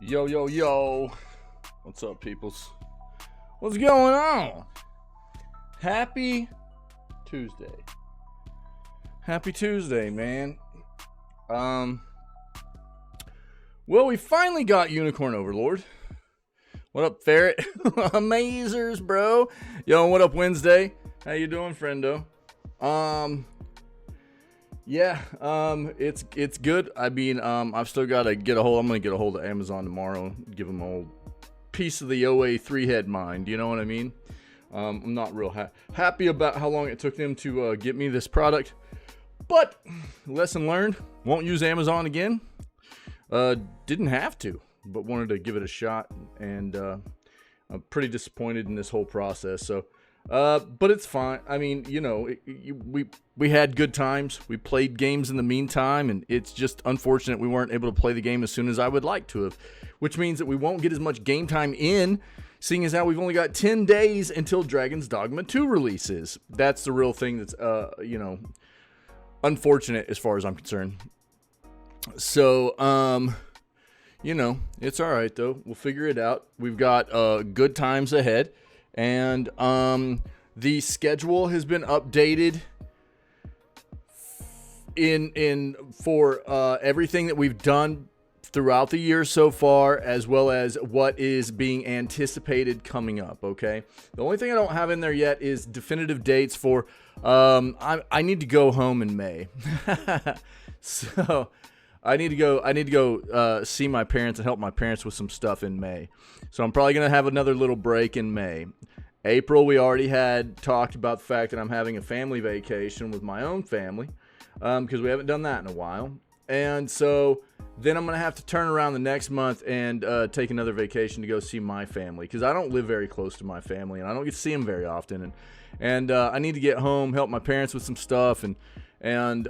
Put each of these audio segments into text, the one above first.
Yo, yo, yo. What's up, peoples? What's going on? Happy Tuesday. Happy Tuesday, man. Well, we finally got Unicorn Overlord. What up, Ferret? Amazers, bro. Yo, what up, Wednesday? How you doing, friendo? It's good. I mean, I've still got to get a hold. I'm gonna get a hold of Amazon tomorrow. Give them a whole piece of the OA 3-head mind. You know what I mean? I'm not real happy about how long it took them to get me this product, but lesson learned. Won't use Amazon again. Didn't have to, but wanted to give it a shot, and I'm pretty disappointed in this whole process. So. But it's fine. I mean, you know, we had good times. We played games in the meantime, and it's just unfortunate we weren't able to play the game as soon as I would like to have, which means that we won't get as much game time in, seeing as how we've only got 10 days until Dragon's Dogma 2 releases. That's the real thing that's, you know, unfortunate as far as I'm concerned. So, you know, it's all right, though. We'll figure it out. We've got good times ahead. And the schedule has been updated for everything that we've done throughout the year so far, as well as what is being anticipated coming up. Okay, the only thing I don't have in there yet is definitive dates for I need to go home in May. So I need to go see my parents and help my parents with some stuff in May. So I'm probably going to have another little break in May. April, we already had talked about the fact that I'm having a family vacation with my own family, because we haven't done that in a while. And so then I'm going to have to turn around the next month and take another vacation to go see my family, because I don't live very close to my family and I don't get to see them very often. And I need to get home, help my parents with some stuff, and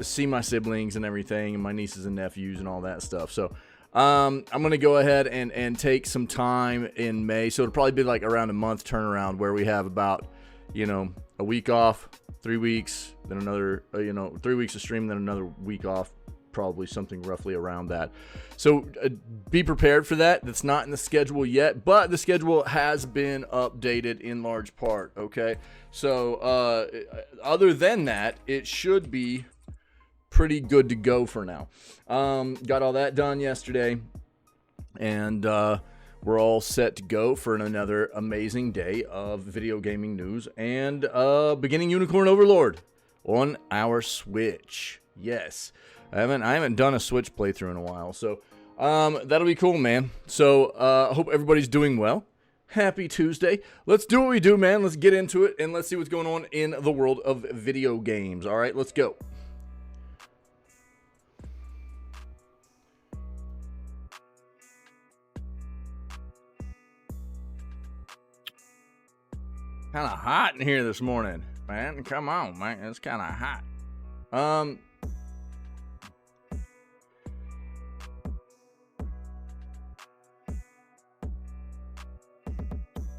see my siblings and everything, and my nieces and nephews and all that stuff. So I'm going to go ahead and take some time in May. So it'll probably be like around a month turnaround, where we have about, you know, a week off, 3 weeks, then another, 3 weeks of stream, then another week off, probably something roughly around that. So be prepared for that. That's not in the schedule yet, but the schedule has been updated in large part. Okay. So other than that, it should be pretty good to go for now. Got all that done yesterday, and we're all set to go for another amazing day of video gaming news and beginning Unicorn Overlord on our Switch. Yes, I haven't done a Switch playthrough in a while, so that'll be cool, man. So I hope everybody's doing well. Happy Tuesday. Let's do what we do, man. Let's get into it, and let's see what's going on in the world of video games. All right, let's go. Kind of hot in here this morning, man. Come on, man. It's kind of hot.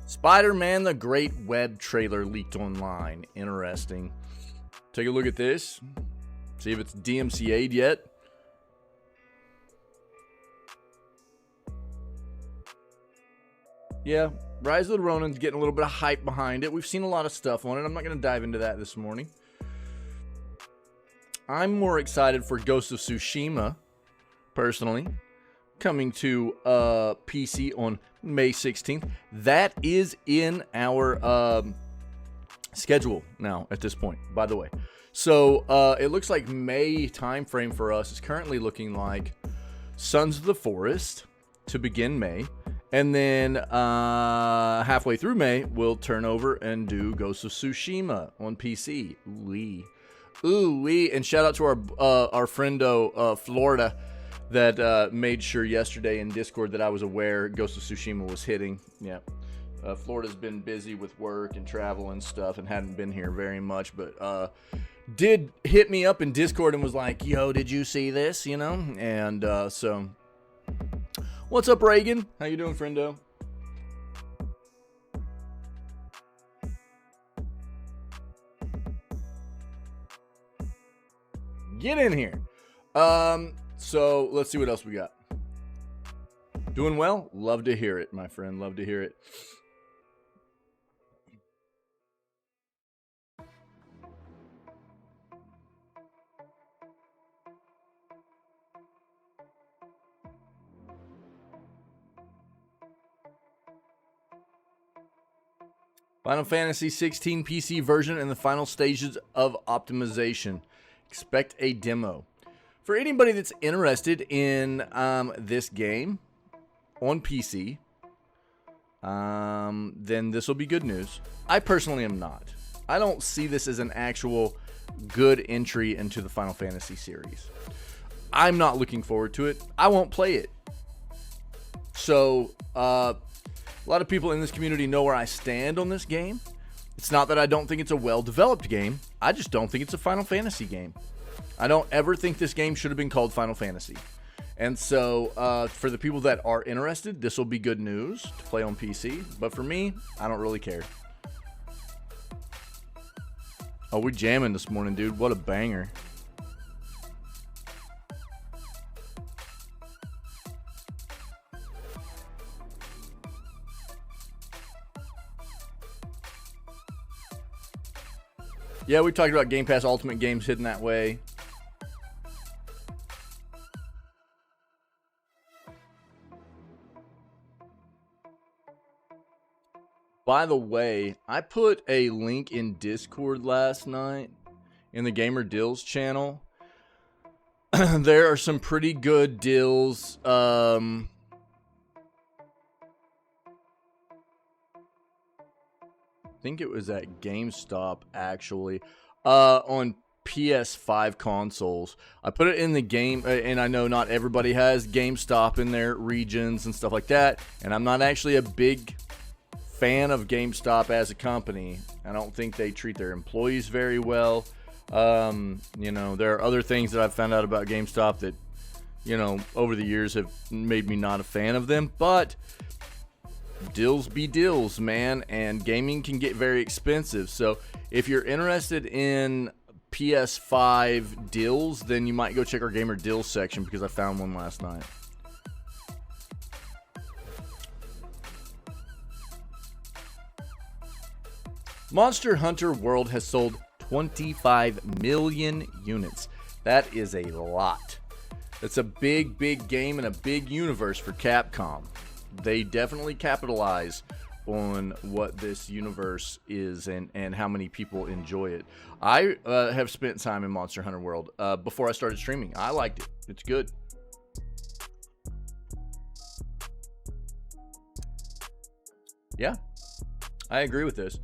Spider-Man the Great Web trailer leaked online. Interesting. Take a look at this. See if it's DMCA'd yet. Yeah, Rise of the Ronin's getting a little bit of hype behind it. We've seen a lot of stuff on it. I'm not going to dive into that this morning. I'm more excited for Ghost of Tsushima, personally, coming to PC on May 16th. That is in our schedule now at this point, by the way. So it looks like May timeframe for us is currently looking like Sons of the Forest to begin May. And then halfway through May, we'll turn over and do Ghost of Tsushima on PC. Ooh-wee. Ooh-wee. And shout out to our friendo, Florida, that made sure yesterday in Discord that I was aware Ghost of Tsushima was hitting. Yeah. Florida's been busy with work and travel and stuff and hadn't been here very much, but did hit me up in Discord and was like, yo, did you see this? You know? And so... What's up, Reagan? How you doing, friendo? Get in here. So let's see what else we got. Doing well? Love to hear it, my friend. Love to hear it. Final Fantasy 16 PC version in the final stages of optimization. Expect a demo. For anybody that's interested in this game on PC, then this will be good news. I personally am not. I don't see this as an actual good entry into the Final Fantasy series. I'm not looking forward to it. I won't play it. So, a lot of people in this community know where I stand on this game. It's not that I don't think it's a well-developed game. I just don't think it's a Final Fantasy game. I don't ever think this game should have been called Final Fantasy. And so, for the people that are interested, this will be good news to play on PC. But for me, I don't really care. Oh, we're jamming this morning, dude. What a banger. Yeah, we talked about Game Pass Ultimate games hidden that way. By the way, I put a link in Discord last night in the Gamer Deals channel. There are some pretty good deals. I think it was at GameStop, actually, on PS5 consoles. I put it in the game, and I know not everybody has GameStop in their regions and stuff like that, and I'm not actually a big fan of GameStop as a company. I don't think they treat their employees very well. You know, there are other things that I've found out about GameStop that, you know, over the years have made me not a fan of them, but deals be deals, man, and gaming can get very expensive. So if you're interested in PS5 deals, then you might go check our Gamer Deals section, because I found one last night. Monster Hunter World has sold 25 million units. That is a lot. It's a big, big game and a big universe for Capcom. They definitely capitalize on what this universe is and how many people enjoy it. I have spent time in Monster Hunter World before I started streaming. I liked it. It's good. Yeah, I agree with this.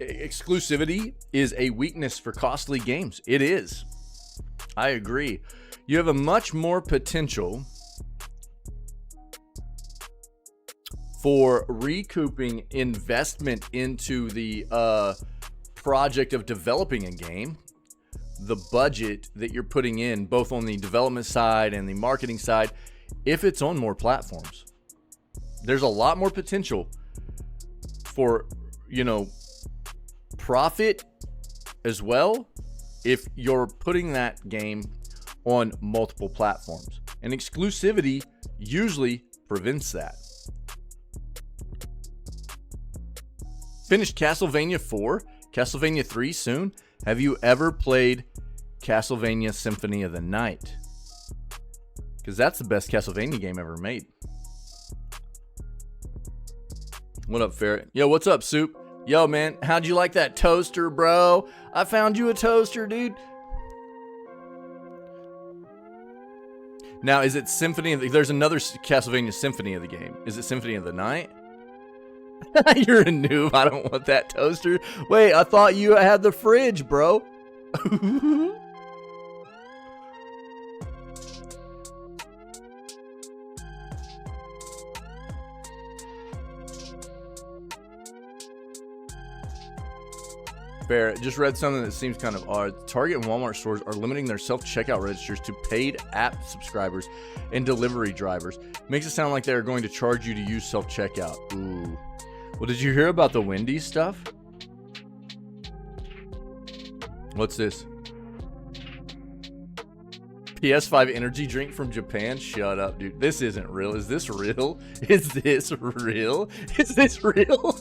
Exclusivity is a weakness for costly games. It is. I agree. You have a much more potential for recouping investment into the project of developing a game, the budget that you're putting in, both on the development side and the marketing side, if it's on more platforms. There's a lot more potential for, you know, profit as well if you're putting that game on multiple platforms. And exclusivity usually prevents that. Finished Castlevania 4, Castlevania 3 soon. Have you ever played Castlevania Symphony of the Night? Because that's the best Castlevania game ever made. What up, Ferret? Yo, what's up, Soup? Yo, man, how'd you like that toaster, bro? I found you a toaster, dude. Now, is it Symphony of the... There's another Castlevania Symphony of the game. Is it Symphony of the Night? You're a noob. I don't want that toaster. Wait, I thought you had the fridge, bro. Fair. Just read something that seems kind of odd. Target and Walmart stores are limiting their self-checkout registers to paid app subscribers and delivery drivers. Makes it sound like they are going to charge you to use self-checkout. Ooh. Well, did you hear about the Wendy's stuff? What's this? PS5 energy drink from Japan? Shut up, dude. This isn't real. Is this real? Is this real? Is this real?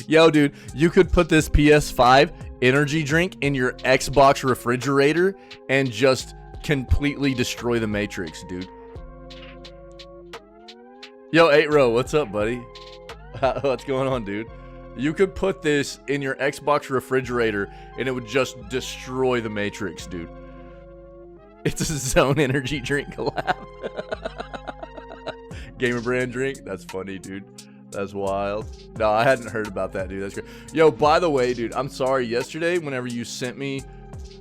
Yo, dude, you could put this PS5 energy drink in your Xbox refrigerator and just completely destroy the Matrix, dude. Yo, 8-Row, what's up, buddy? What's going on, dude? You could put this in your Xbox refrigerator and it would just destroy the Matrix, dude. It's a Zone energy drink collab. Gamer brand drink? That's funny, dude. That's wild. No, I hadn't heard about that, dude. That's great. Yo, by the way, dude, I'm sorry. Yesterday, whenever you sent me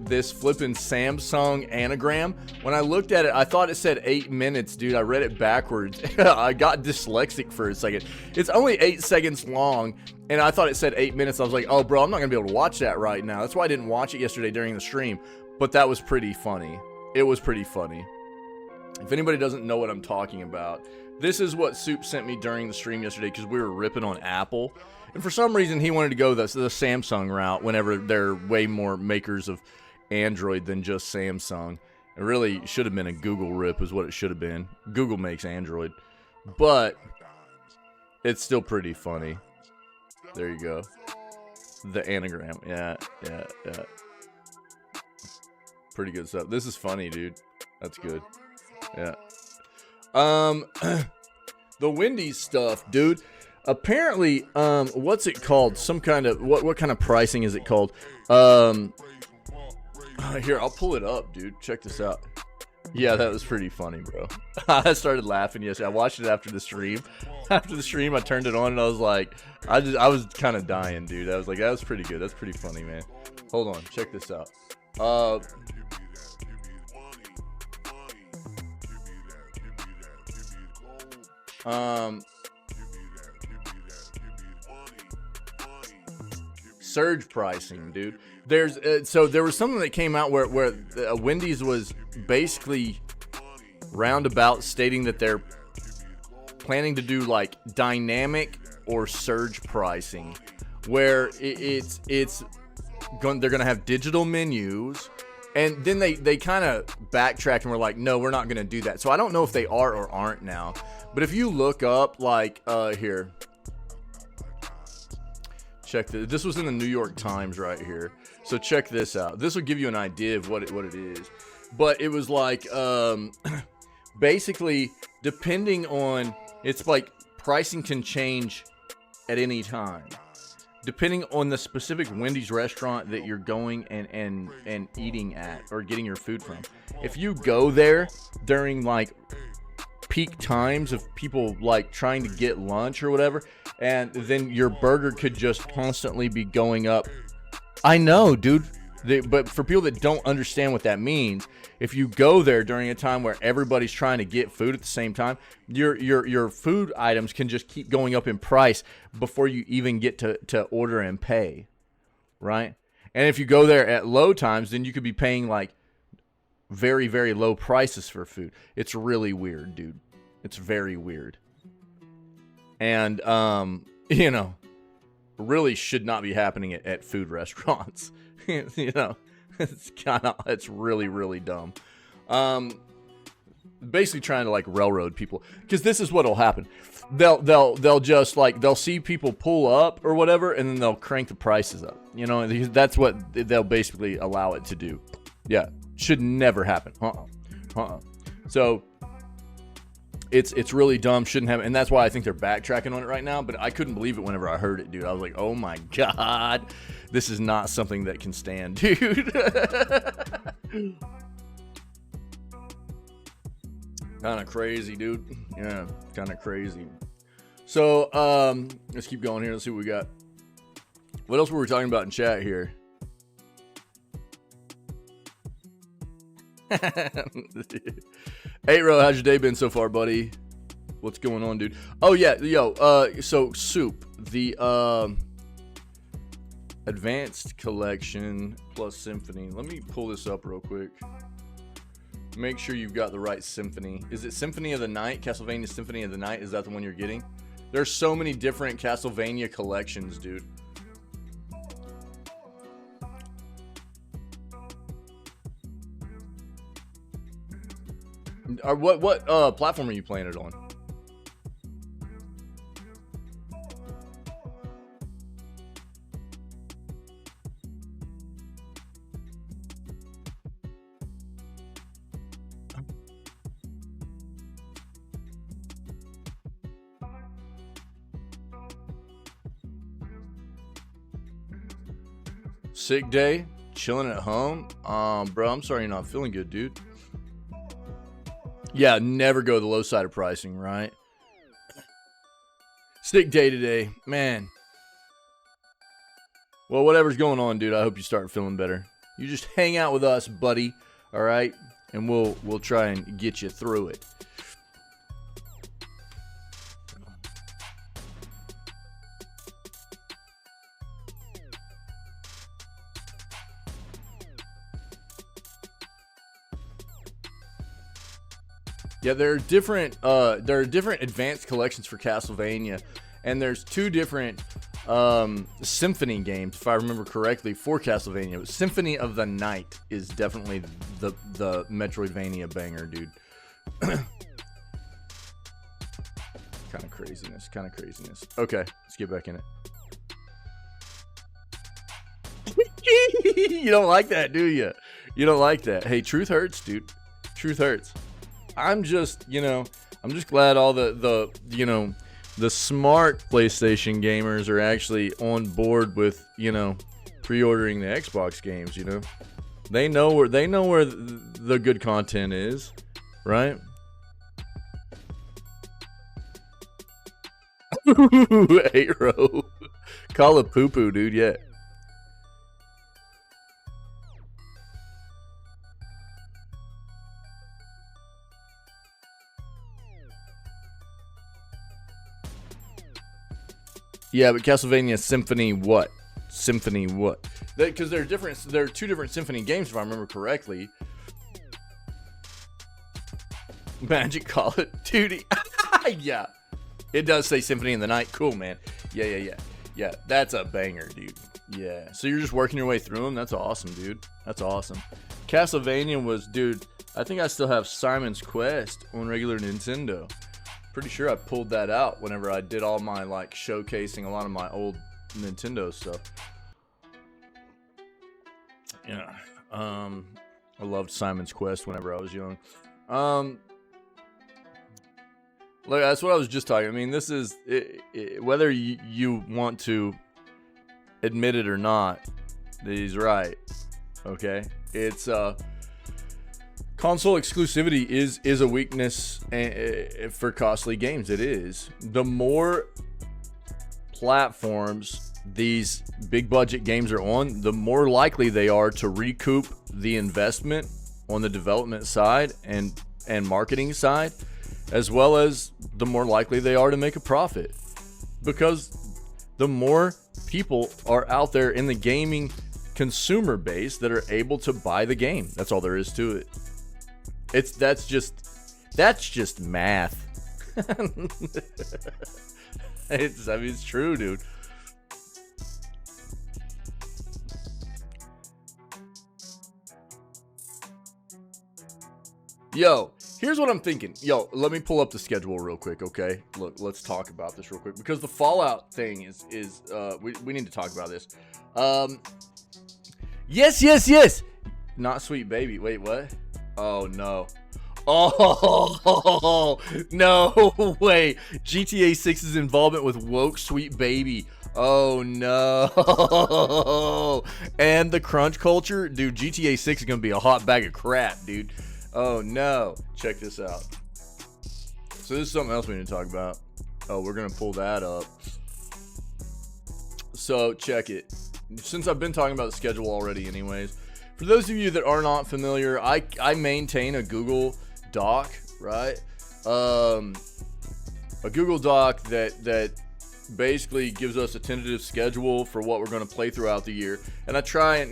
this flipping Samsung anagram, when I looked at it, I thought it said 8 minutes, dude. I read it backwards. I got dyslexic for a second. It's only 8 seconds long, and I thought it said 8 minutes. I was like, oh, bro, I'm not going to be able to watch that right now. That's why I didn't watch it yesterday during the stream. But that was pretty funny. It was pretty funny. If anybody doesn't know what I'm talking about, this is what Soup sent me during the stream yesterday because we were ripping on Apple. And for some reason, he wanted to go the Samsung route whenever they're way more makers of Android than just Samsung. It really should have been a Google rip is what it should have been. Google makes Android. But it's still pretty funny. There you go. The anagram. Yeah. Pretty good stuff. This is funny, dude. That's good. Yeah. The Wendy's stuff, dude. Apparently, what's it called? Some kind of what kind of pricing is it called? Here, I'll pull it up, dude. Check this out. Yeah, that was pretty funny, bro. I started laughing yesterday. I watched it after the stream. After the stream, I turned it on and I was like, I was kind of dying, dude. I was like, that was pretty good. That's pretty funny, man. Hold on, check this out. Surge pricing, dude. There's so there was something that came out where Wendy's was basically roundabout stating that they're planning to do like dynamic or surge pricing, where they're gonna have digital menus, and then they kind of backtracked and were like, no, we're not gonna do that. So I don't know if they are or aren't now, but if you look up like here. Check this. This was in the New York Times right here. So check this out. This will give you an idea of what it is. But it was like, basically, depending on, it's like pricing can change at any time. Depending on the specific Wendy's restaurant that you're going and eating at or getting your food from. If you go there during like peak times of people like trying to get lunch or whatever, and then your burger could just constantly be going up. I know, dude. But for people that don't understand what that means, if you go there during a time where everybody's trying to get food at the same time, your food items can just keep going up in price before you even get to order and pay, right? And if you go there at low times, then you could be paying like very, very low prices for food. It's really weird, dude. It's very weird. And, you know, really should not be happening at food restaurants. You know, it's really, really dumb. Basically trying to like railroad people, because this is what'll happen. They'll just like, they'll see people pull up or whatever, and then they'll crank the prices up. You know, that's what they'll basically allow it to do. Yeah, should never happen. So it's really dumb. Shouldn't happen, and that's why I think they're backtracking on it right now. But I couldn't believe it whenever I heard it, dude. I was like, oh my god, this is not something that can stand, dude. Kind of crazy, dude. Yeah, kind of crazy. So let's keep going here. Let's see what we got. What else were we talking about in chat here? Hey, Ro, how's your day been so far, buddy? What's going on, dude? Oh yeah, yo, so Soup, the Advanced Collection plus Symphony. Let me pull this up real quick. Make sure you've got the right symphony. Is it Symphony of the Night? Castlevania Symphony of the Night? Is that the one you're getting? There's so many different Castlevania collections, dude. Or what platform are you playing it on? Sick day, chilling at home. Bro, I'm sorry you're not feeling good, dude. Yeah, never go the low side of pricing, right? Sick day today, man. Well, whatever's going on, dude, I hope you start feeling better. You just hang out with us, buddy, all right? And we'll try and get you through it. Yeah, there are different advanced collections for Castlevania, and there's 2 different symphony games, if I remember correctly, for Castlevania. Symphony of the Night is definitely the Metroidvania banger, dude. Kind of craziness. Okay, let's get back in it. You don't like that, do you? You don't like that. Hey, truth hurts, dude. Truth hurts. I'm just glad all the smart PlayStation gamers are actually on board with, pre-ordering the Xbox games, They know where the good content is, right? Aero. Call it poo-poo, dude, yeah. Yeah, but Castlevania Symphony what? Symphony what? Because there are 2 different Symphony games, if I remember correctly. Magic Call It Duty. Yeah. It does say Symphony in the Night. Cool, man. Yeah. That's a banger, dude. Yeah. So you're just working your way through them? That's awesome, dude. That's awesome. Castlevania was, dude, I think I still have Simon's Quest on regular Nintendo. Pretty sure I pulled that out whenever I did all my, showcasing a lot of my old Nintendo stuff. Yeah. I loved Simon's Quest whenever I was young. Look, that's what I was just talking. I mean, this is, whether you want to admit it or not, he's right. Okay? It's, console exclusivity is a weakness for costly games. It is. The more platforms these big budget games are on, the more likely they are to recoup the investment on the development side and marketing side, as well as the more likely they are to make a profit. Because the more people are out there in the gaming consumer base that are able to buy the game. That's all there is to it. That's just math. It's true, dude. Yo, here's what I'm thinking. Yo, let me pull up the schedule real quick, okay? Look, let's talk about this real quick because the Fallout thing is we need to talk about this. Yes. Not Sweet Baby. Wait, what? Oh no. Oh no way. GTA 6's involvement with woke Sweet Baby. Oh no. And the crunch culture, dude. GTA 6 is gonna be a hot bag of crap, dude. Oh no. Check this out. So this is something else we need to talk about. Oh, we're gonna pull that up. So check it. Since I've been talking about the schedule already anyways, for those of you that are not familiar, I maintain a Google Doc, right? A Google Doc that basically gives us a tentative schedule for what we're going to play throughout the year. And I try and,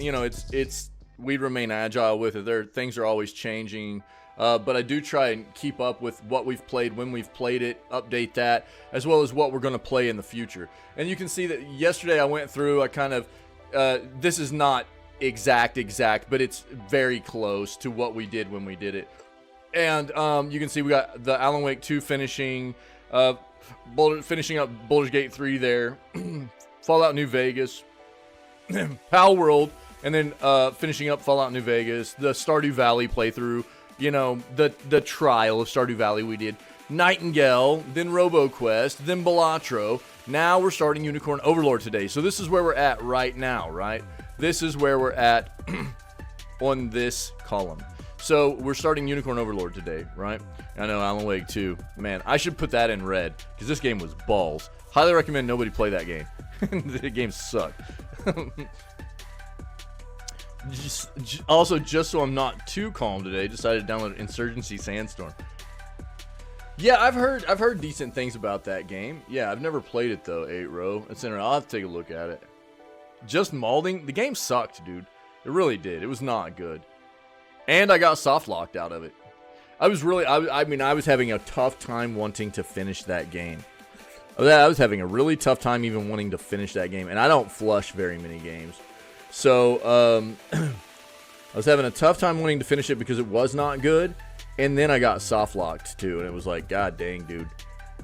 we remain agile with it. Things are always changing. But I do try and keep up with what we've played, when we've played it, update that, as well as what we're going to play in the future. And you can see that yesterday I went through, I kind of, this is not exact, but it's very close to what we did when we did it. And you can see we got the Alan Wake 2 finishing up Baldur's Gate 3 there. Fallout New Vegas. Pal World. And then finishing up Fallout New Vegas. The Stardew Valley playthrough. You know, the trial of Stardew Valley we did. Nightingale, then RoboQuest, then Balatro. Now we're starting Unicorn Overlord today. So this is where we're at right now, right? This is where we're at on this column. So we're starting Unicorn Overlord today, right? I know, Alan Wake 2. Man, I should put that in red because this game was balls. Highly recommend nobody play that game. The game sucked. Also, just so I'm not too calm today, decided to download Insurgency Sandstorm. Yeah, I've heard decent things about that game. Yeah, I've never played it though, 8-row. It's interesting. I'll have to take a look at it. Just Malding, the game sucked, dude. It really did. It was not good. And I got soft locked out of it. I mean, I was having a tough time wanting to finish that game. I was having a really tough time even wanting to finish that game. And I don't flush very many games. So, I was having a tough time wanting to finish it because it was not good. And then I got soft locked too, and it was like, god dang, dude.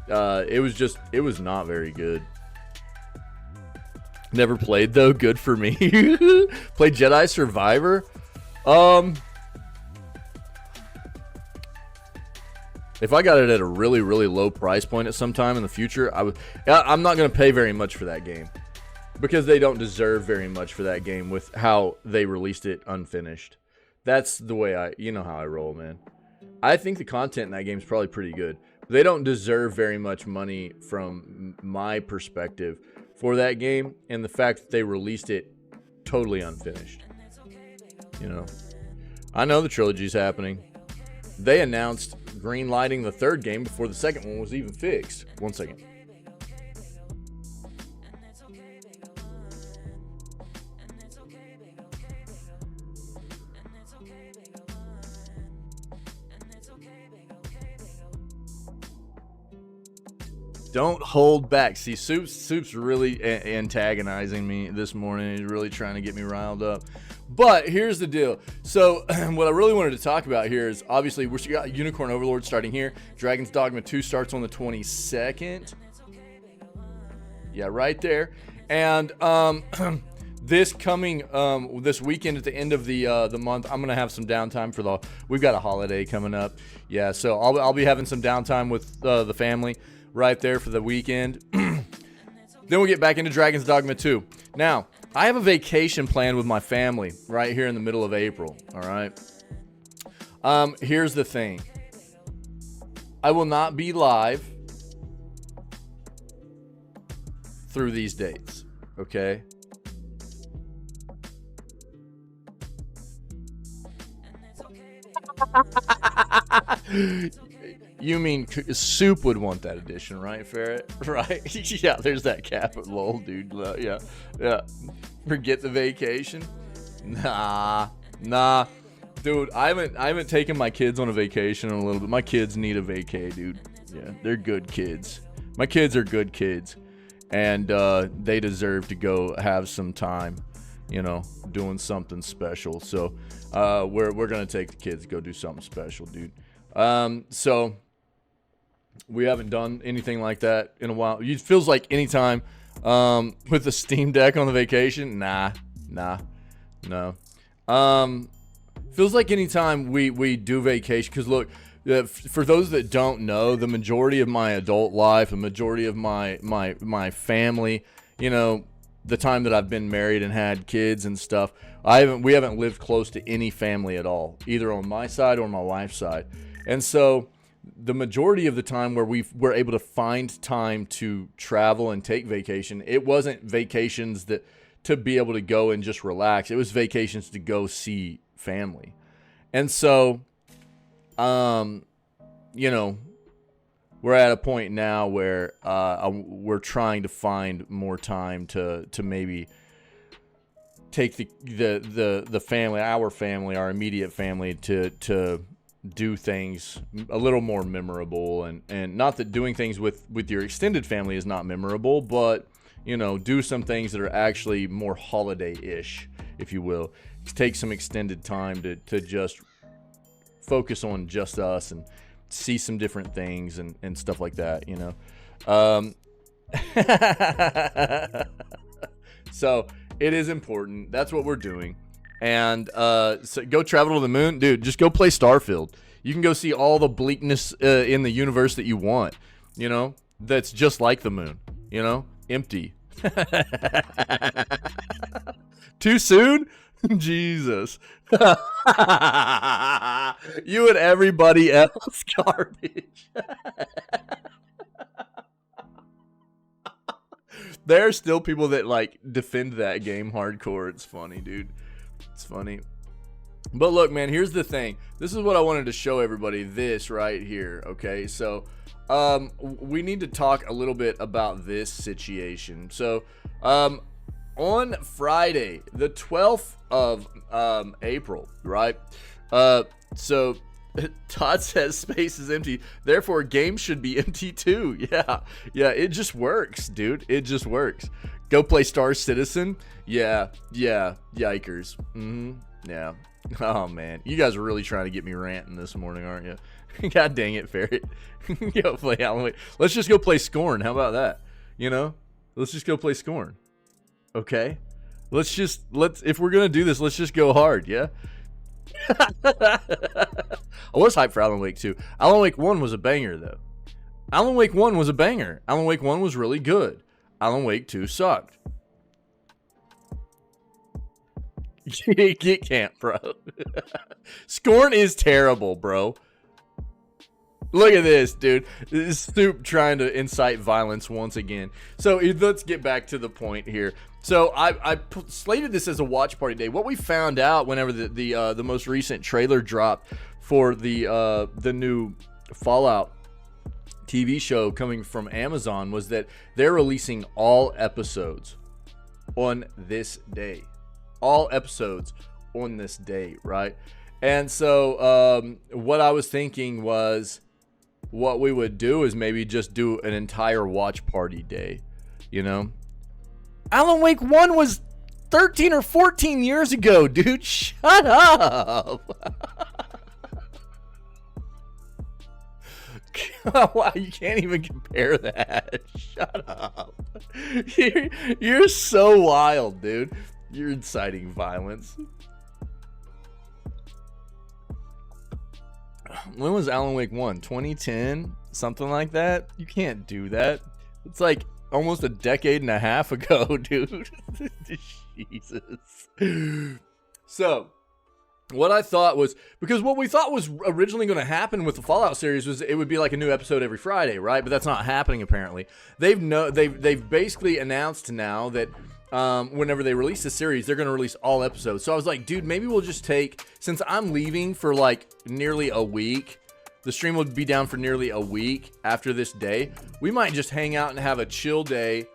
It was not very good. Never played though, good for me. Played Jedi Survivor. If I got it at a really, really low price point at some time in the future, I'm not gonna pay very much for that game. Because they don't deserve very much for that game with how they released it unfinished. That's the way you know how I roll, man. I think the content in that game is probably pretty good. They don't deserve very much money from my perspective for that game, and the fact that they released it totally unfinished. You know, I know the trilogy's happening. They announced green-lighting the third game before the second one was even fixed. 1 second. Don't hold back. See, Soup's really antagonizing me this morning. He's really trying to get me riled up. But here's the deal. So what I really wanted to talk about here is obviously we got Unicorn Overlord starting here. Dragon's Dogma 2 starts on the 22nd. Yeah, right there. And this coming this weekend at the end of the month, I'm gonna have some downtime we've got a holiday coming up. Yeah, so I'll be having some downtime with the family right there for the weekend. Then we'll get back into Dragon's Dogma 2. Now, I have a vacation planned with my family right here in the middle of April, all right? Here's the thing. I will not be live through these dates, okay? You mean Soup would want that edition, right, Ferret? Right? Yeah, there's that cap at lol, dude. Yeah. Forget the vacation? Nah. Dude, I haven't taken my kids on a vacation in a little bit. My kids need a vacay, dude. Yeah, they're good kids. My kids are good kids. And they deserve to go have some time, you know, doing something special. So we're gonna take the kids to go do something special, dude. So we haven't done anything like that in a while. It feels like anytime with the Steam Deck on the vacation. No. Feels like anytime we do vacation, because look, for those that don't know, the majority of my adult life, the majority of my family, you know, the time that I've been married and had kids and stuff, we haven't lived close to any family at all, either on my side or my wife's side. And so the majority of the time where we were able to find time to travel and take vacation, it wasn't vacations to be able to go and just relax. It was vacations to go see family. And so, you know, we're at a point now where we're trying to find more time to maybe take the family, our immediate family, to do things a little more memorable, and not that doing things with your extended family is not memorable, but you know, do some things that are actually more holiday-ish, if you will. Take some extended time to just focus on just us and see some different things and stuff like that, you know. So it is important. That's what we're doing. And so go travel to the moon, dude. Just go play Starfield. You can go see all the bleakness in the universe that you want, you know, that's just like the moon, you know, empty. Too soon? Jesus. You and everybody else garbage. There are still people that like defend that game hardcore. It's funny, dude. It's funny. But look, man, here's the thing. This is what I wanted to show everybody, this right here, okay? So we need to talk a little bit about this situation. So on Friday, the 12th of April, right? So Todd says space is empty, therefore game should be empty too. Yeah, it just works, dude. It just works. Go play Star Citizen. Yeah, yikers. Yeah. Oh man, you guys are really trying to get me ranting this morning, aren't you? God dang it, Ferret. Go play Alan Wake. Let's just go play Scorn. How about that? You know, let's just go play Scorn. Okay, if we're gonna do this, let's just go hard. Yeah. I was hyped for Alan Wake 2. Alan Wake 1 was a banger though. Alan Wake 1 was a banger. Alan Wake 1 was really good. Alan Wake 2 sucked. Get camp, bro. Scorn is terrible, bro. Look at this, dude. This Stoop trying to incite violence once again. So let's get back to the point here. So I slated this as a watch party day. What we found out whenever the most recent trailer dropped for the new Fallout TV show coming from Amazon was that they're releasing all episodes on this day. All episodes on this day, right? And so what I was thinking was what we would do is maybe just do an entire watch party day, you know? Alan Wake 1 was 13 or 14 years ago, dude. Shut up. Wow, you can't even compare that. Shut up. You're so wild, dude. You're inciting violence. When was Alan Wake 1? 2010? Something like that? You can't do that. It's like almost a decade and a half ago, dude. Jesus. So, what I thought was, because what we thought was originally going to happen with the Fallout series was it would be like a new episode every Friday, right? But that's not happening apparently. They've basically announced now that whenever they release the series, they're going to release all episodes. So I was like, dude, maybe we'll just take, since I'm leaving for like nearly a week, the stream will be down for nearly a week after this day. We might just hang out and have a chill day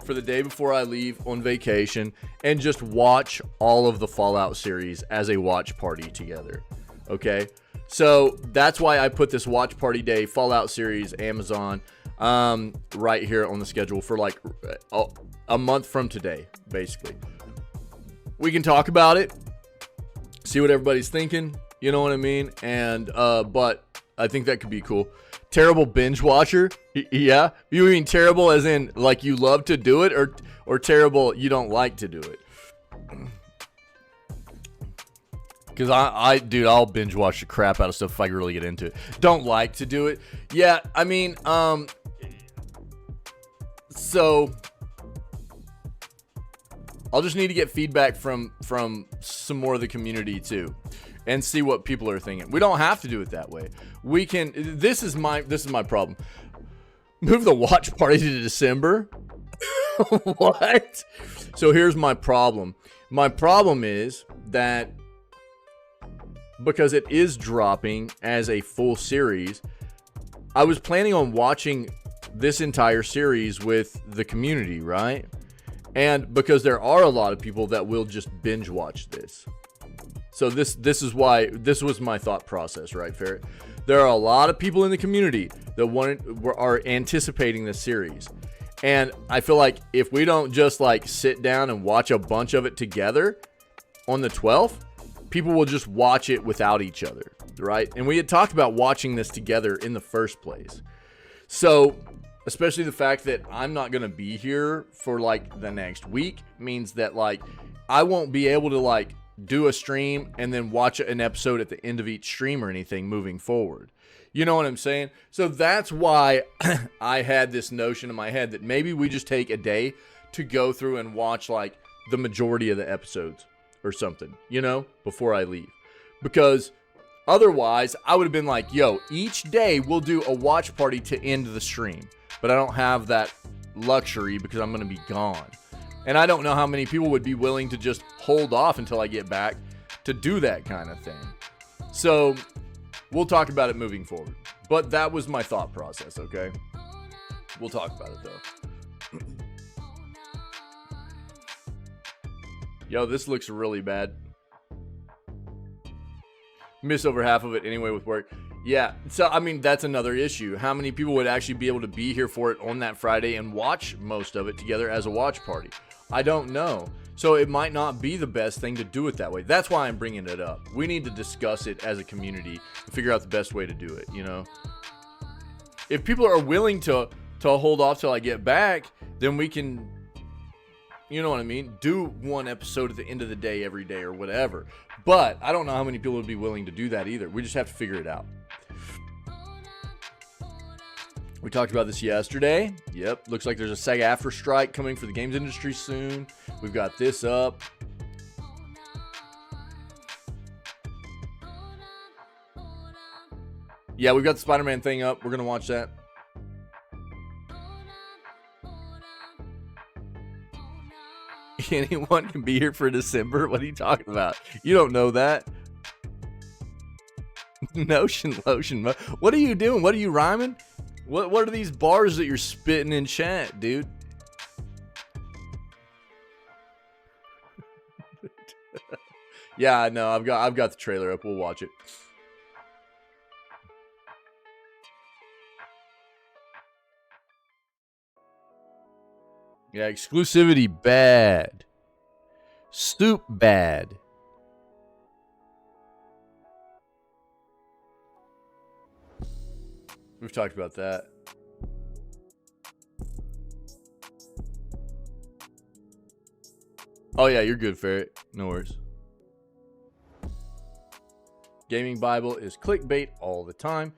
for the day before I leave on vacation and just watch all of the Fallout series as a watch party together. Okay. So that's why I put this watch party day Fallout series Amazon right here on the schedule for like a month from today, basically. We can talk about it, see what everybody's thinking, you know what I mean? And but I think that could be cool. Terrible binge watcher? Yeah? You mean terrible as in like you love to do it, or terrible you don't like to do it? Because dude, I'll binge watch the crap out of stuff if I really get into it. Don't like to do it. Yeah, I mean, so I'll just need to get feedback from some more of the community too, and see what people are thinking. We don't have to do it that way. We can. This is my problem. Move the watch party to December. What? So here's my problem. My problem is that because it is dropping as a full series, I was planning on watching this entire series with the community, right? And because there are a lot of people that will just binge watch this. So this is why this was my thought process, right, Ferret? There are a lot of people in the community that are anticipating this series. And I feel like if we don't just like sit down and watch a bunch of it together on the 12th, people will just watch it without each other. right? And we had talked about watching this together in the first place. So, especially the fact that I'm not going to be here for like the next week means that like I won't be able to like do a stream and then watch an episode at the end of each stream or anything moving forward. You know what I'm saying? So that's why I had this notion in my head that maybe we just take a day to go through and watch like the majority of the episodes or something, you know, before I leave. Because otherwise, I would have been like, yo, each day we'll do a watch party to end the stream. But I don't have that luxury because I'm going to be gone. And I don't know how many people would be willing to just hold off until I get back to do that kind of thing. So we'll talk about it moving forward. But that was my thought process, okay? We'll talk about it, though. Yo, this looks really bad. Miss over half of it anyway with work. Yeah, so I mean, that's another issue. How many people would actually be able to be here for it on that Friday and watch most of it together as a watch party? I don't know. So it might not be the best thing to do it that way. That's why I'm bringing it up. We need to discuss it as a community and figure out the best way to do it, you know? If people are willing to hold off till I get back, then we can, you know what I mean, do one episode at the end of the day every day or whatever. But I don't know how many people would be willing to do that either. We just have to figure it out. We talked about this yesterday. Yep, looks like there's a SAG-AFTRA strike coming for the games industry soon. We've got this up. Yeah, we've got the Spider-Man thing up. We're going to watch that. Anyone can be here for December? What are you talking about? You don't know that. Notion lotion. What are you doing? What are you rhyming? What are these bars that you're spitting in chat, dude? Yeah, no, I've got the trailer up. We'll watch it. Yeah, exclusivity bad. Stoop bad. We've talked about that. Oh yeah, you're good, Ferret. No worries. Gaming Bible is clickbait all the time.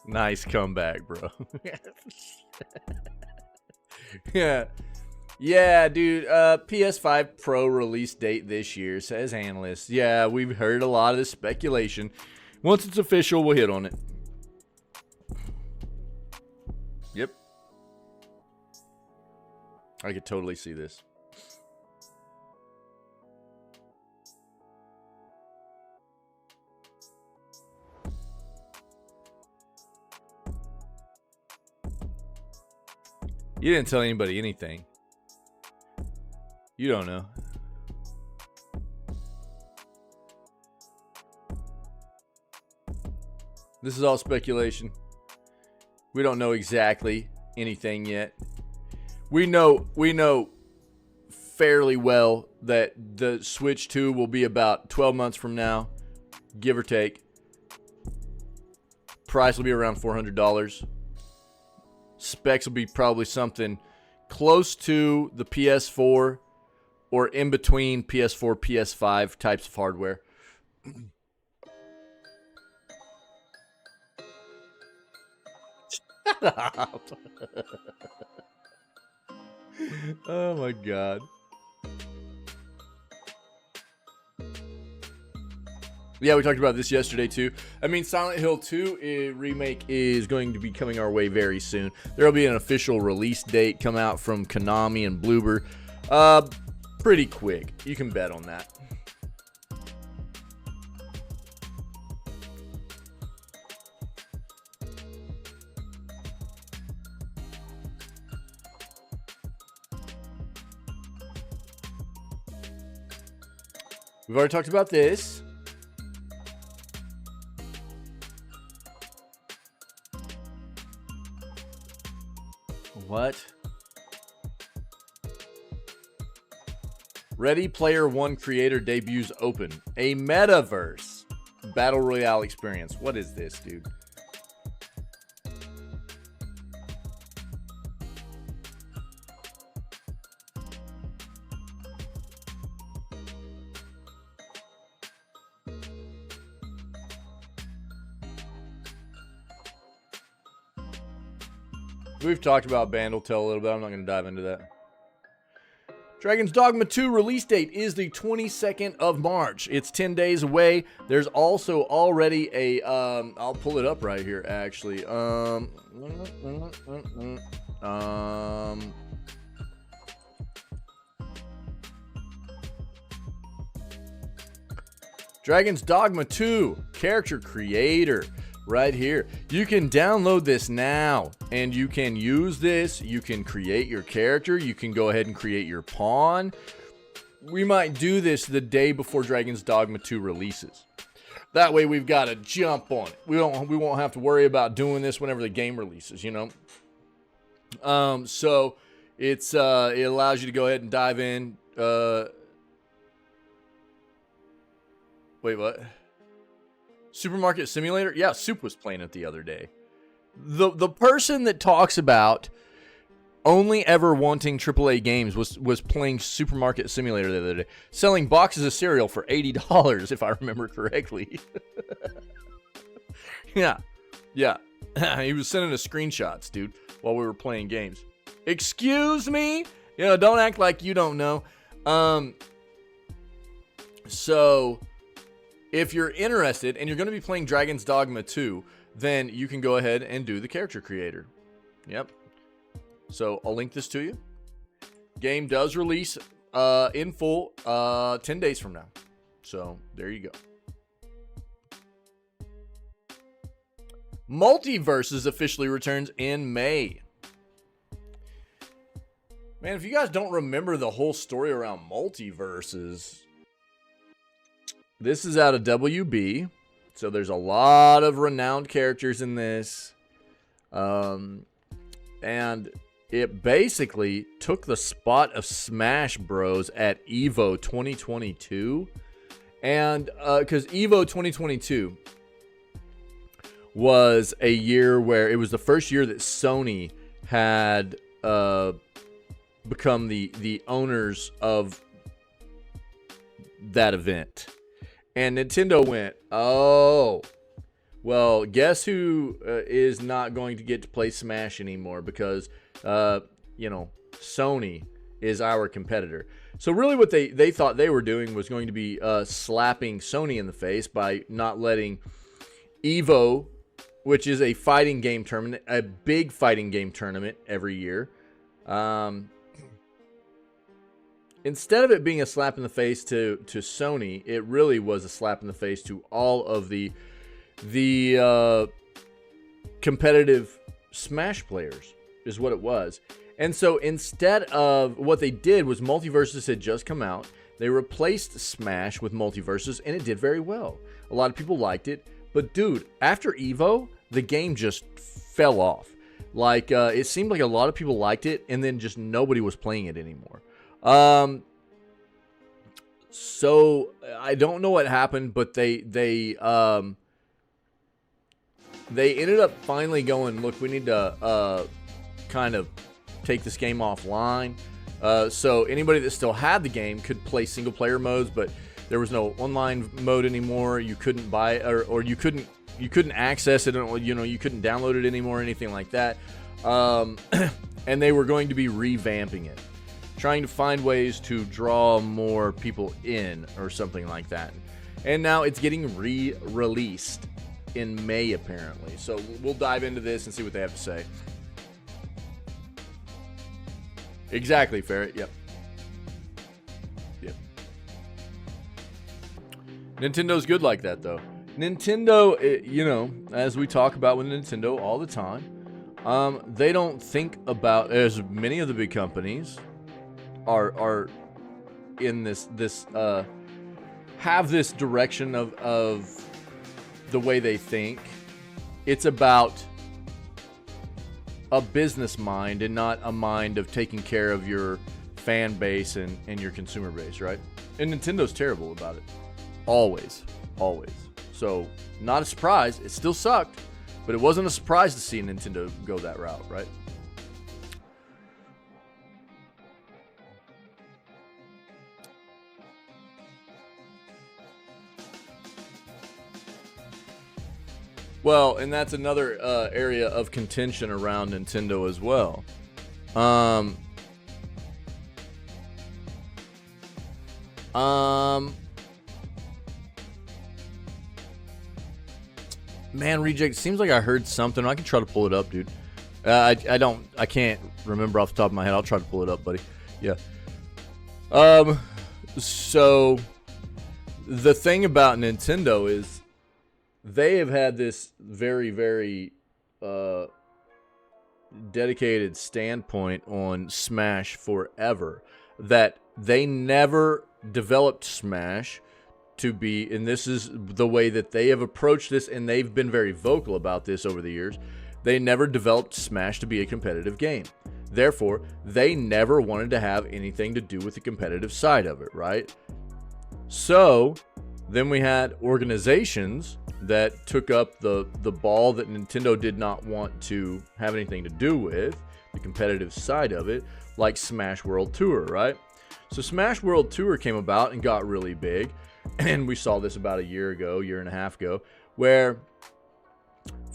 Nice comeback, bro. Yeah, dude. PS5 Pro release date this year, says analysts. Yeah, we've heard a lot of this speculation. Once it's official, we'll hit on it. Yep. I could totally see this. You didn't tell anybody anything. You don't know. This is all speculation. We don't know exactly anything yet. We know fairly well that the Switch 2 will be about 12 months from now, give or take. Price will be around $400. Specs will be probably something close to the PS4 or in between PS4, PS5 types of hardware. Shut up. Oh my God. Yeah, we talked about this yesterday too. I mean, Silent Hill 2 remake is going to be coming our way very soon. There will be an official release date come out from Konami and Bloober. Pretty quick. You can bet on that. We've already talked about this. What? Ready Player One creator debuts open. A metaverse battle royale experience. What is this, dude? We've talked about Bandletel a little bit. I'm not going to dive into that. Dragon's Dogma 2 release date is the 22nd of March. It's 10 days away. There's also already a, I'll pull it up right here, actually. Dragon's Dogma 2 character creator. Right here. You can download this now and you can use this. You can create your character. You can go ahead and create your pawn. We might do this the day before Dragon's Dogma 2 releases. That way we've got to jump on it. We won't have to worry about doing this whenever the game releases, you know. So it's it allows you to go ahead and dive in. Wait, what? Supermarket Simulator? Yeah, Soup was playing it the other day. The person that talks about only ever wanting AAA games was playing Supermarket Simulator the other day. Selling boxes of cereal for $80, if I remember correctly. Yeah. He was sending us screenshots, dude, while we were playing games. Excuse me? You know, don't act like you don't know. So if you're interested and you're going to be playing Dragon's Dogma 2, then you can go ahead and do the character creator. Yep. So I'll link this to you. Game does release in full 10 days from now. So there you go. Multiverses officially returns in May. Man, if you guys don't remember the whole story around multiverses, this is out of WB, so there's a lot of renowned characters in this. And it basically took the spot of Smash Bros. At EVO 2022. And because EVO 2022 was a year where it was the first year that Sony had become the owners of that event. And Nintendo went, oh, well, guess who is not going to get to play Smash anymore because, you know, Sony is our competitor. So really what they thought they were doing was going to be slapping Sony in the face by not letting EVO, which is a fighting game tournament, a big fighting game tournament every year. Instead of it being a slap in the face to Sony, it really was a slap in the face to all of the competitive Smash players, is what it was. And so instead of what they did was Multiverses had just come out. They replaced Smash with Multiverses, and it did very well. A lot of people liked it. But dude, after EVO, the game just fell off. Like, it seemed like a lot of people liked it, and then just nobody was playing it anymore. So I don't know what happened, but they ended up finally going, look, we need to kind of take this game offline. So anybody that still had the game could play single player modes, but there was no online mode anymore. You couldn't buy it, or you couldn't access it, you know, you couldn't download it anymore, or anything like that. And they were going to be revamping it, trying to find ways to draw more people in or something like that. And now it's getting re-released in May, apparently. So we'll dive into this and see what they have to say. Exactly, Ferret. Yep. Nintendo's good like that, though. Nintendo, you know, as we talk about with Nintendo all the time, they don't think about, as many of the big companies are in this have this direction of the way they think. It's about a business mind and not a mind of taking care of your fan base and your consumer base, right? And Nintendo's terrible about it. Always. So, not a surprise. It still sucked, but it wasn't a surprise to see Nintendo go that route, right? Well, and that's another area of contention around Nintendo as well. Man, Reject, seems like I heard something. I can try to pull it up, dude. I can't remember off the top of my head. I'll try to pull it up, buddy. Yeah. So the thing about Nintendo is they have had this very, very dedicated standpoint on Smash forever, that they never developed Smash to be, and this is the way that they have approached this, and they've been very vocal about this over the years, they never developed Smash to be a competitive game. Therefore, they never wanted to have anything to do with the competitive side of it, right? So then we had organizations that took up the ball that Nintendo did not want to have anything to do with, the competitive side of it, like Smash World Tour, right? So Smash World Tour came about and got really big, and we saw this about a year and a half ago, where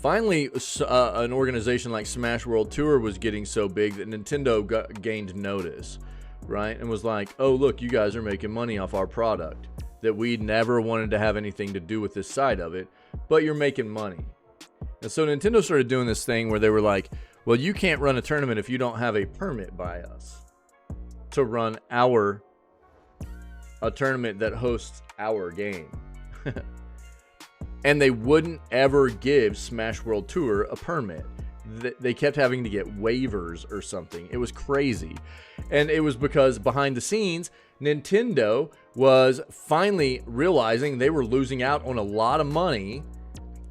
finally an organization like Smash World Tour was getting so big that Nintendo gained notice, right? And was like, oh, look, you guys are making money off our product that we never wanted to have anything to do with this side of it, but you're making money. And so Nintendo started doing this thing where they were like, well, you can't run a tournament if you don't have a permit by us to run a tournament that hosts our game. And they wouldn't ever give Smash World Tour a permit. They kept having to get waivers or something. It was crazy. And it was because behind the scenes, Nintendo was finally realizing they were losing out on a lot of money,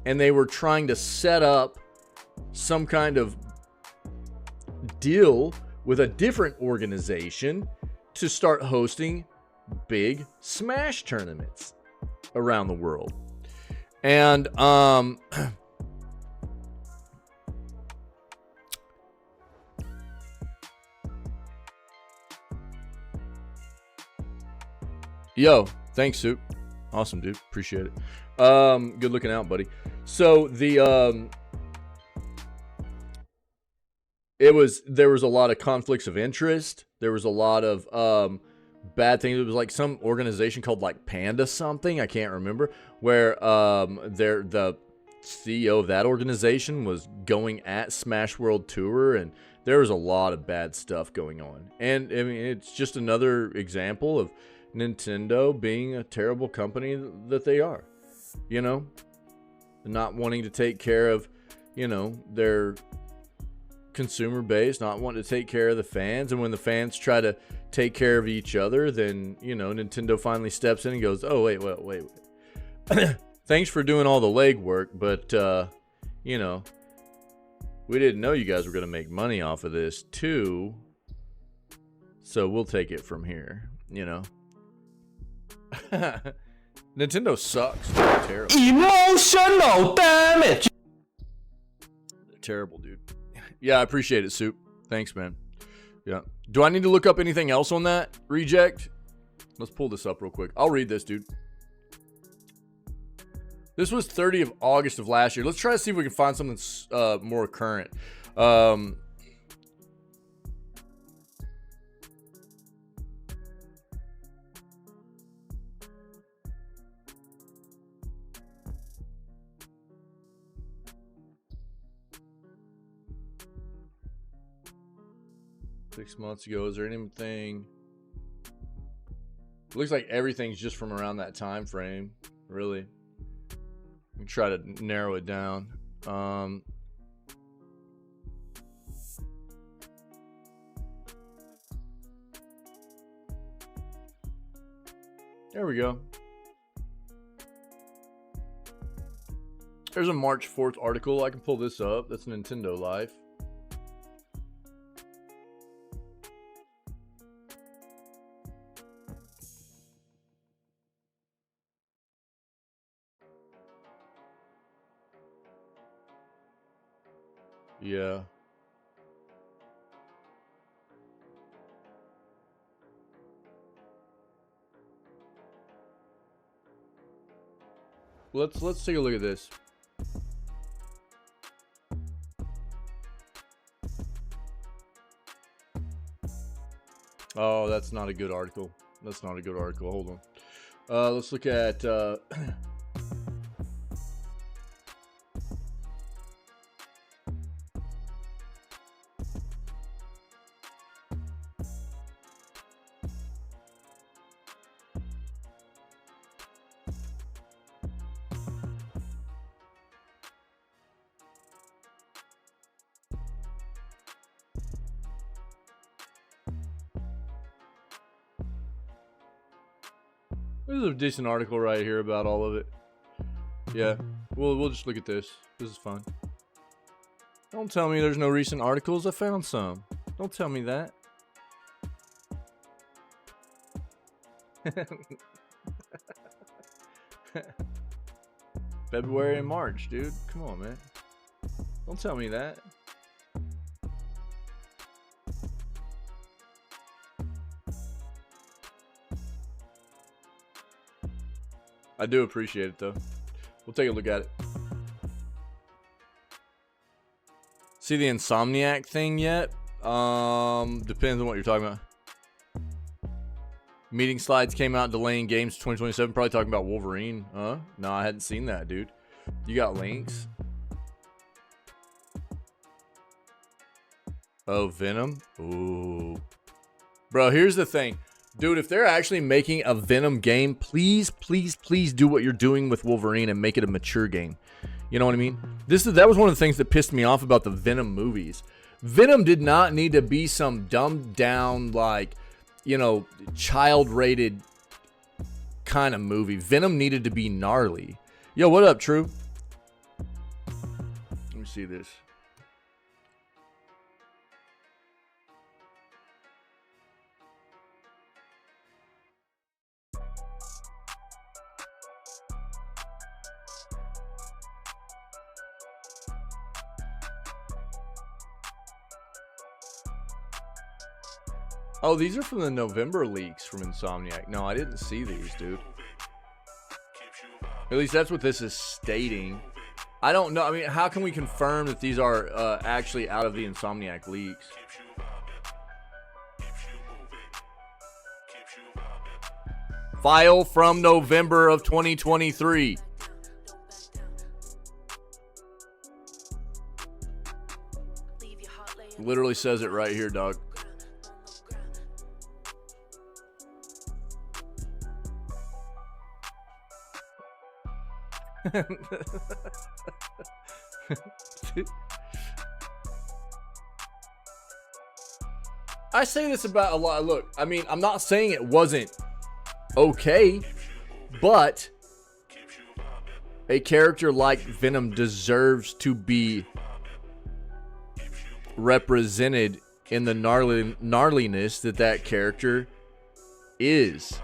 and they were trying to set up some kind of deal with a different organization to start hosting big Smash tournaments around the world. And yo, thanks, Soup. Awesome, dude. Appreciate it. Good looking out, buddy. So there was a lot of conflicts of interest. There was a lot of bad things. It was like some organization called like Panda something, I can't remember, where the CEO of that organization was going at Smash World Tour, and there was a lot of bad stuff going on. And I mean, it's just another example of Nintendo being a terrible company that they are, you know, not wanting to take care of, you know, their consumer base, not wanting to take care of the fans. And when the fans try to take care of each other, then, you know, Nintendo finally steps in and goes, oh, wait. Thanks for doing all the legwork, but, you know, we didn't know you guys were going to make money off of this too, so we'll take it from here, you know. Nintendo sucks. They're terrible. Emotional damage. They're terrible, dude. Yeah, I appreciate it, Soup. Thanks, man. Yeah. Do I need to look up anything else on that, Reject? Let's pull this up real quick. I'll read this, dude. This was 30th of August of last year. Let's try to see if we can find something more current. 6 months ago. Is there anything? It looks like everything's just from around that time frame, really. We can try to narrow it down. There we go. There's a March 4th article. I can pull this up. That's Nintendo Life. Yeah. Let's take a look at this. Oh, that's not a good article. That's not a good article. Hold on. Let's look at this is a decent article right here about all of it. Yeah, we'll just look at this. This is fun. Don't tell me there's no recent articles. I found some. Don't tell me that. February and March, dude. Come on, man. Don't tell me that. I do appreciate it, though. We'll take a look at it. See the Insomniac thing yet? Depends on what you're talking about. Meeting slides came out delaying games 2027. Probably talking about Wolverine. Huh? No, I hadn't seen that, dude. You got links? Oh, Venom? Ooh. Bro, here's the thing. Dude, if they're actually making a Venom game, please, please, please do what you're doing with Wolverine and make it a mature game. You know what I mean? That was one of the things that pissed me off about the Venom movies. Venom did not need to be some dumbed down, like, you know, child-rated kind of movie. Venom needed to be gnarly. Yo, what up, True? Let me see this. Oh, these are from the November leaks from Insomniac. No, I didn't see these, dude. At least that's what this is stating. I don't know. I mean, how can we confirm that these are actually out of the Insomniac leaks? File from November of 2023. Literally says it right here, dog. I say this about a lot. Look, I mean, I'm not saying it wasn't okay, but a character like Venom deserves to be represented in the gnarliness that character is,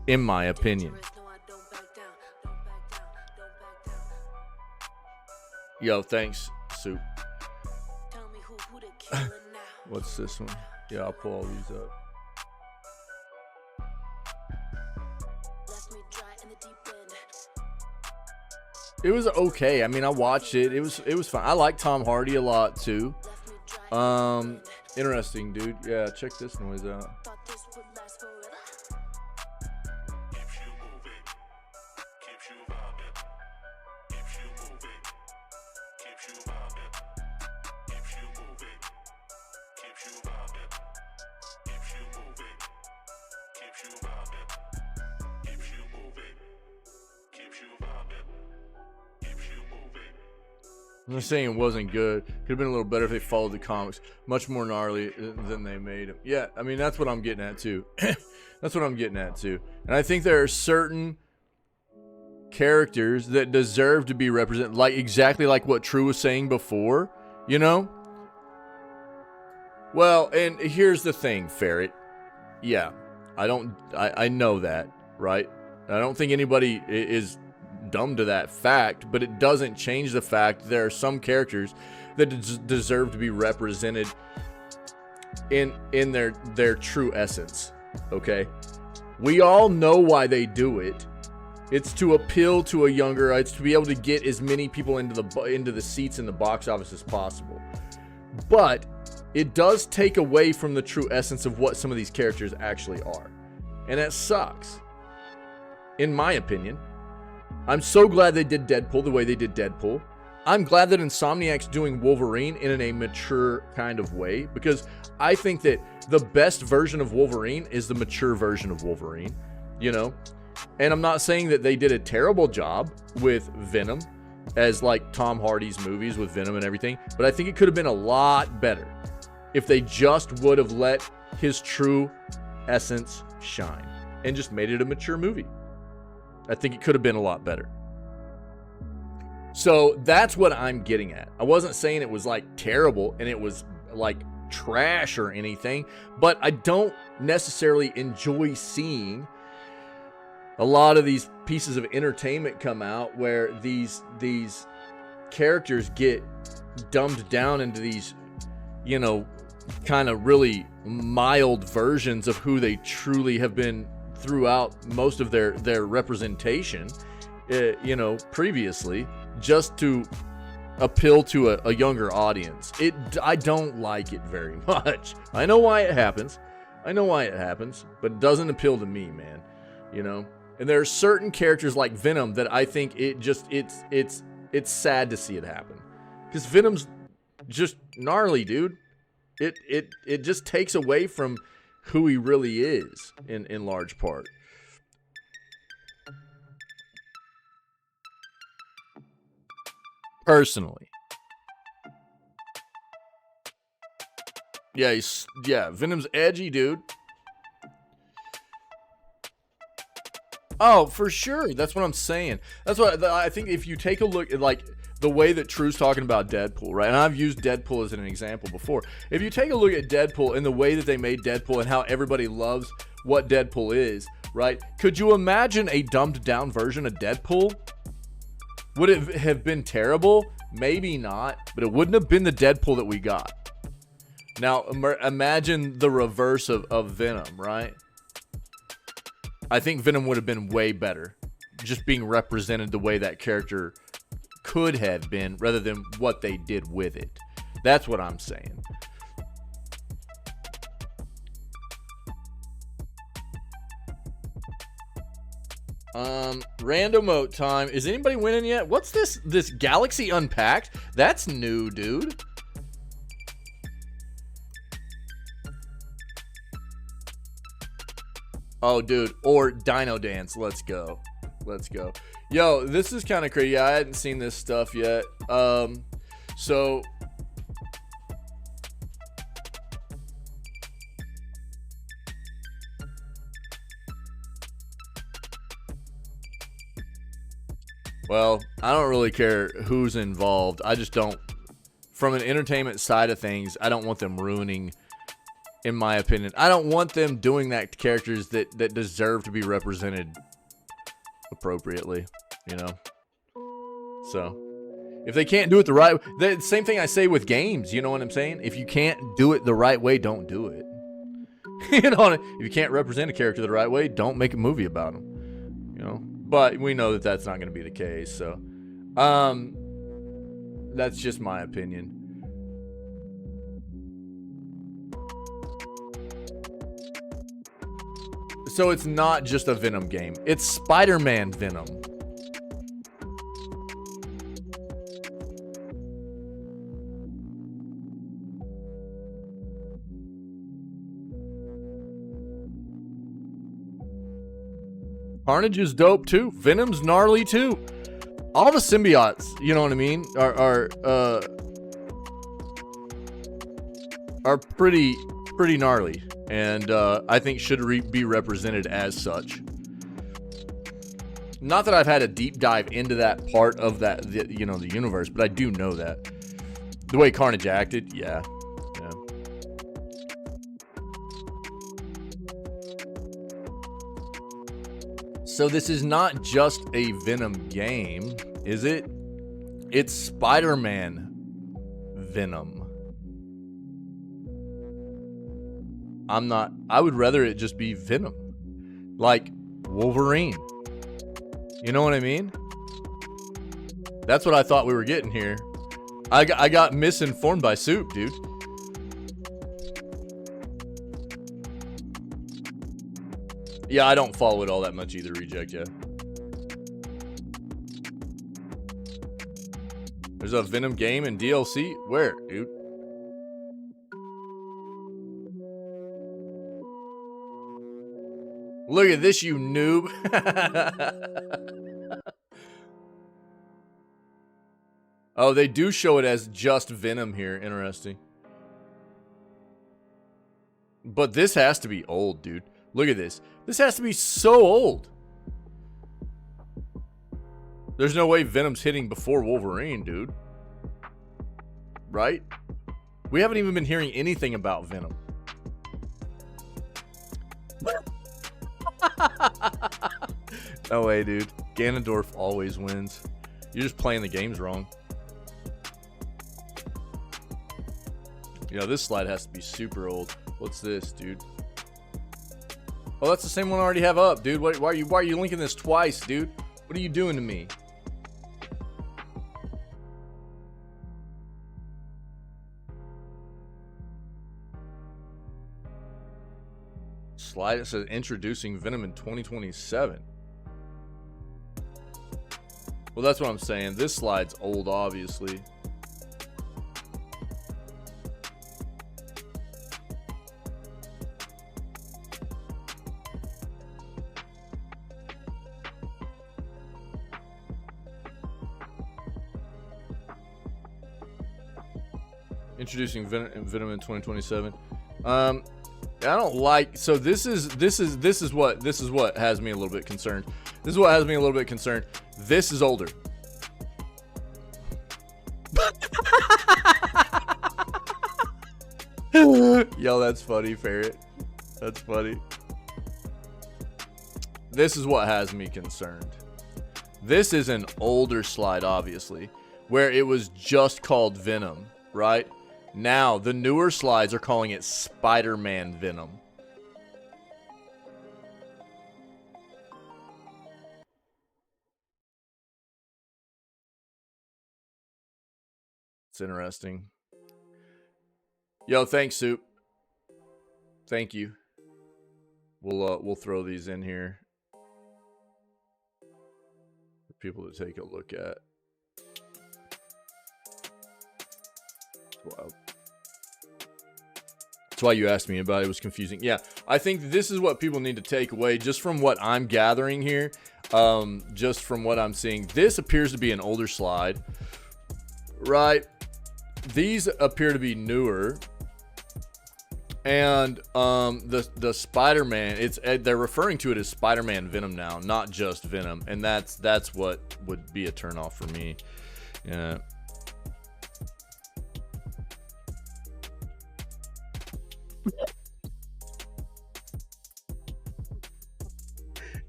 in my opinion. Yo, thanks, Soup. What's this one? Yeah, I'll pull all these up. It was okay. I mean, I watched it. It was fine. I like Tom Hardy a lot too. Interesting, dude. Yeah, check this noise out. I'm not saying it wasn't good. Could have been a little better if they followed the comics. Much more gnarly than they made them. Yeah, I mean, that's what I'm getting at, too. That's what I'm getting at, too. And I think there are certain characters that deserve to be represented, like exactly like what True was saying before, you know? Well, and here's the thing, Ferret. Yeah, I know that, right? I don't think anybody is dumb to that fact, but it doesn't change the fact there are some characters that deserve to be represented in their true essence. Okay, we all know why they do it. It's to appeal to a younger, it's to be able to get as many people into the seats in the box office as possible. But it does take away from the true essence of what some of these characters actually are. And that sucks, in my opinion. I'm so glad they did Deadpool the way they did Deadpool. I'm glad that Insomniac's doing Wolverine in a mature kind of way, because I think that the best version of Wolverine is the mature version of Wolverine, you know? And I'm not saying that they did a terrible job with Venom, as like Tom Hardy's movies with Venom and everything, but I think it could have been a lot better if they just would have let his true essence shine and just made it a mature movie. I think it could have been a lot better. So that's what I'm getting at. I wasn't saying it was like terrible and it was like trash or anything, but I don't necessarily enjoy seeing a lot of these pieces of entertainment come out where these characters get dumbed down into these, you know, kind of really mild versions of who they truly have been throughout most of their representation, you know, previously, just to appeal to a younger audience. I don't like it very much. I know why it happens. But it doesn't appeal to me, man. You know? And there are certain characters like Venom that I think it's sad to see it happen. Because Venom's just gnarly, dude. It just takes away from who he really is in large part. Personally. Yeah, Venom's edgy, dude. Oh, for sure. That's what I'm saying. That's what I think. If you take a look at like the way that True's talking about Deadpool, right? And I've used Deadpool as an example before. If you take a look at Deadpool and the way that they made Deadpool and how everybody loves what Deadpool is, right? Could you imagine a dumbed down version of Deadpool? Would it have been terrible? Maybe not, but it wouldn't have been the Deadpool that we got. Now, imagine the reverse of Venom, right? I think Venom would have been way better, just being represented the way that character could have been, rather than what they did with it. That's what I'm saying. Random emote time. Is anybody winning yet? What's this Galaxy Unpacked? That's new, dude. Oh, dude. Or Dino Dance. Let's go. Yo, this is kind of crazy. I hadn't seen this stuff yet. So well, I don't really care who's involved. I just don't, from an entertainment side of things, I don't want them ruining, in my opinion. I don't want them doing that to characters that deserve to be represented appropriately, you know? So, if they can't do it the right way, the same thing I say with games, you know what I'm saying? If you can't do it the right way, don't do it. You know, if you can't represent a character the right way, don't make a movie about them, you know? But we know that that's not going to be the case, so that's just my opinion. So it's not just a Venom game. It's Spider-Man Venom. Carnage is dope too. Venom's gnarly too. All the symbiotes, you know what I mean, are pretty gnarly, and I think should be represented as such. Not that I've had a deep dive into that part of the universe, but I do know that the way Carnage acted, yeah. So this is not just a Venom game, is it? It's Spider-Man Venom. I would rather it just be Venom. Like Wolverine. You know what I mean? That's what I thought we were getting here. I got misinformed by Soup, dude. Yeah, I don't follow it all that much either, Reject, yeah. There's a Venom game and DLC? Where, dude? Look at this, you noob. Oh, they do show it as just Venom here. Interesting. But this has to be old, dude. Look at this. This has to be so old. There's no way Venom's hitting before Wolverine, dude. Right? We haven't even been hearing anything about Venom. No way, dude. Ganondorf always wins. You're just playing the games wrong. You know, this slide has to be super old. What's this, dude? Oh, that's the same one I already have up, dude. Why are you linking this twice, dude? What are you doing to me? Slide, it says introducing Venom in 2027. Well, that's what I'm saying. This slide's old, obviously. Introducing Venom in 2027. I don't like. So this is what has me a little bit concerned. This is what has me a little bit concerned. This is older. Yo, that's funny, Ferret. That's funny. This is what has me concerned. This is an older slide, obviously, where it was just called Venom, right? Now, the newer slides are calling it Spider-Man Venom. It's interesting. Yo, thanks, Soup. Thank you. We'll throw these in here for people to take a look at. Wow. That's why you asked me about it. It was confusing. Yeah, I think this is what people need to take away just from what I'm gathering here. Just from what I'm seeing. This appears to be an older slide, right? These appear to be newer. And the Spider-Man, they're referring to it as Spider-Man Venom now, not just Venom. And that's what would be a turnoff for me. Yeah.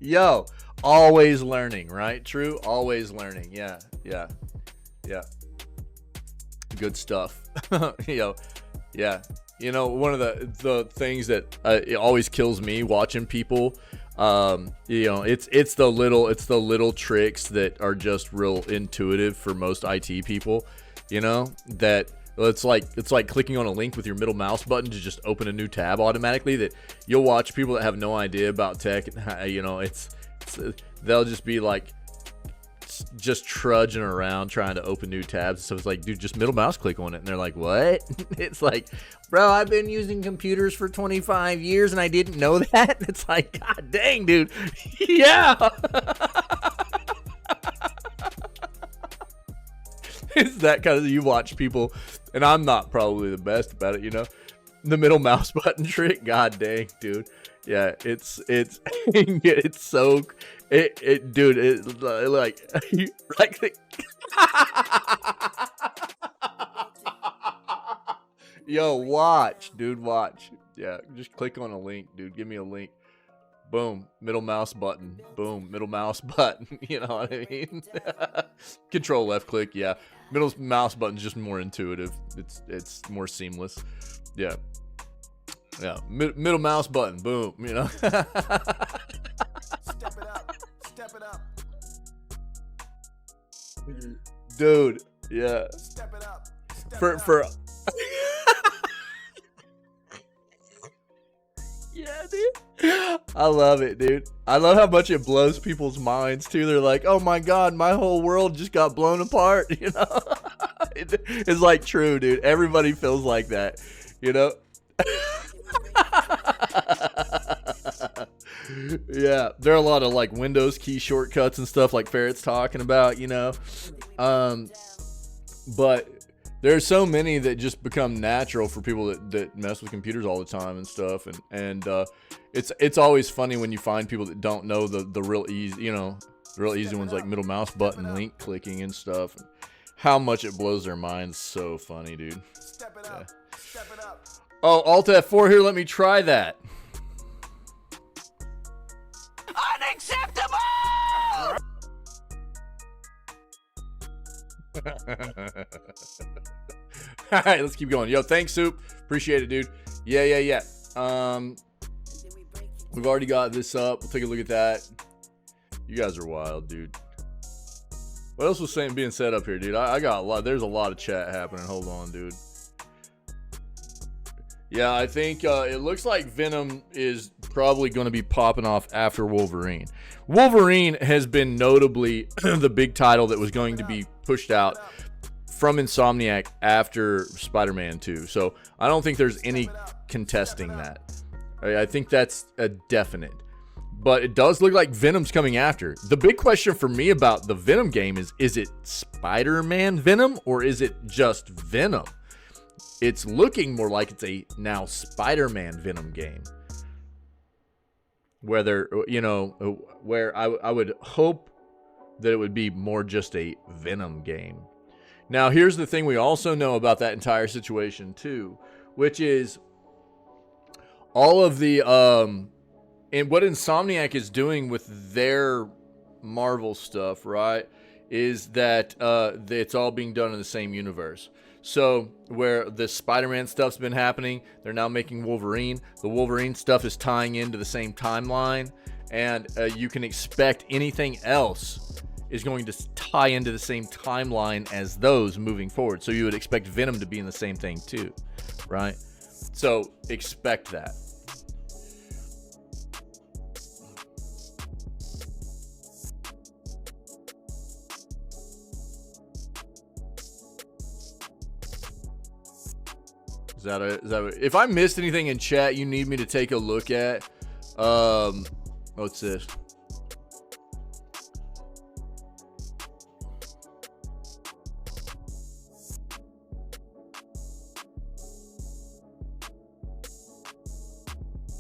Yo, always learning, right? True, always learning. Yeah. Good stuff. Yo, yeah. You know, one of the things that it always kills me watching people, you know, it's the little tricks that are just real intuitive for most IT people. You know, that it's like clicking on a link with your middle mouse button to just open a new tab automatically. That you'll watch people that have no idea about tech, and you know, they'll just be like just trudging around trying to open new tabs. So it's like, dude, just middle mouse click on it, and they're like, what? It's like, bro, I've been using computers for 25 years and I didn't know that. It's like, god dang, dude. Yeah. It's that kind of, you watch people, and I'm not probably the best about it, you know, the middle mouse button trick. God dang, dude. Yeah, it's it's so dude, it like yo, watch, dude, watch. Yeah, just click on a link, dude. Give me a link. Boom, middle mouse button. Boom, middle mouse button. You know what I mean? Control left click, yeah. Middle mouse button's just more intuitive. It's more seamless. Yeah. Yeah, middle mouse button. Boom, you know. Step it up. Step it up. Dude, yeah. Step it up. Step For it up. for Yeah, dude. I love it, dude. I love how much it blows people's minds too. They're like, "Oh my god, my whole world just got blown apart." You know, it's like true, dude. Everybody feels like that, you know. Yeah, there are a lot of like Windows key shortcuts and stuff like Ferret's talking about, you know. But there's so many that just become natural for people that mess with computers all the time and stuff, and it's always funny when you find people that don't know the real easy, you know, the real easy ones like middle mouse button link clicking and stuff, and how much it blows their minds. So funny, dude. Step it up. Step it up. Oh, Alt F4 here, let me try that. Unacceptable! All right, let's keep going. Yo, thanks, Soup. Appreciate it, dude. Yeah. We've already got this up. We'll take a look at that. You guys are wild, dude. What else was being said up here, dude? I got a lot. There's a lot of chat happening. Hold on, dude. Yeah, I think it looks like Venom is probably going to be popping off after Wolverine. Wolverine has been notably the big title that was going to be pushed out from Insomniac after Spider-Man 2. So I don't think there's any contesting that. I think that's a definite. But it does look like Venom's coming after. The big question for me about the Venom game is it Spider-Man Venom or is it just Venom? It's looking more like it's a now Spider-Man Venom game. Whether, you know, where I would hope that it would be more just a Venom game. Now, here's the thing we also know about that entire situation, too, which is all of the, and what Insomniac is doing with their Marvel stuff, right, is that it's all being done in the same universe. So where the Spider-Man stuff's been happening, they're now making Wolverine. The Wolverine stuff is tying into the same timeline, and you can expect anything else is going to tie into the same timeline as those moving forward. So you would expect Venom to be in the same thing too, right? So expect that. Is that if I missed anything in chat you need me to take a look at? What's this?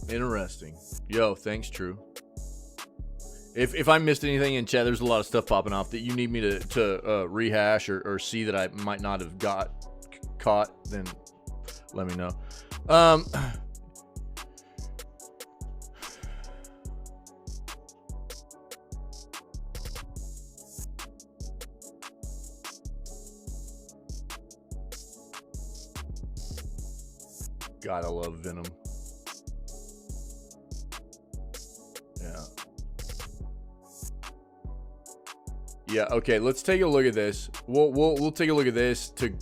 Interesting. Yo, thanks, True. If I missed anything in chat, there's a lot of stuff popping off that you need me to rehash or see that I might not have caught, then let me know. God, I love Venom. Yeah. Yeah, okay, let's take a look at this. We'll take a look at this to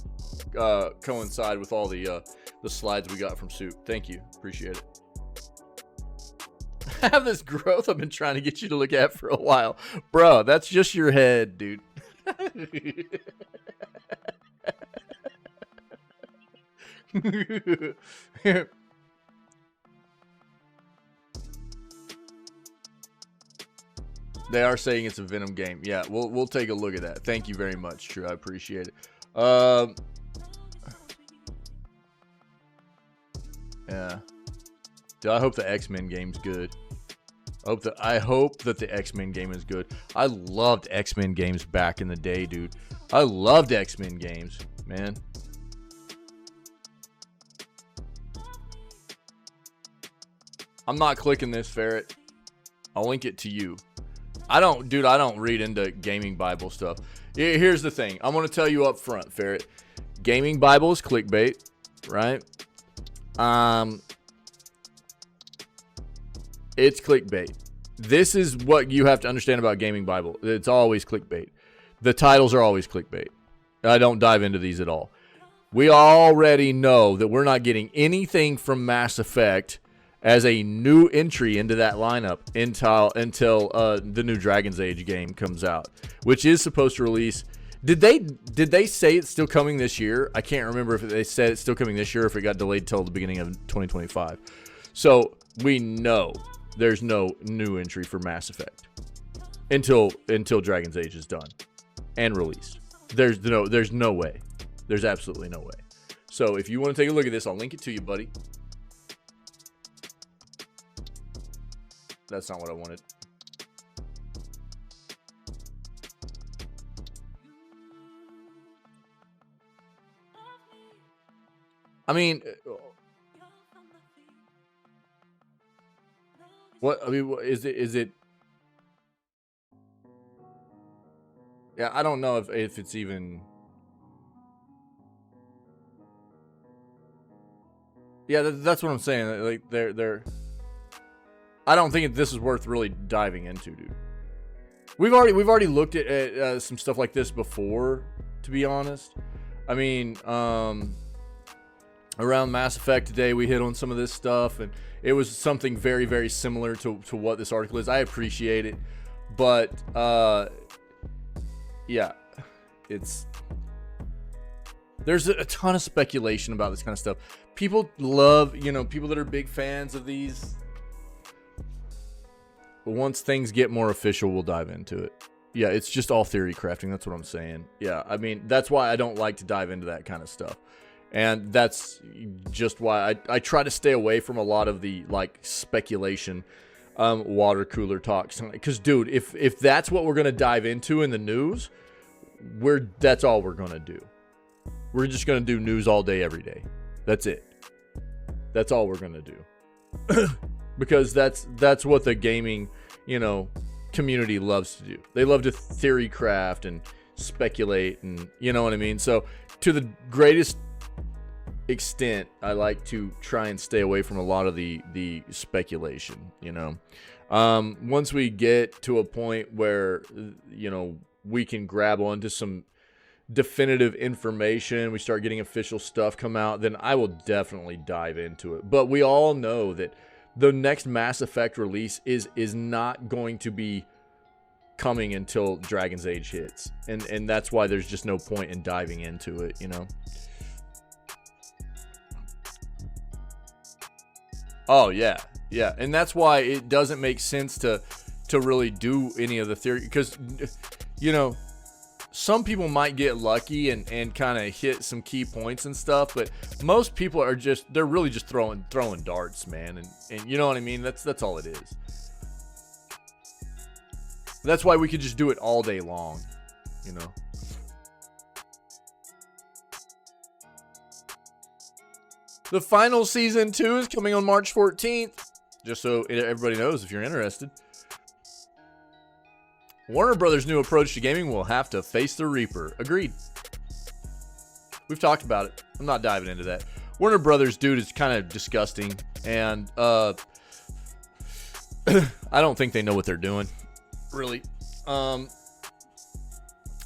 coincide with all the slides we got from Soup. Thank you. Appreciate it. I have this growth I've been trying to get you to look at for a while. Bro, that's just your head, dude. They are saying it's a Venom game. Yeah, we'll take a look at that. Thank you very much, True. I appreciate it. Yeah. Dude, I hope the X-Men game's good. I hope that the X-Men game is good. I loved X-Men games back in the day, dude. I loved X-Men games, man. I'm not clicking this, Ferret. I'll link it to you. I don't read into gaming Bible stuff. Here's the thing. I'm going to tell you up front, Ferret. Gaming Bible is clickbait, right? It's clickbait. This is what you have to understand about Gaming Bible. It's always clickbait. The titles are always clickbait. I don't dive into these at all. We already know that we're not getting anything from Mass Effect as a new entry into that lineup until the new Dragon's Age game comes out, which is supposed to release. Did they say it's still coming this year? I can't remember if they said it's still coming this year or if it got delayed till the beginning of 2025. So we know there's no new entry for Mass Effect until Dragon's Age is done and released. There's no way. There's absolutely no way. So if you want to take a look at this, I'll link it to you, buddy. That's not what I wanted. I mean, what? I mean, is it? Yeah, I don't know if it's even. Yeah, that's what I'm saying. Like they're. I don't think this is worth really diving into, dude. We've already looked at some stuff like this before, to be honest. I mean, around Mass Effect today, we hit on some of this stuff, and it was something very, very similar to what this article is. I appreciate it, but yeah, there's a ton of speculation about this kind of stuff. People love, people that are big fans of these. But once things get more official, we'll dive into it. Yeah, it's just all theory crafting. That's what I'm saying. Yeah, I mean, that's why I don't like to dive into that kind of stuff. And that's just why I try to stay away from a lot of the, speculation, water cooler talks. Because, dude, if that's what we're going to dive into in the news, that's all we're going to do. We're just going to do news all day, every day. That's it. That's all we're going to do. Because that's what the gaming, community loves to do. They love to theory craft and speculate, and you know what I mean? So to the greatest extent, I like to try and stay away from a lot of the speculation, Once we get to a point where, we can grab onto some definitive information, we start getting official stuff come out, then I will definitely dive into it. But we all know that the next Mass Effect release is not going to be coming until Dragon's Age hits. And that's why there's just no point in diving into it, Oh, yeah. Yeah. And that's why it doesn't make sense to really do any of the theory. Because, some people might get lucky and kind of hit some key points and stuff, but most people they're really just throwing darts, man. And you know what I mean? That's all it is. That's why we could just do it all day long, The final season 2 is coming on March 14th. Just so everybody knows if you're interested. Warner Brothers' new approach to gaming will have to face the Reaper. Agreed. We've talked about it. I'm not diving into that. Warner Brothers, dude, is kind of disgusting. And I don't think they know what they're doing. Really. I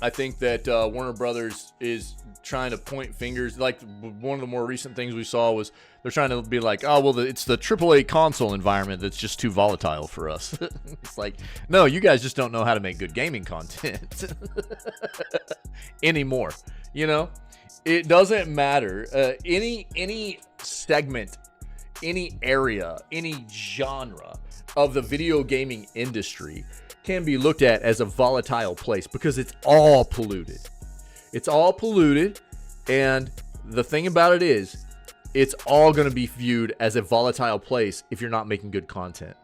think that Warner Brothers is trying to point fingers. Like, one of the more recent things we saw was they're trying to be like, oh, well, it's the AAA console environment that's just too volatile for us. It's like, no, you guys just don't know how to make good gaming content anymore. It doesn't matter. Any segment, any area, any genre of the video gaming industry can be looked at as a volatile place because it's all polluted. It's all polluted, and the thing about it is, it's all going to be viewed as a volatile place if you're not making good content.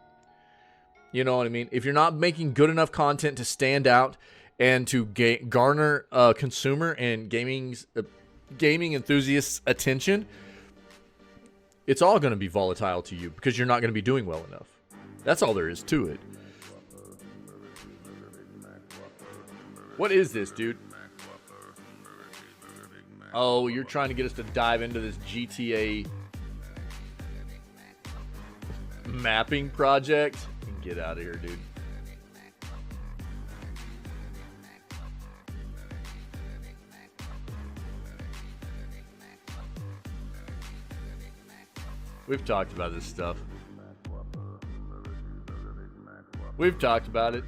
You know what I mean? If you're not making good enough content to stand out and to garner consumer and gaming enthusiasts' attention, it's all going to be volatile to you because you're not going to be doing well enough. That's all there is to it. What is this, dude? Oh, you're trying to get us to dive into this GTA mapping project? Get out of here, dude. We've talked about this stuff. We've talked about it.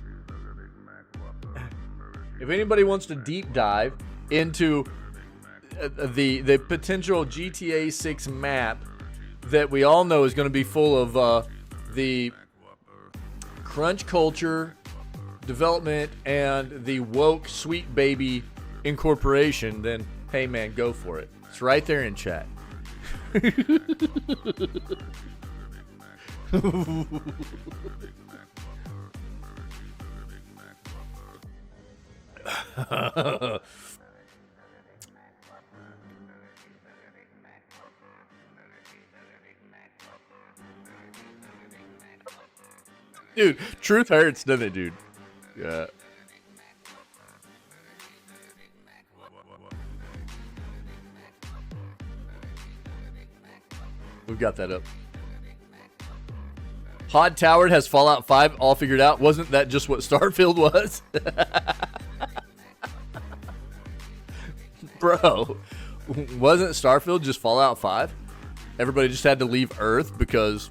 If anybody wants to deep dive into the potential GTA 6 map that we all know is going to be full of the crunch culture development and the woke sweet baby incorporation, then hey man, go for it. It's right there in chat. Dude, truth hurts, doesn't it, dude? Yeah. We've got that up. Hod Towered has Fallout 5 all figured out. Wasn't that just what Starfield was? Bro, wasn't Starfield just Fallout 5? Everybody just had to leave Earth because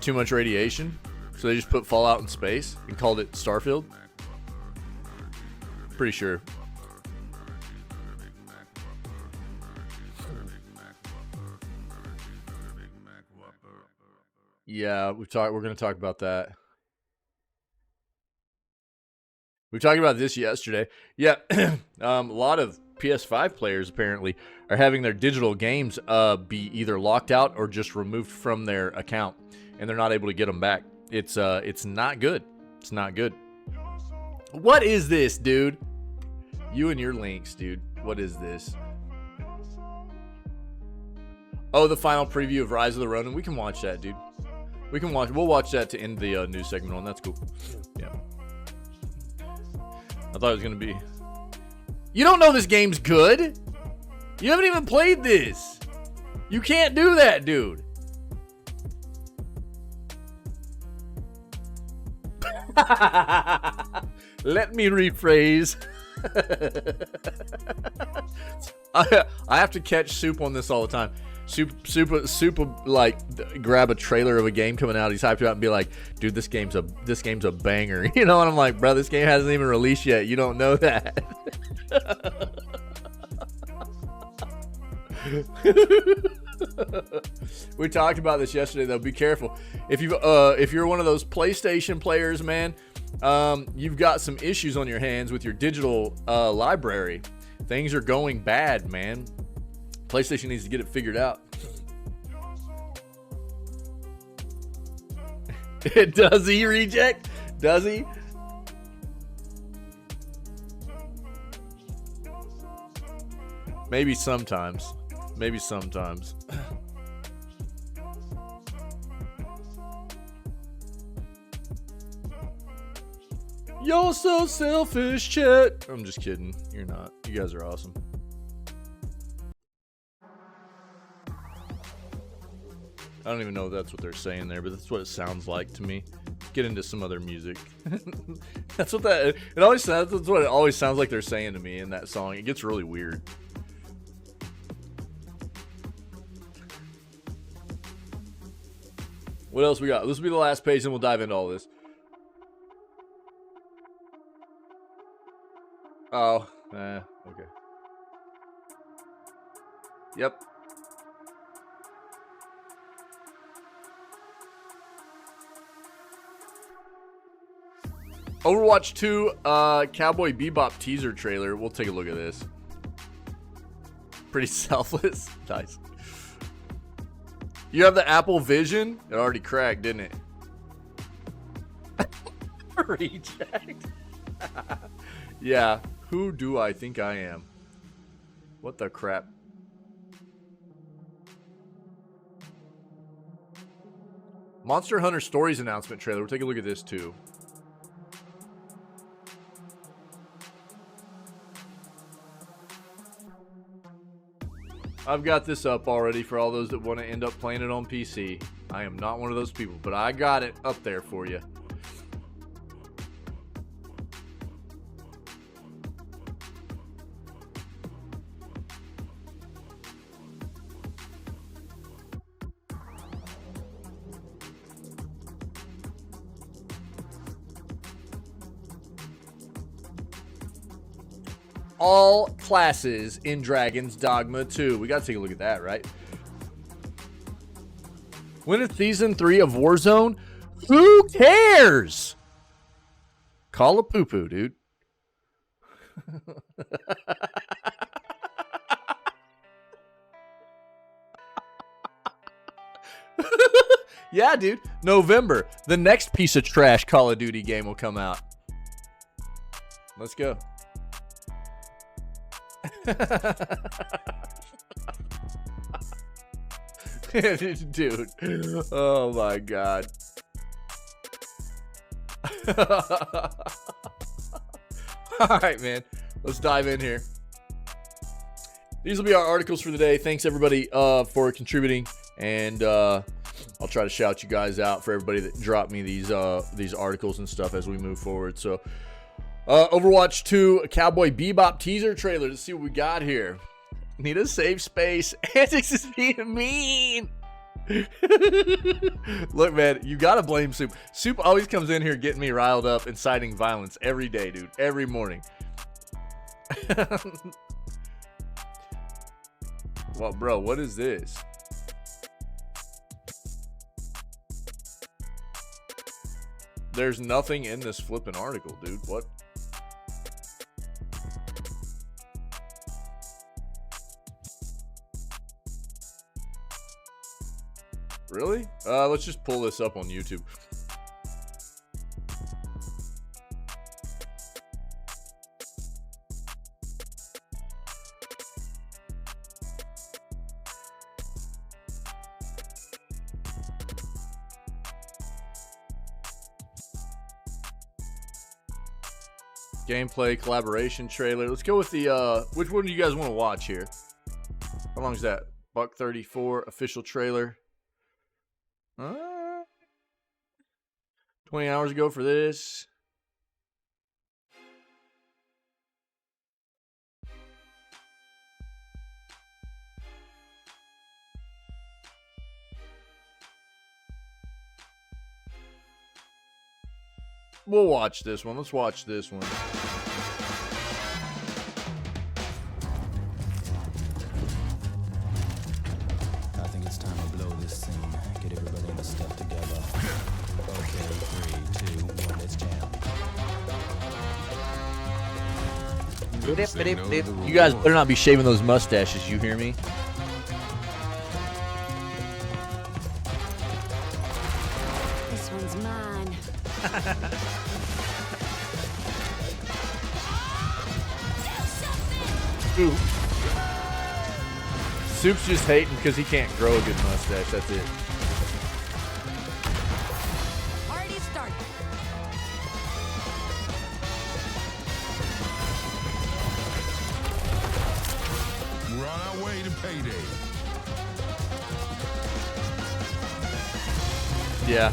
too much radiation. So they just put Fallout in space and called it Starfield. Pretty sure. Yeah, we're going to talk about that. We talked about this yesterday. Yeah, a lot of PS5 players apparently are having their digital games be either locked out or just removed from their account, and they're not able to get them back. It's not good. It's not good. What is this, dude? You and your links, dude. What is this? Oh, the final preview of Rise of the Ronin. We can watch that, dude. We'll watch that to end the news segment on. That's cool. Yeah. I thought it was going to be... You don't know this game's good? You haven't even played this. You can't do that, dude. Let me rephrase. I have to catch Soup on this all the time. Soup like grab a trailer of a game coming out. He's hyped about and be like, "Dude, this game's a banger." You know, and I'm like, "Bro, this game hasn't even released yet. You don't know that." We talked about this yesterday, though. Be careful if you're one of those PlayStation players, man. You've got some issues on your hands with your digital library. Things are going bad, man. PlayStation needs to get it figured out. Does he reject? Does he? Maybe sometimes. Maybe sometimes. You're so selfish, Chet. I'm just kidding. You're not. You guys are awesome. I don't even know if that's what they're saying there, but that's what it sounds like to me. Get into some other music. That's what that. It always sounds. That's what it always sounds like they're saying to me in that song. It gets really weird. What else we got? This will be the last page, and we'll dive into all this. Oh, okay. Yep. Overwatch 2 Cowboy Bebop teaser trailer. We'll take a look at this. Pretty selfless. Nice. You have the Apple Vision? It already cracked, didn't it? Reject. Yeah. Who do I think I am? What the crap? Monster Hunter Stories announcement trailer. We'll take a look at this too. I've got this up already for all those that want to end up playing it on PC. I am not one of those people, but I got it up there for you. All classes in Dragon's Dogma 2. We got to take a look at that, right? When is season 3 of Warzone? Who cares? Call a poo-poo, dude. Yeah, dude. November. The next piece of trash Call of Duty game will come out. Let's go. Dude. Oh my god. Alright, man. Let's dive in here. These will be our articles for the day. Thanks everybody for contributing. And I'll try to shout you guys out for everybody that dropped me these articles and stuff as we move forward. So Overwatch 2 Cowboy Bebop teaser trailer. Let's see what we got here. Need a safe space. Antics is being mean. Look, man, you gotta blame Soup. Soup always comes in here getting me riled up, inciting violence every day, dude. Every morning. Well, bro, what is this? There's nothing in this flipping article, dude. What? Really? Let's just pull this up on YouTube. Gameplay collaboration trailer. Let's go with the which one do you guys want to watch here? How long is that? Buck 34 official trailer. 20 hours ago for this. We'll watch this one. Let's watch this one. I think it's time to blow this scene. Get everybody in the stuff together. Okay, 3, 2, 1, let's jam. You guys better not be shaving those mustaches, you hear me? This one's mine. Ooh. Soup's just hating because he can't grow a good mustache. That's it. Party started. We're on our way to payday. Yeah.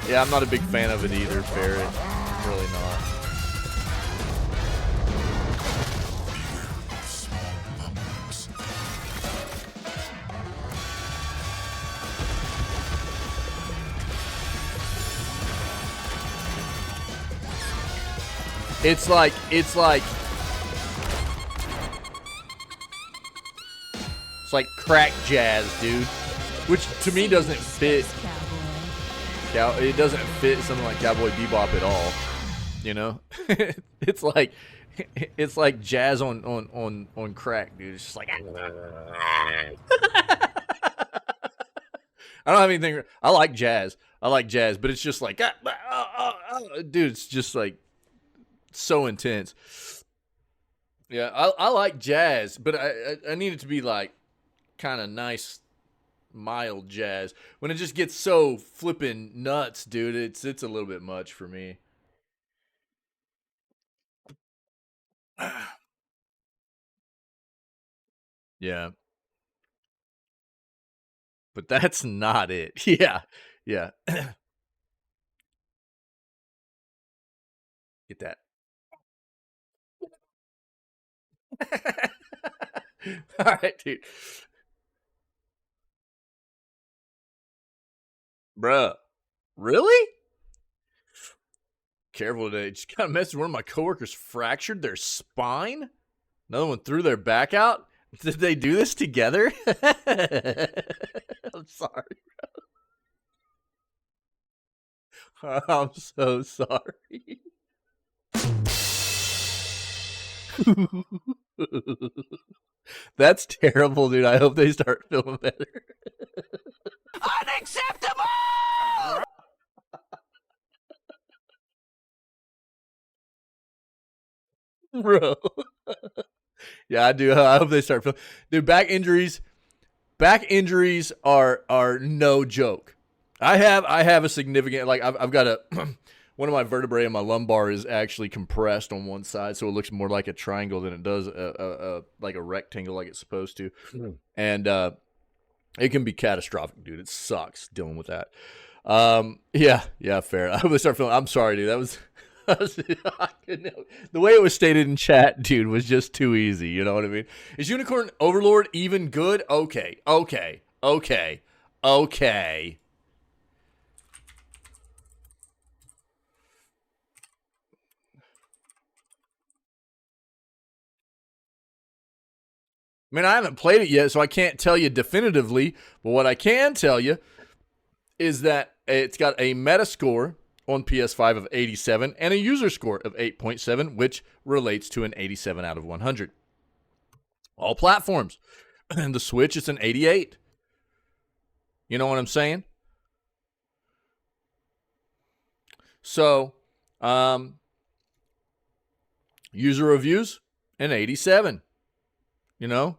Yeah, I'm not a big fan of it either, Barrett. Really not. It's like crack jazz, dude. Which to me doesn't fit. It doesn't fit something like Cowboy Bebop at all. You know? it's like jazz on crack, dude. It's just like I don't have anything. I like jazz, but it's just like dude, it's just like so intense. Yeah, I like jazz, but I need it to be like kind of nice, mild jazz. When it just gets so flippin' nuts, dude, it's a little bit much for me. Yeah. But that's not it. Yeah. Yeah. Get that. All right, dude. Bruh. Really? Careful today. Just got a message. One of my coworkers fractured their spine. Another one threw their back out. Did they do this together? I'm sorry. I'm so sorry. That's terrible, dude. I hope they start feeling better. Unacceptable! Bro. Yeah, I do. I hope they start feeling. Dude, back injuries are no joke. I have a significant, like, I've got a one of my vertebrae in my lumbar is actually compressed on one side, so it looks more like a triangle than it does like a rectangle like it's supposed to. And it can be catastrophic, dude. It sucks dealing with that. Yeah, fair. I hope they start feeling. I'm sorry, dude. That was the way it was stated in chat, dude, was just too easy. You know what I mean? Is Unicorn Overlord even good? Okay. I mean, I haven't played it yet, so I can't tell you definitively. But what I can tell you is that it's got a Metascore on PS5 of 87 and a user score of 8.7, which relates to an 87 out of 100. All platforms. And the Switch is an 88. You know what I'm saying? So, user reviews, an 87. You know?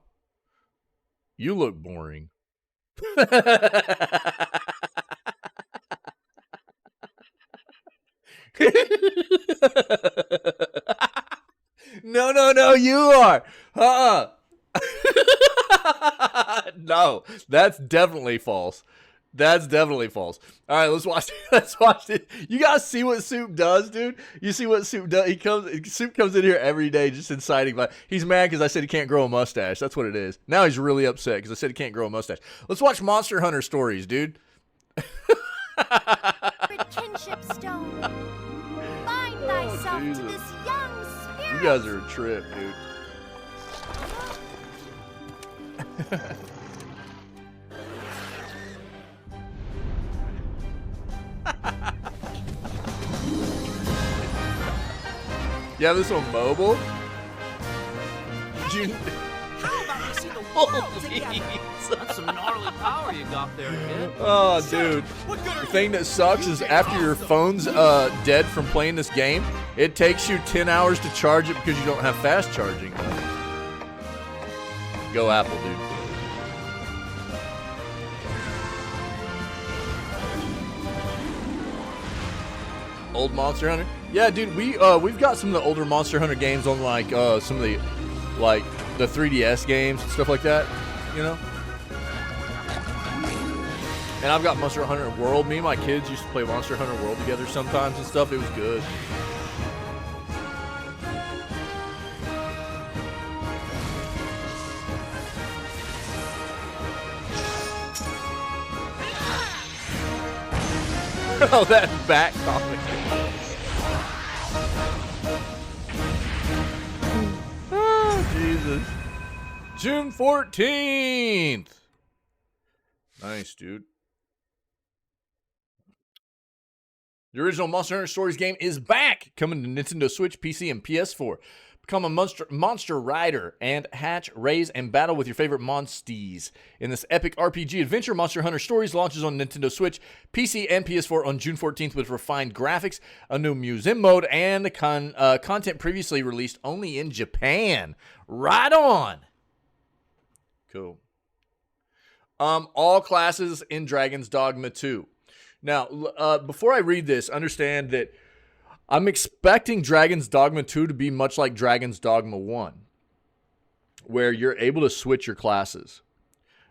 You look boring. No, you are. No, that's definitely false. That's definitely false. All right, let's watch it. You guys see what Soup does, dude? You see what Soup does? Soup comes in here every day just inciting. Like, he's mad because I said he can't grow a mustache. That's what it is. Now he's really upset because I said he can't grow a mustache. Let's watch Monster Hunter stories, dude. Kinship stone. Bind thyself to this young spirit. You guys are a trip, dude. Yeah, this on mobile? Did you... How about we see the world together? That's some gnarly power you got there, kid. Oh, dude. The thing that sucks is after your phone's dead from playing this game, it takes you 10 hours to charge it because you don't have fast charging. Go Apple, dude. Old Monster Hunter? Yeah, dude, we've got some of the older Monster Hunter games on like some of the like the 3DS games and stuff like that, you know? And I've got Monster Hunter World. Me and my kids used to play Monster Hunter World together sometimes and stuff. It was good. Oh, that back comic. Oh, Jesus. June 14th. Nice, dude. The original Monster Hunter Stories game is back, coming to Nintendo Switch, PC, and PS4. Become a monster rider and hatch, raise, and battle with your favorite monsties. In this epic RPG adventure, Monster Hunter Stories launches on Nintendo Switch, PC, and PS4 on June 14th with refined graphics, a new museum mode, and content previously released only in Japan. Right on! Cool. All classes in Dragon's Dogma 2. Now, before I read this, understand that I'm expecting Dragon's Dogma 2 to be much like Dragon's Dogma 1. where you're able to switch your classes.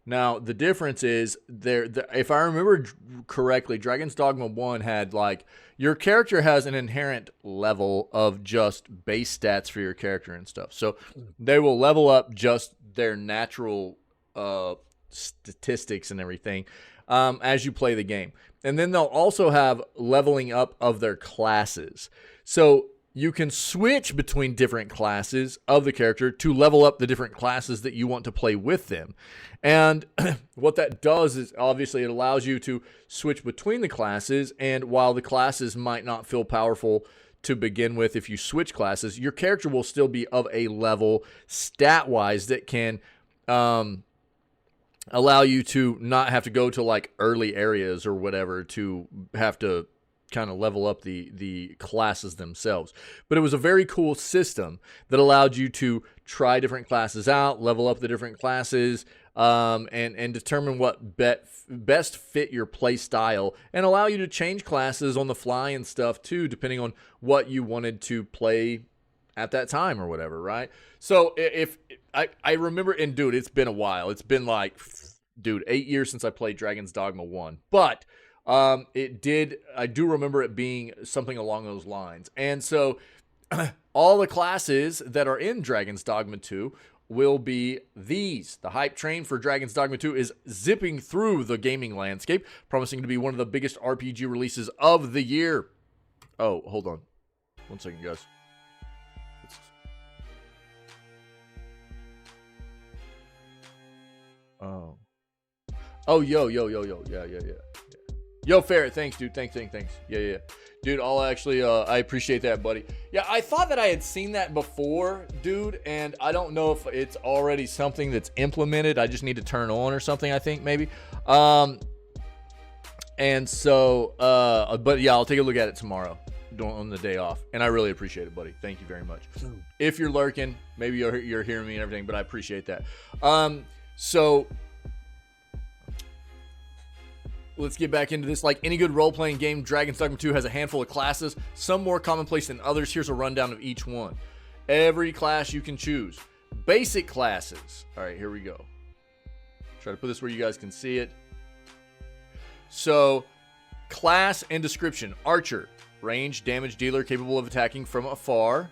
Now, the difference is if I remember correctly, Dragon's Dogma 1 had like your character has an inherent level of just base stats for your character and stuff. So they will level up just their natural statistics and everything as you play the game. And then they'll also have leveling up of their classes. So you can switch between different classes of the character to level up the different classes that you want to play with them. And what that does is obviously it allows you to switch between the classes. And while the classes might not feel powerful to begin with, if you switch classes, your character will still be of a level stat-wise that can allow you to not have to go to like early areas or whatever to have to kind of level up the classes themselves. But it was a very cool system that allowed you to try different classes out, level up the different classes, and determine what best fit your play style, and allow you to change classes on the fly and stuff too, depending on what you wanted to play at that time or whatever, right? So if I remember, and dude, it's been a while. It's been like, dude, 8 years since I played Dragon's Dogma 1. But I do remember it being something along those lines. And so all the classes that are in Dragon's Dogma 2 will be these. The hype train for Dragon's Dogma 2 is zipping through the gaming landscape, promising to be one of the biggest RPG releases of the year. Oh, hold on. 1 second, guys. Oh, yo. Yeah. Yo, Ferret, thanks, dude. Thanks. Yeah. Dude, I'll actually, I appreciate that, buddy. Yeah, I thought that I had seen that before, dude, and I don't know if it's already something that's implemented. I just need to turn on or something, I think, maybe. And so, but yeah, I'll take a look at it tomorrow on the day off, and I really appreciate it, buddy. Thank you very much. If you're lurking, maybe you're hearing me and everything, but I appreciate that. So let's get back into this. Like any good role-playing game, Dragon's Dogma 2 has a handful of classes, some more commonplace than others. Here's a rundown of each one. Every class you can choose. Basic classes. All right, here we go. Try to put this where you guys can see it. So, class and description. Archer, range damage dealer capable of attacking from afar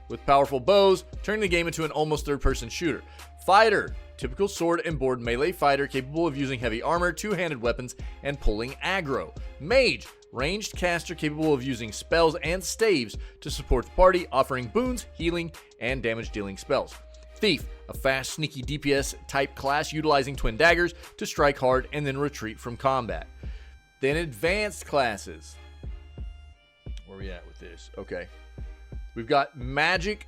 with powerful bows, turning the game into an almost third-person shooter. Fighter, typical sword and board melee fighter capable of using heavy armor, two-handed weapons, and pulling aggro. Mage, ranged caster capable of using spells and staves to support the party, offering boons, healing, and damage-dealing spells. Thief, a fast, sneaky DPS type class utilizing twin daggers to strike hard and then retreat from combat. Then advanced classes. Where are we at with this? Okay. We've got Magic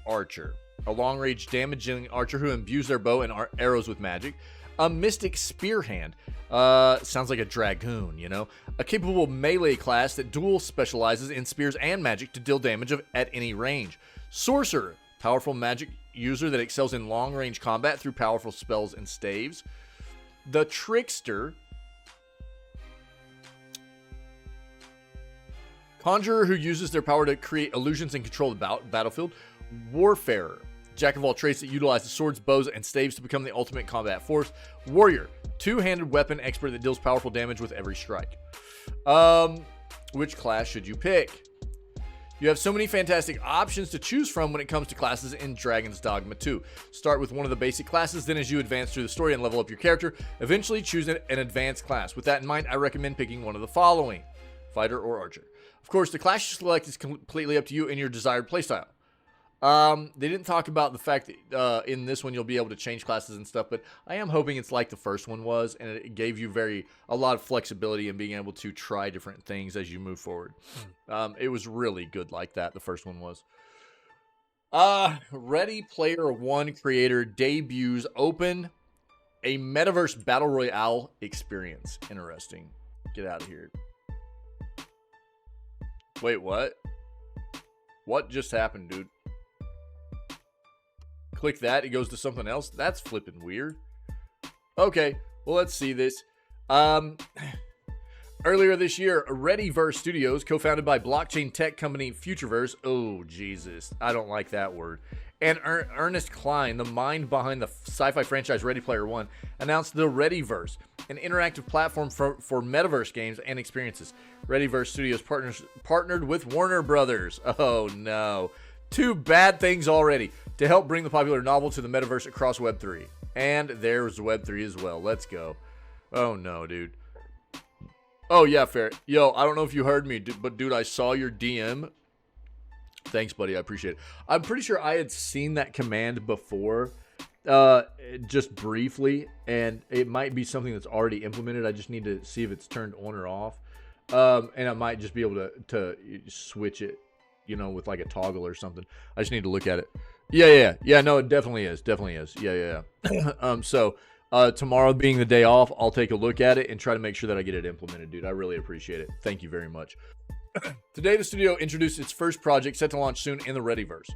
Archer, a long-range damaging archer who imbues their bow and arrows with magic. A Mystic Spearhand, sounds like a dragoon, you know? A capable melee class that dual specializes in spears and magic to deal damage at any range. Sorcerer, powerful magic user that excels in long-range combat through powerful spells and staves. The Trickster, conjurer who uses their power to create illusions and control the battlefield. Warfarer, jack of all trades that utilizes swords, bows, and staves to become the ultimate combat force. Warrior, two-handed weapon expert that deals powerful damage with every strike. Which class should you pick? You have so many fantastic options to choose from when it comes to classes in Dragon's Dogma 2. Start with one of the basic classes, then as you advance through the story and level up your character, eventually choose an advanced class. With that in mind, I recommend picking one of the following: Fighter or Archer. Of course, the class you select is completely up to you and your desired playstyle. They didn't talk about the fact that in this one you'll be able to change classes and stuff, but I am hoping it's like the first one was, and it gave you a lot of flexibility in being able to try different things as you move forward. It was really good like that, the first one was. Ready Player One creator debuts open a metaverse battle royale experience. Interesting. Get out of here. Wait, what? What just happened, dude? Click that, it goes to something else. That's flipping weird. Okay, well, let's see this. Earlier this year, Readyverse Studios, co-founded by blockchain tech company Futureverse, oh Jesus, I don't like that word, and Ernest Cline, the mind behind the sci-fi franchise Ready Player One, announced the Readyverse, an interactive platform for metaverse games and experiences. Readyverse Studios partnered with Warner Brothers. Oh no. Two bad things already to help bring the popular novel to the metaverse across Web3. And there's Web3 as well. Let's go. Oh no, dude. Oh, yeah, fair. Yo, I don't know if you heard me, but dude, I saw your DM. Thanks, buddy. I appreciate it. I'm pretty sure I had seen that command before, just briefly, and it might be something that's already implemented. I just need to see if it's turned on or off. And I might just be able to switch it, you know, with like a toggle or something. I just need to look at it. Yeah, no, it definitely is. Yeah. So... tomorrow being the day off, I'll take a look at it and try to make sure that I get it implemented, dude. I really appreciate it. Thank you very much. Today, the studio introduced its first project set to launch soon in the Readyverse.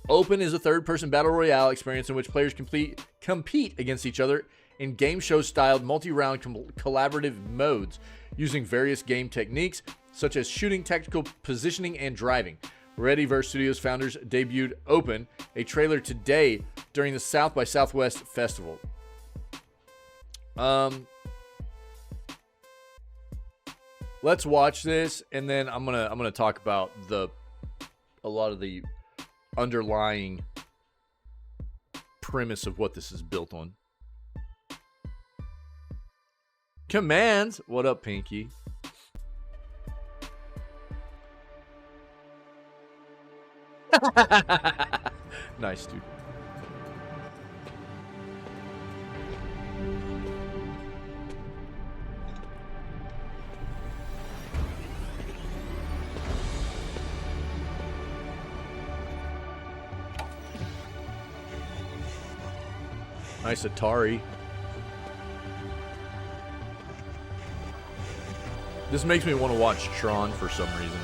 Open is a third-person battle royale experience in which players compete against each other in game show-styled multi-round collaborative modes using various game techniques such as shooting, tactical positioning, and driving. Readyverse Studios founders debuted Open, a trailer today during the South by Southwest Festival. Let's watch this, and then I'm gonna talk about a lot of the underlying premise of what this is built on. Commands. What up, Pinky? Nice, dude. Nice Atari. This makes me want to watch Tron for some reason.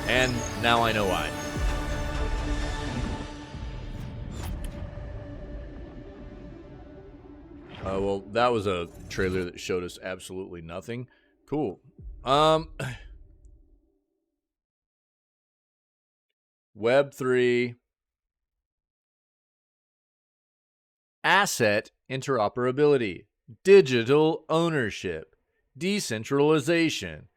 And now I know why. Well, that was a trailer that showed us absolutely nothing. Cool. Web3 asset interoperability, digital ownership, decentralization.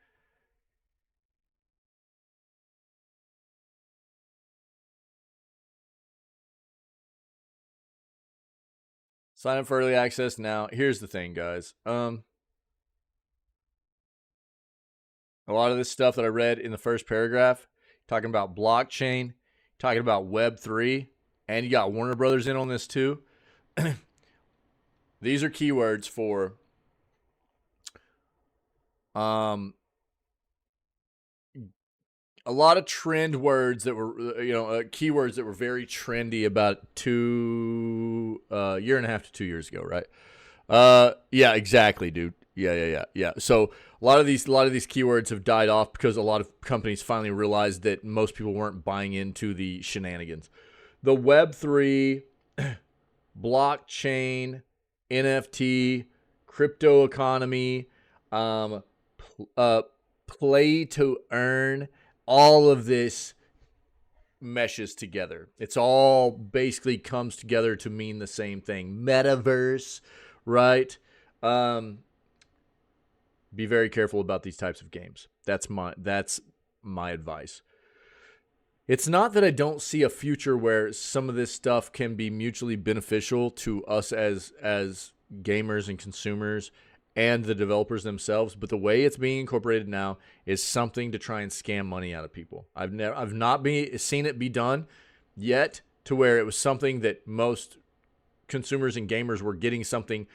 Sign up for early access now. Here's the thing, guys. A lot of this stuff that I read in the first paragraph, talking about blockchain, talking about Web3, and you got Warner Brothers in on this too. These are keywords for a lot of trend words that were, keywords that were very trendy about year and a half to 2 years ago, right? Yeah, exactly, dude. Yeah. So a lot of these keywords have died off because a lot of companies finally realized that most people weren't buying into the shenanigans. The Web3, blockchain, NFT, crypto economy, play to earn, all of this meshes together. It's all basically comes together to mean the same thing. Metaverse, right? Be very careful about these types of games. That's my advice. It's not that I don't see a future where some of this stuff can be mutually beneficial to us as gamers and consumers and the developers themselves, but the way it's being incorporated now is something to try and scam money out of people. I've not seen it be done yet to where it was something that most consumers and gamers were getting something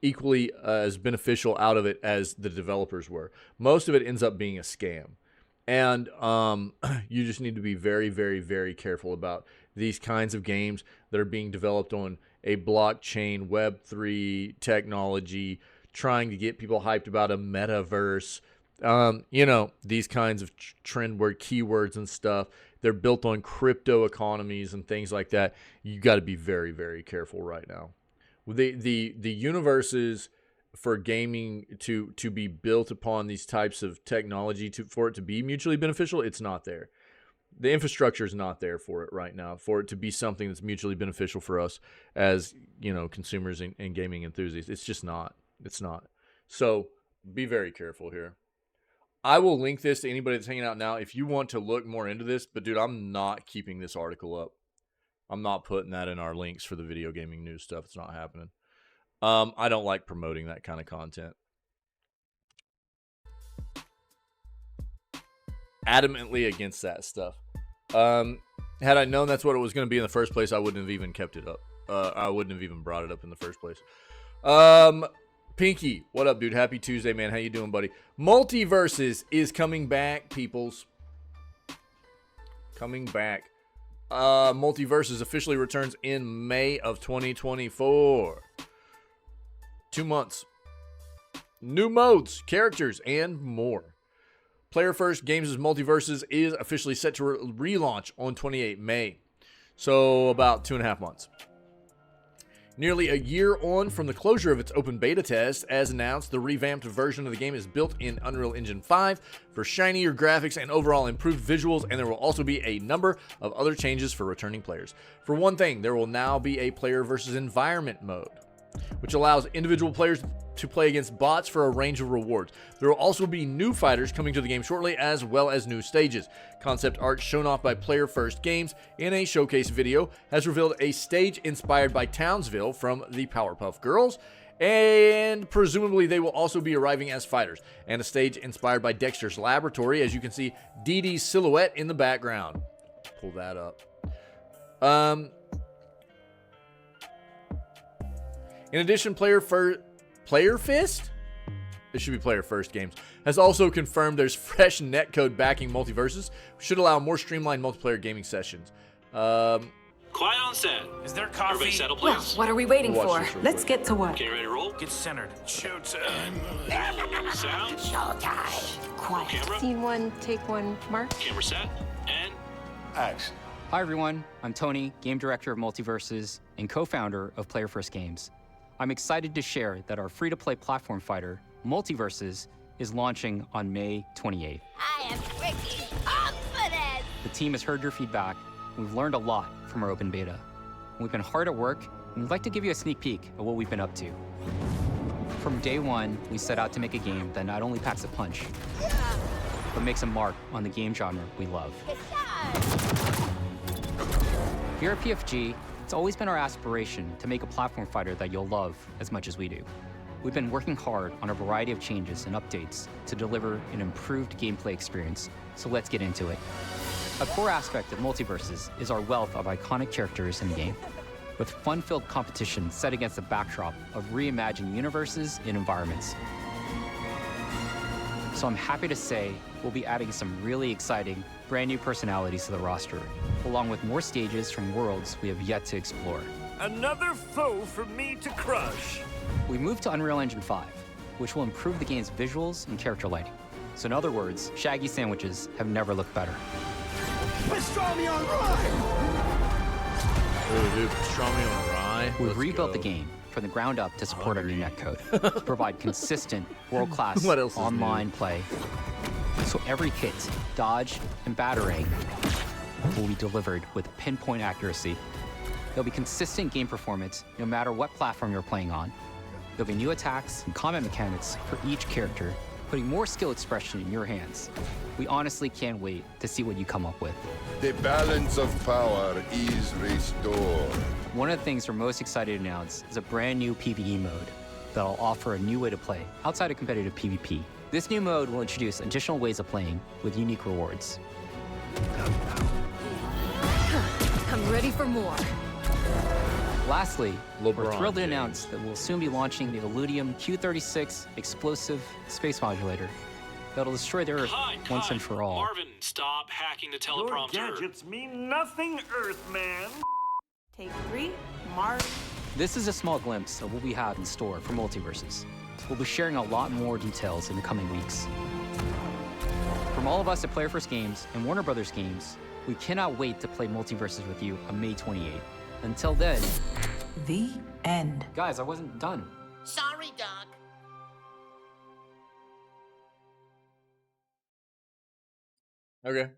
equally as beneficial out of it as the developers were. Most of it ends up being a scam. And you just need to be very, very, very careful about these kinds of games that are being developed on a blockchain, Web3 technology, trying to get people hyped about a metaverse. These kinds of trend word keywords and stuff. They're built on crypto economies and things like that. You got to be very, very careful right now. The universes for gaming to be built upon these types of technology for it to be mutually beneficial, it's not there. The infrastructure is not there for it right now, for it to be something that's mutually beneficial for us as, you know, consumers and gaming enthusiasts. It's just not. It's not. So be very careful here. I will link this to anybody that's hanging out now if you want to look more into this. But, dude, I'm not keeping this article up. I'm not putting that in our links for the video gaming news stuff. It's not happening. I don't like promoting that kind of content. Adamantly against that stuff. Had I known that's what it was going to be in the first place, I wouldn't have even kept it up. I wouldn't have even brought it up in the first place. Pinky, what up, dude? Happy Tuesday, man. How you doing, buddy? Multiverses is coming back, peoples. Coming back. Multiverses officially returns in May of 2024. 2 months. New modes, characters, and more. Player First Games' Multiverses is officially set to relaunch on 28 May. So about 2.5 months. Nearly a year on from the closure of its open beta test, as announced, the revamped version of the game is built in Unreal Engine 5 for shinier graphics and overall improved visuals, and there will also be a number of other changes for returning players. For one thing, there will now be a player versus environment mode, which allows individual players to play against bots for a range of rewards. There will also be new fighters coming to the game shortly, as well as new stages. Concept art shown off by Player First Games in a showcase video has revealed a stage inspired by Townsville from the Powerpuff Girls, and presumably they will also be arriving as fighters, and a stage inspired by Dexter's Laboratory, as you can see Dee Dee's silhouette in the background. Pull that up. In addition, Player Fist? It should be Player First Games. Has also confirmed there's fresh netcode backing Multiverses, which should allow more streamlined multiplayer gaming sessions. Quiet on set. Is there coffee? Everybody settle, Well, please. what are we waiting Watch for? this real Let's quick. get to work. Okay, ready to roll? Get centered. Showtime. Sound. Showtime. Quiet. Camera. Scene one, take one, Mark. Camera set. And Action. Hi everyone, I'm Tony, Game Director of Multiverses and co-founder of Player First Games. I'm excited to share that our free-to-play platform fighter, Multiverses, is launching on May 28th. I am freaking confident. The team has heard your feedback, and we've learned a lot from our open beta. We've been hard at work, and we'd like to give you a sneak peek of what we've been up to. From day one, we set out to make a game that not only packs a punch, but makes a mark on the game genre we love. Good job. Here at PFG, it's always been our aspiration to make a platform fighter that you'll love as much as we do. We've been working hard on a variety of changes and updates to deliver an improved gameplay experience, so let's get into it. A core aspect of Multiverses is our wealth of iconic characters in the game, with fun-filled competition set against the backdrop of reimagined universes and environments. So I'm happy to say we'll be adding some really exciting, brand new personalities to the roster, along with more stages from worlds we have yet to explore. Another foe for me to crush. We moved to Unreal Engine 5, which will improve the game's visuals and character lighting. So in other words, Shaggy sandwiches have never looked better. Pastrami on rye. Oh, dude, pastrami on rye. We've Let's rebuilt go. the game from the ground up to support our new netcode, to provide consistent, world-class What else is online play. So every hit, dodge, and batarang will be delivered with pinpoint accuracy. There'll be consistent game performance no matter what platform you're playing on. There'll be new attacks and combat mechanics for each character, putting more skill expression in your hands. We honestly can't wait to see what you come up with. The balance of power is restored. One of the things we're most excited to announce is a brand new PvE mode that'll offer a new way to play outside of competitive PvP. This new mode will introduce additional ways of playing with unique rewards. I'm ready for more. Lastly, we're LeBron thrilled to James. announce that we'll soon be launching the Illudium Q36 explosive space modulator that'll destroy the Earth once and for all. Marvin, stop hacking the Your teleprompter. gadgets mean nothing, Earthman. Take three, Mark. This is a small glimpse of what we have in store for Multiverses. We'll be sharing a lot more details in the coming weeks. From all of us at Player First Games and Warner Brothers Games, we cannot wait to play Multiverses with you on May 28th. Until then, The end. Guys, I wasn't done. Sorry, Doc. Okay,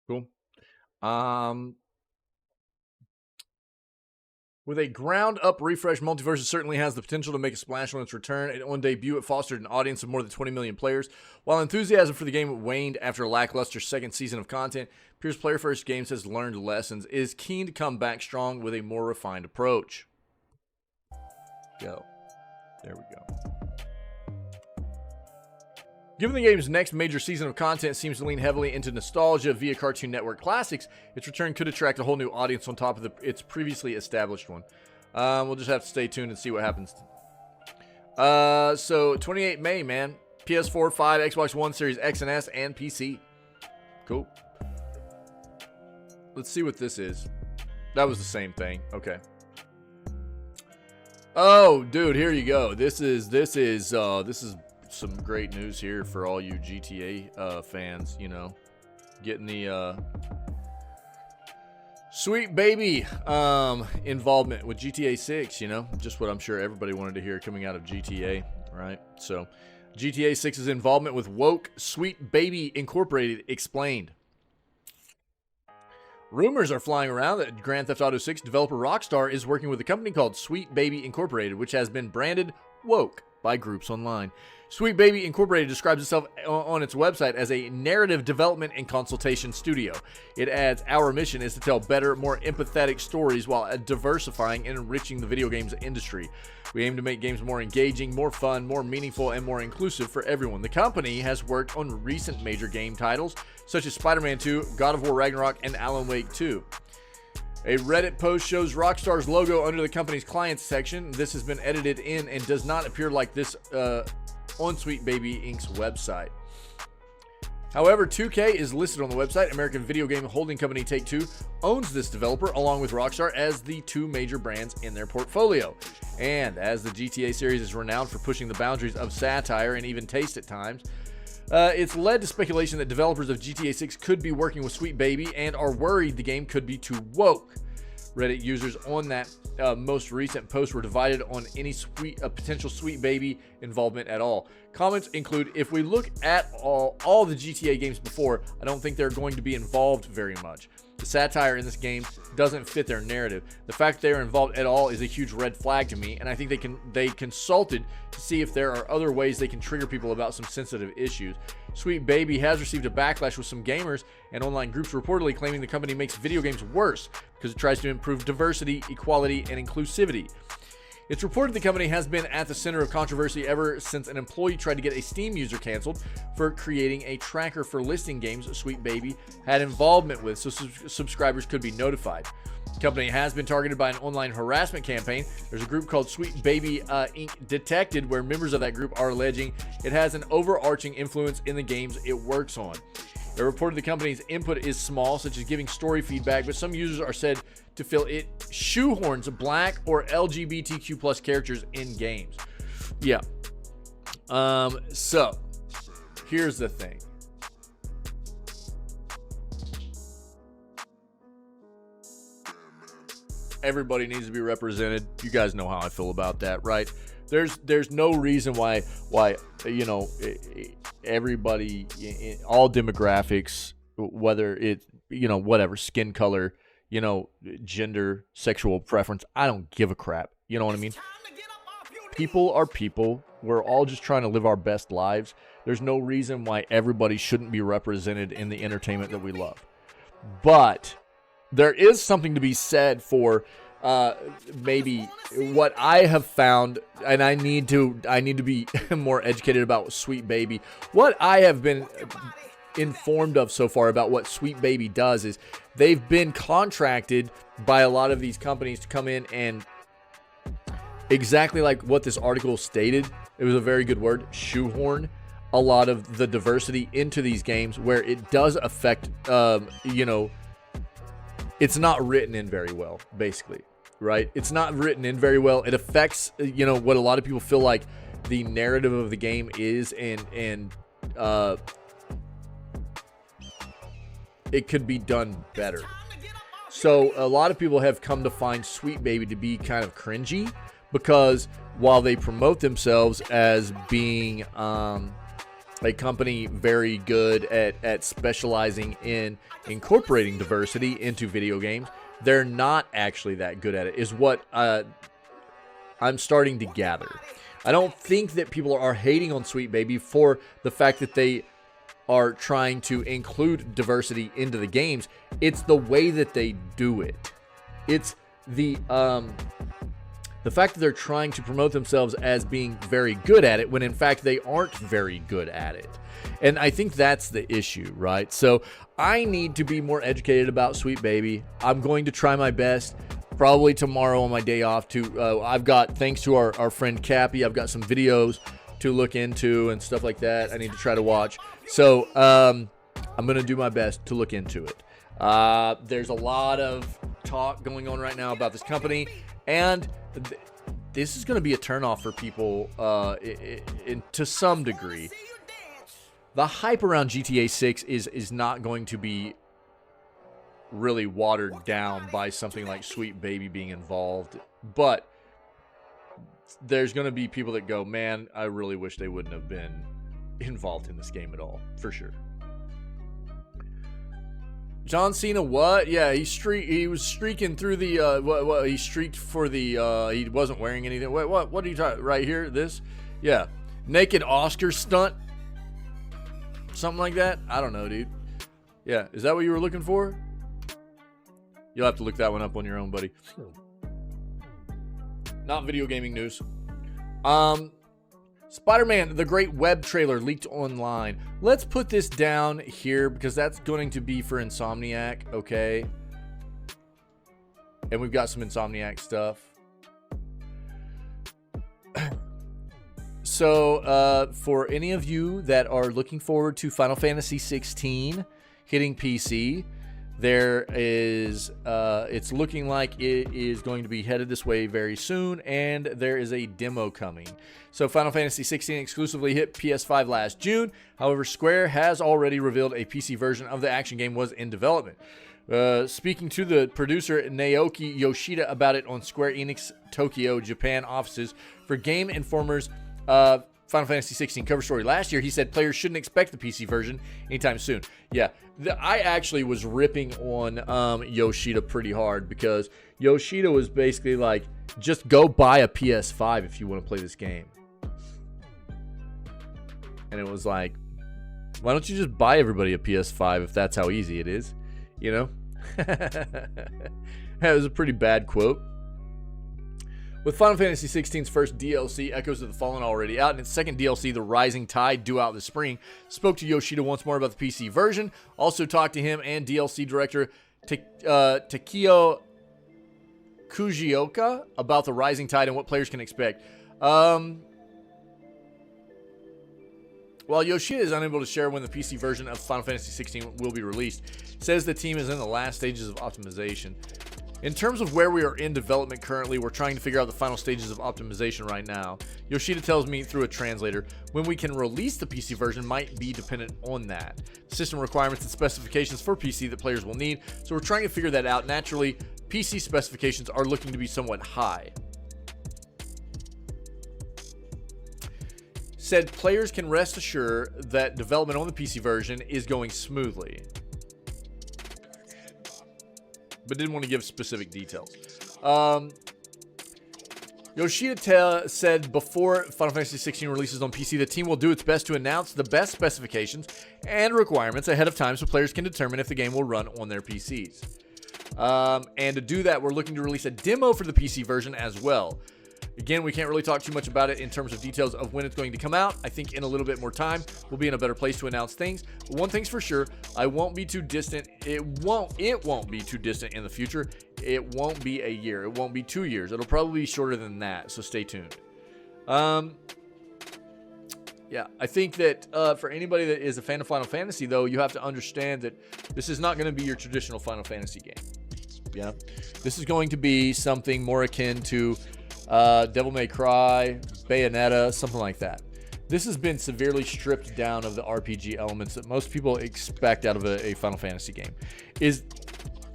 cool. With a ground-up refresh, Multiversus certainly has the potential to make a splash on its return. And on debut, it fostered an audience of more than 20 million players. While enthusiasm for the game waned after a lackluster second season of content, Pierce Player First Games has learned lessons, is keen to come back strong with a more refined approach. Go. There we go. Given the game's next major season of content seems to lean heavily into nostalgia via Cartoon Network classics, its return could attract a whole new audience on top of its previously established one. We'll just have to stay tuned and see what happens. So 28 May, man. PS4, 5, Xbox One, Series X and S, and PC. Cool. Let's see what this is. That was the same thing. Okay. Oh, dude, here you go. This is some great news here for all you GTA fans, you know, getting the Sweet Baby involvement with GTA 6, you know, just what I'm sure everybody wanted to hear coming out of GTA, right? So GTA 6's involvement with woke Sweet Baby Incorporated explained. Rumors are flying around that Grand Theft Auto 6 developer Rockstar is working with a company called Sweet Baby Incorporated, which has been branded woke by groups online. Sweet Baby Incorporated describes itself on its website as a narrative development and consultation studio. It adds, "Our mission is to tell better, more empathetic stories while diversifying and enriching the video games industry. We aim to make games more engaging, more fun, more meaningful, and more inclusive for everyone." The company has worked on recent major game titles such as Spider-Man 2, God of War Ragnarok, and Alan Wake 2. A Reddit post shows Rockstar's logo under the company's clients section. This has been edited in and does not appear like this on Sweet Baby Inc.'s website. However, 2K is listed on the website. American video game holding company Take-Two owns this developer along with Rockstar as the two major brands in their portfolio. And as the GTA series is renowned for pushing the boundaries of satire and even taste at times, it's led to speculation that developers of GTA 6 could be working with Sweet Baby and are worried the game could be too woke. Reddit users on that most recent post were divided on any potential Sweet Baby involvement at all. Comments include, "If we look at all the GTA games before, I don't think they're going to be involved very much. The satire in this game doesn't fit their narrative. The fact they are involved at all is a huge red flag to me, and I think they consulted to see if there are other ways they can trigger people about some sensitive issues." Sweet Baby has received a backlash with some gamers and online groups reportedly claiming the company makes video games worse because it tries to improve diversity, equality, and inclusivity. It's reported the company has been at the center of controversy ever since an employee tried to get a Steam user canceled for creating a tracker for listing games Sweet Baby had involvement with so subscribers could be notified. The company has been targeted by an online harassment campaign. There's a group called Sweet Baby Inc. Detected where members of that group are alleging it has an overarching influence in the games it works on. It reported the company's input is small, such as giving story feedback, but some users are said to feel it shoehorns black or LGBTQ plus characters in games. Yeah. So here's the thing. Everybody needs to be represented. You guys know how I feel about that, right? There's no reason why you know everybody, all demographics, whether it whatever skin color, gender, sexual preference, I don't give a crap. You know what I mean? People are people. We're all just trying to live our best lives. There's no reason why everybody shouldn't be represented in the entertainment that we love. But there is something to be said for maybe what I have found, and I need to be more educated about Sweet Baby. What I have been informed of so far about what Sweet Baby does is they've been contracted by a lot of these companies to come in and, exactly like what this article stated, it was a very good word, shoehorn a lot of the diversity into these games where it does affect, it's not written in very well, basically, right? It's not written in very well. It affects, what a lot of people feel like the narrative of the game is, and it could be done better. So a lot of people have come to find Sweet Baby to be kind of cringy, because while they promote themselves as being a company very good at specializing in incorporating diversity into video games, they're not actually that good at it, is what I'm starting to gather. I don't think that people are hating on Sweet Baby for the fact that they are trying to include diversity into the games. It's the way that they do it. It's the fact that they're trying to promote themselves as being very good at it when in fact they aren't very good at it. And I think that's the issue, right? So I need to be more educated about Sweet Baby. I'm going to try my best. Probably tomorrow on my day off to, I've got, thanks to our friend Cappy, I've got some videos to look into and stuff like that I need to try to watch. So I'm going to do my best to look into it. There's a lot of talk going on right now about this company, and this is going to be a turnoff for people to some degree. The hype around GTA 6 is not going to be really watered down by something like Sweet Baby being involved, but there's going to be people that go, man, I really wish they wouldn't have been involved in this game at all, for sure. John Cena, what? Yeah, he was streaking through the he streaked for the he wasn't wearing anything. What are you talking right here? This? Yeah. Naked Oscar stunt? Something like that? I don't know, dude. Yeah, is that what you were looking for? You'll have to look that one up on your own, buddy. Not video gaming news. Spider-Man, the Great Web trailer leaked online. Let's put this down here because that's going to be for Insomniac, okay? And we've got some Insomniac stuff. So, for any of you that are looking forward to Final Fantasy 16 hitting PC, there is, it's looking like it is going to be headed this way very soon, and there is a demo coming. So Final Fantasy 16 exclusively hit PS5 last June. However, Square has already revealed a PC version of the action game was in development. Speaking to the producer Naoki Yoshida about it on Square Enix Tokyo, Japan offices for Game Informer's Final Fantasy 16 cover story last year, he said players shouldn't expect the PC version anytime soon. Yeah, I actually was ripping on Yoshida pretty hard because Yoshida was basically like, just go buy a PS5 if you want to play this game. And it was like, why don't you just buy everybody a PS5 if that's how easy it is? You know? That was a pretty bad quote. With Final Fantasy XVI's first DLC, Echoes of the Fallen, already out, and its second DLC, The Rising Tide, due out this spring, spoke to Yoshida once more about the PC version. Also talked to him and DLC director Takio Kujioka about The Rising Tide and what players can expect. While Yoshida is unable to share when the PC version of Final Fantasy XVI will be released, says the team is in the last stages of optimization. In terms of where we are in development currently, we're trying to figure out the final stages of optimization right now. Yoshida tells me through a translator, when we can release the PC version might be dependent on that. System requirements and specifications for PC that players will need, so we're trying to figure that out. Naturally, PC specifications are looking to be somewhat high. Said players can rest assured that development on the PC version is going smoothly, but didn't want to give specific details. Yoshida said before Final Fantasy XVI releases on PC, the team will do its best to announce the best specifications and requirements ahead of time so players can determine if the game will run on their PCs. And to do that, we're looking to release a demo for the PC version as well. Again, we can't really talk too much about it in terms of details of when it's going to come out. I think in a little bit more time, we'll be in a better place to announce things. But one thing's for sure, I won't be too distant. It won't be too distant in the future. It won't be a year. It won't be 2 years. It'll probably be shorter than that, so stay tuned. Yeah, I think that for anybody that is a fan of Final Fantasy, though, you have to understand that this is not going to be your traditional Final Fantasy game. Yeah, this is going to be something more akin to Devil May Cry, Bayonetta, something like that. This has been severely stripped down of the RPG elements that most people expect out of a Final Fantasy game.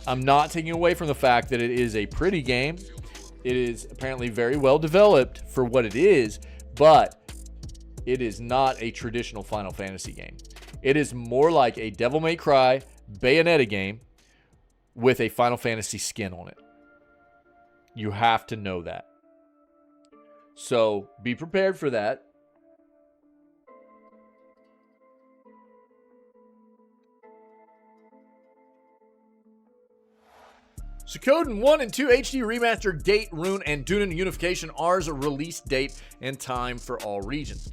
I'm not taking away from the fact that it is a pretty game. It is apparently very well developed for what it is, but it is not a traditional Final Fantasy game. It is more like a Devil May Cry Bayonetta game with a Final Fantasy skin on it. You have to know that. So be prepared for that. Suikoden 1 and 2 HD Remaster Gate, Rune, and Dunin Unification R's release date and time for all regions.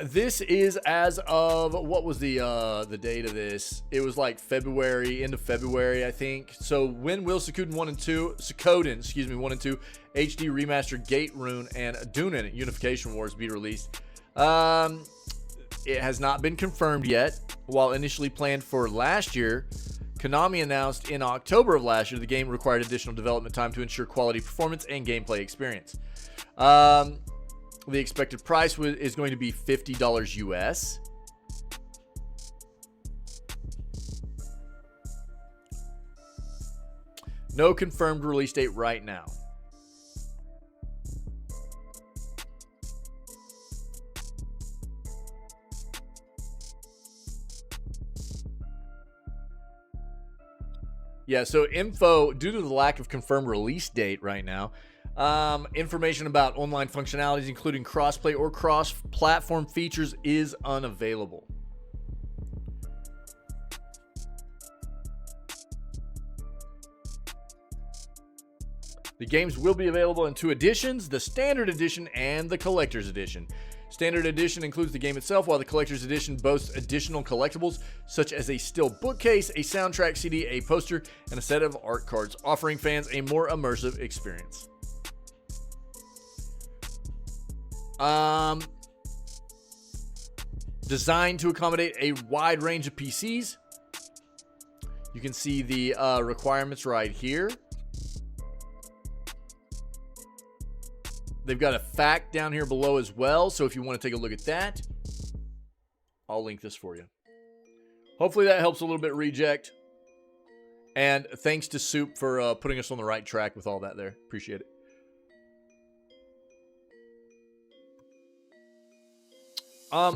This is as of, what was the date of this? It was like February, end of February, I think. So when will Suikoden 1 and 2 HD Remaster Gate, Rune, and Dunin Unification Wars be released? It has not been confirmed yet. While initially planned for last year, Konami announced in October of last year the game required additional development time to ensure quality performance and gameplay experience. The expected price is going to be $50 US. No confirmed release date right now. Yeah, so info, due to the lack of confirmed release date right now, information about online functionalities, including crossplay or cross-platform features, is unavailable. The games will be available in 2 editions, the Standard Edition and the Collector's Edition. Standard Edition includes the game itself, while the Collector's Edition boasts additional collectibles such as a steel bookcase, a soundtrack CD, a poster, and a set of art cards, offering fans a more immersive experience. Designed to accommodate a wide range of PCs. You can see the requirements right here. They've got a fact down here below as well, so if you want to take a look at that, I'll link this for you. Hopefully that helps a little bit, Reject. And thanks to Soup for putting us on the right track with all that there. Appreciate it.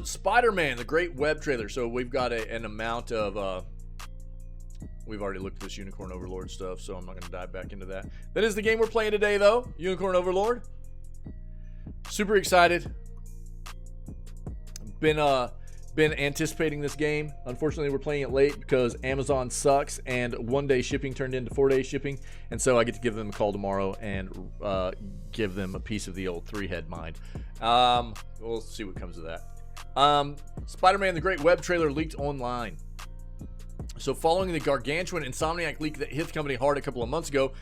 Spider-Man, the great web trailer. So we've got an amount of... we've already looked at this Unicorn Overlord stuff, so I'm not going to dive back into that. That is the game we're playing today, though. Unicorn Overlord. Super excited. Been anticipating this game. Unfortunately, we're playing it late because Amazon sucks, and 1-day shipping turned into 4-day shipping, and so I get to give them a call tomorrow and give them a piece of the old 3-head mind. We'll see what comes of that. Spider-Man: The Great Web trailer leaked online. So following the gargantuan Insomniac leak that hit the company hard a couple of months ago,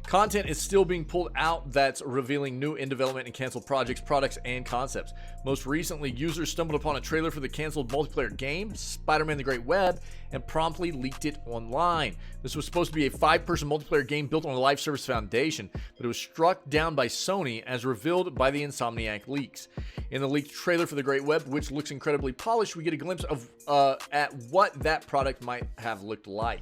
content is still being pulled out that's revealing new in development and canceled projects, products, and concepts. Most recently, users stumbled upon a trailer for the canceled multiplayer game, Spider-Man: The Great Web, and promptly leaked it online. This was supposed to be a 5-person multiplayer game built on a live service foundation, but it was struck down by Sony as revealed by the Insomniac leaks. In the leaked trailer for The Great Web, which looks incredibly polished, we get a glimpse of at what that product might have looked like.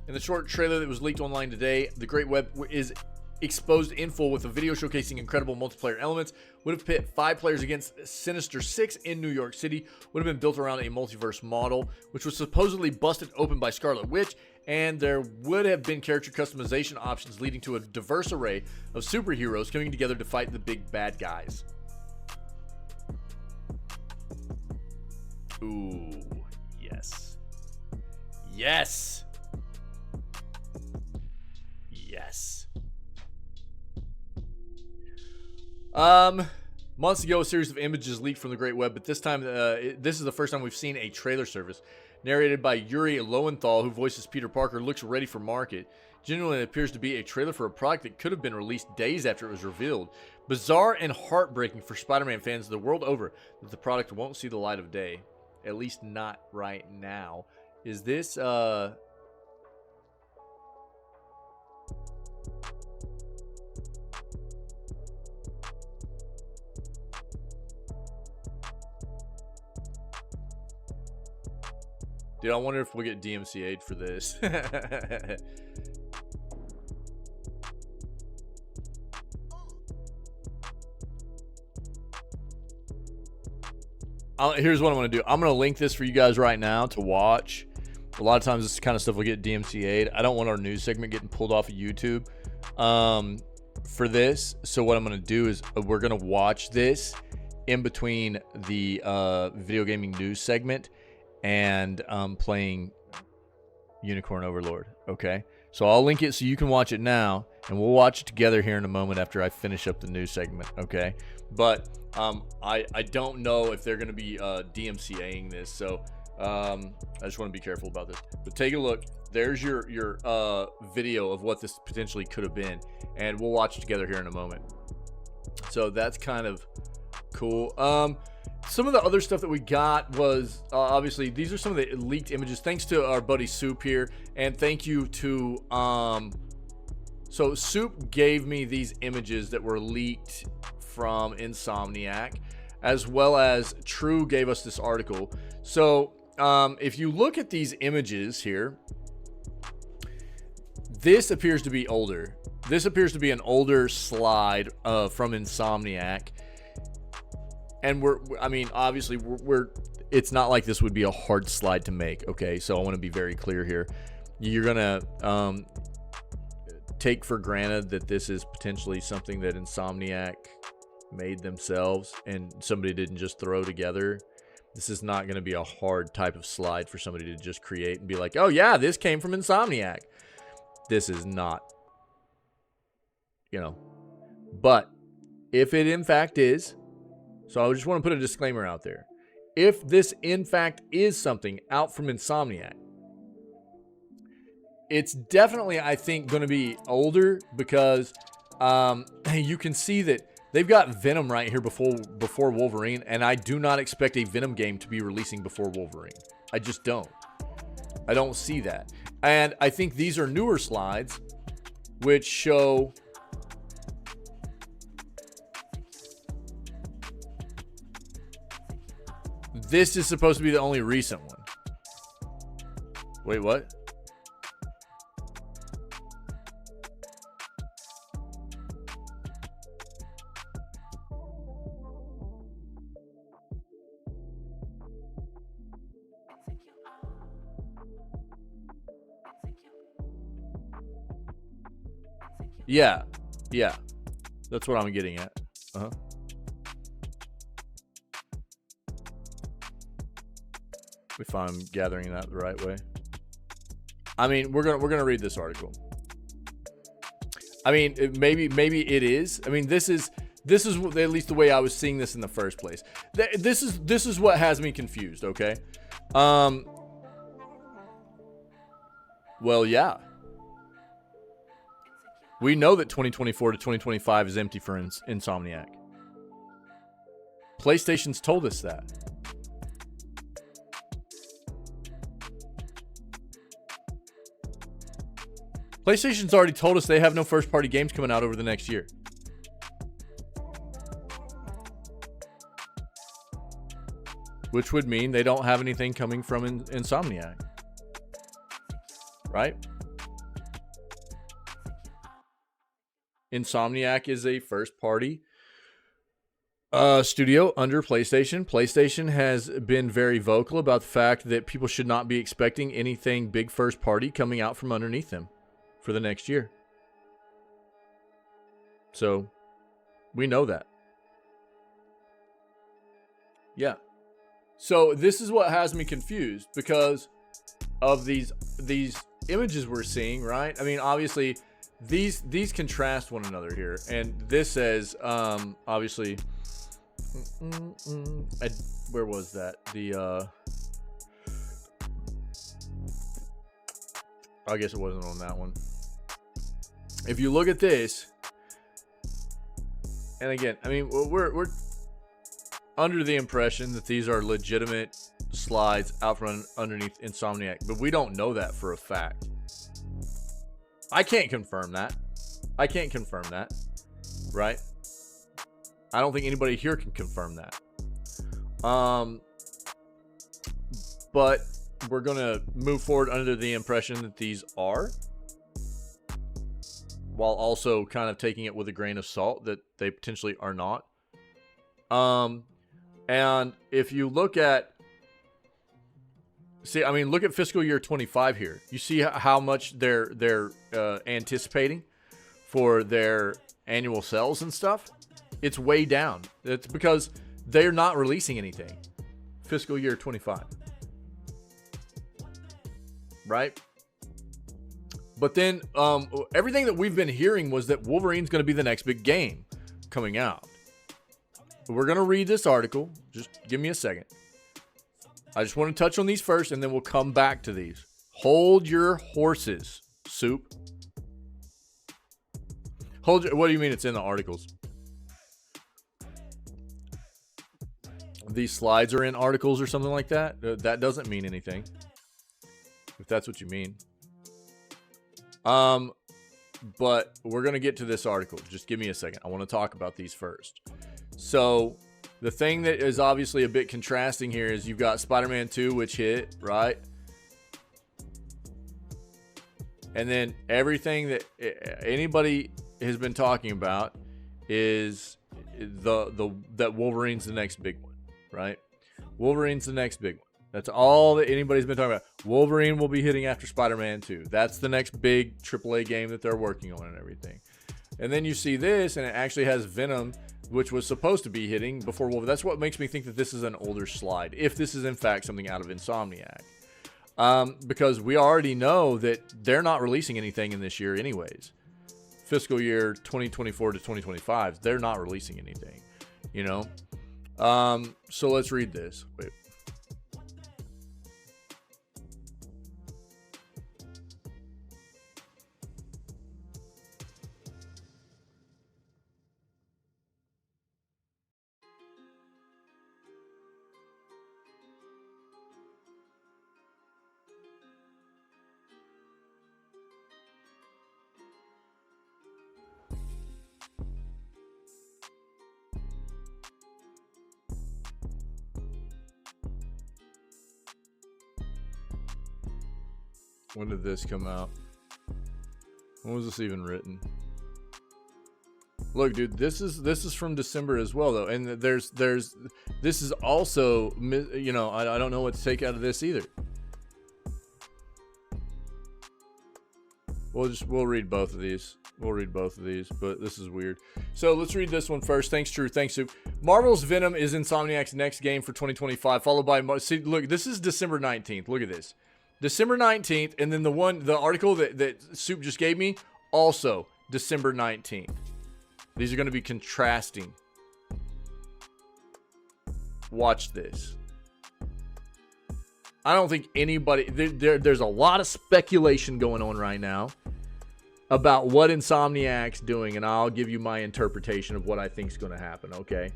In the short trailer that was leaked online today, The Great Web is exposed in full with a video showcasing incredible multiplayer elements. Would have pit 5 players against Sinister Six in New York City. Would have been built around a multiverse model, which was supposedly busted open by Scarlet Witch, and there would have been character customization options leading to a diverse array of superheroes coming together to fight the big bad guys. Ooh, yes. Yes! Yes. Months ago, a series of images leaked from the Great Web, but this time, this is the first time we've seen a trailer service. Narrated by Yuri Lowenthal, who voices Peter Parker, looks ready for market. Genuinely, it appears to be a trailer for a product that could have been released days after it was revealed. Bizarre and heartbreaking for Spider-Man fans the world over that the product won't see the light of day. At least not right now. Is this, Dude, I wonder if we'll get DMCA'd for this. Here's what I'm going to do. I'm going to link this for you guys right now to watch. A lot of times this kind of stuff will get DMCA'd. I don't want our news segment getting pulled off of YouTube for this. So what I'm going to do is we're going to watch this in between the video gaming news segment and playing Unicorn Overlord. Okay, so I'll link it so you can watch it now, and we'll watch it together here in a moment after I finish up the news segment. Okay, but I don't know if they're going to be DMCAing this, so I just want to be careful about this. But take a look. There's your video of what this potentially could have been, and we'll watch it together here in a moment. So that's kind of cool. Some of the other stuff that we got was obviously these are some of the leaked images. Thanks to our buddy Soup here, and thank you to so Soup gave me these images that were leaked from Insomniac, as well as True gave us this article. So if you look at these images here, this appears to be older. This appears to be an older slide from Insomniac. And I mean, obviously, it's not like this would be a hard slide to make, okay? So I want to be very clear here. You're going to take for granted that this is potentially something that Insomniac made themselves and somebody didn't just throw together. This is not going to be a hard type of slide for somebody to just create and be like, oh, yeah, this came from Insomniac. This is not, you know. But if it, in fact, is... So I just want to put a disclaimer out there. If this, in fact, is something out from Insomniac, it's definitely, I think, going to be older because you can see that they've got Venom right here before Wolverine, and I do not expect a Venom game to be releasing before Wolverine. I just don't. I don't see that. And I think these are newer slides, which show... This is supposed to be the only recent one. Wait, what? Yeah. Yeah. That's what I'm getting at. Uh-huh. If I'm gathering that the right way. I mean, we're gonna read this article. I mean, maybe it is. I mean, this is at least the way I was seeing this in the first place. This is what has me confused. Okay. Well, yeah. We know that 2024 to 2025 is empty for Insomniac. PlayStation's told us that. PlayStation's already told us they have no first-party games coming out over the next year. Which would mean they don't have anything coming from Insomniac. Right? Insomniac is a first-party studio under PlayStation. PlayStation has been very vocal about the fact that people should not be expecting anything big first-party coming out from underneath them for the next year. So, we know that. Yeah. So, this is what has me confused because of these images we're seeing, right? I mean, obviously, these contrast one another here. And this says, obviously... where was that? I guess it wasn't on that one. If you look at this, and again, I mean, we're under the impression that these are legitimate slides out from underneath Insomniac, but we don't know that for a fact. I can't confirm that. Right? I don't think anybody here can confirm that. But we're going to move forward under the impression that these are, while also kind of taking it with a grain of salt that they potentially are not. And if you look at, see, I mean, look at fiscal year 25 here. You see how much they're anticipating for their annual sales and stuff? It's way down. It's because they're not releasing anything. Fiscal year 25. Right? But then everything that we've been hearing was that Wolverine's going to be the next big game coming out. We're going to read this article. Just give me a second. I just want to touch on these first, and then we'll come back to these. Hold your horses, Soup. Hold your, what do you mean it's in the articles? These slides are in articles or something like that? That doesn't mean anything. If that's what you mean. But we're going to get to this article. Just give me a second. I want to talk about these first. So, the thing that is obviously a bit contrasting here is you've got Spider-Man 2, which hit, right? And then everything that anybody has been talking about is that Wolverine's the next big one, right? Wolverine's the next big one. That's all that anybody's been talking about. Wolverine will be hitting after Spider-Man 2. That's the next big AAA game that they're working on and everything. And then you see this, and it actually has Venom, which was supposed to be hitting before Wolverine. That's what makes me think that this is an older slide, if this is in fact something out of Insomniac. Because we already know that they're not releasing anything in this year anyways. Fiscal year 2024 to 2025, they're not releasing anything, you know? So let's read this. Wait. When did this come out? When was this even written? Look, dude, this is from December as well, though, and there's this is also, you know, I don't know what to take out of this either. We'll read both of these. We'll read both of these, but this is weird. So let's read this one first. Thanks, True. Thanks, Soup. Marvel's Venom is Insomniac's next game for 2025, followed by, see, look, this is December 19th. Look at this. December 19th, and then the article that Soup just gave me, also December 19th. These are going to be contrasting. Watch this. I don't think anybody... There's a lot of speculation going on right now about what Insomniac's doing, and I'll give you my interpretation of what I think is going to happen, okay?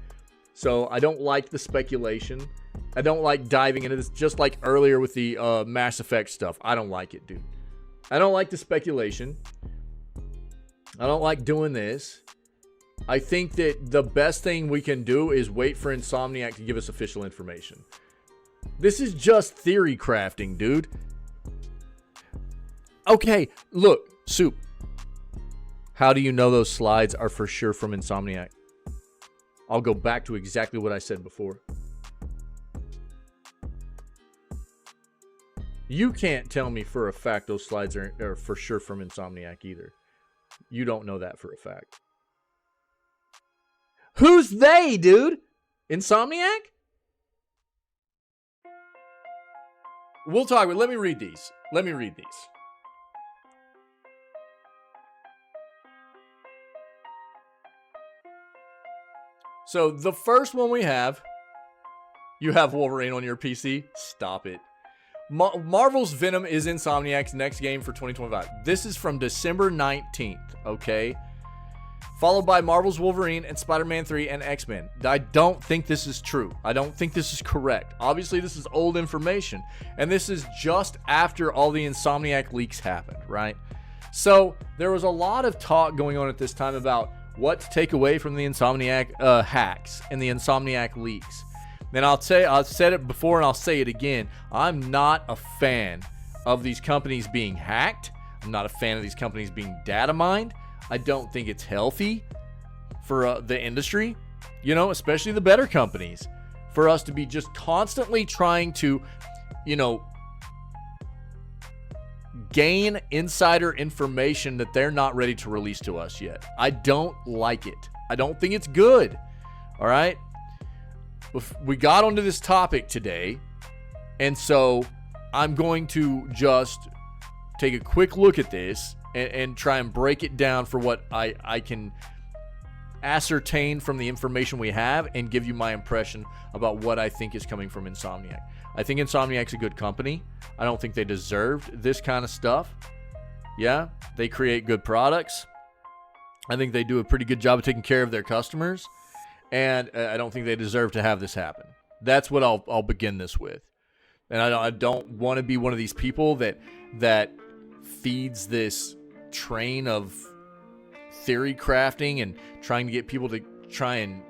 So, I don't like the speculation. I don't like diving into this, just like earlier with the Mass Effect stuff. I don't like it, dude. I don't like the speculation. I don't like doing this. I think that the best thing we can do is wait for Insomniac to give us official information. This is just theory crafting, dude. Okay, look, Soup. How do you know those slides are for sure from Insomniac? I'll go back to exactly what I said before. You can't tell me for a fact those slides are for sure from Insomniac either. You don't know that for a fact. Who's they, dude? Insomniac? We'll talk, but let me read these. Let me read these. So the first one we have, you have Wolverine on your PC. Stop it. Marvel's Venom is Insomniac's next game for 2025. This is from December 19th, okay? Followed by Marvel's Wolverine and Spider-Man 3 and X-Men. I don't think this is true. I don't think this is correct. Obviously, this is old information. And this is just after all the Insomniac leaks happened, right? So, there was a lot of talk going on at this time about what to take away from the Insomniac hacks and the Insomniac leaks. And I've said it before and I'll say it again. I'm not a fan of these companies being hacked. I'm not a fan of these companies being data mined. I don't think it's healthy for the industry, you know, especially the better companies, for us to be just constantly trying to, you know, gain insider information that they're not ready to release to us yet. I don't like it. I don't think it's good. All right? We got onto this topic today, and so I'm going to just take a quick look at this and try and break it down for what I can ascertain from the information we have and give you my impression about what I think is coming from Insomniac. I think Insomniac's a good company. I don't think they deserved this kind of stuff. Yeah, they create good products. I think they do a pretty good job of taking care of their customers. And I don't think they deserve to have this happen. That's what I'll begin this with. And I don't want to be one of these people that feeds this train of theory crafting and trying to get people to try and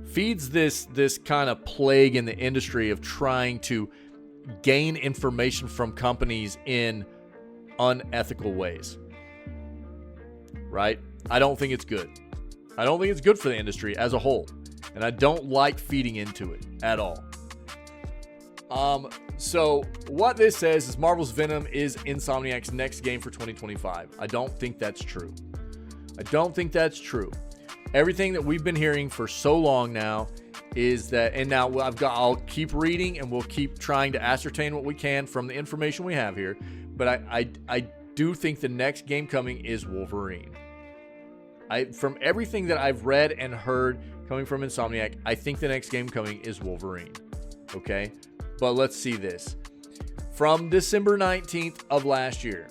feeds this kind of plague in the industry of trying to gain information from companies in unethical ways. Right? I don't think it's good. I don't think it's good for the industry as a whole. And I don't like feeding into it at all. So what this says is Marvel's Venom is Insomniac's next game for 2025. I don't think that's true. I don't think that's true. Everything that we've been hearing for so long now is that, and now I'll keep reading and we'll keep trying to ascertain what we can from the information we have here. But I do think the next game coming is Wolverine. From everything that I've read and heard coming from Insomniac, I think the next game coming is Wolverine. Okay? But let's see this. From December 19th of last year,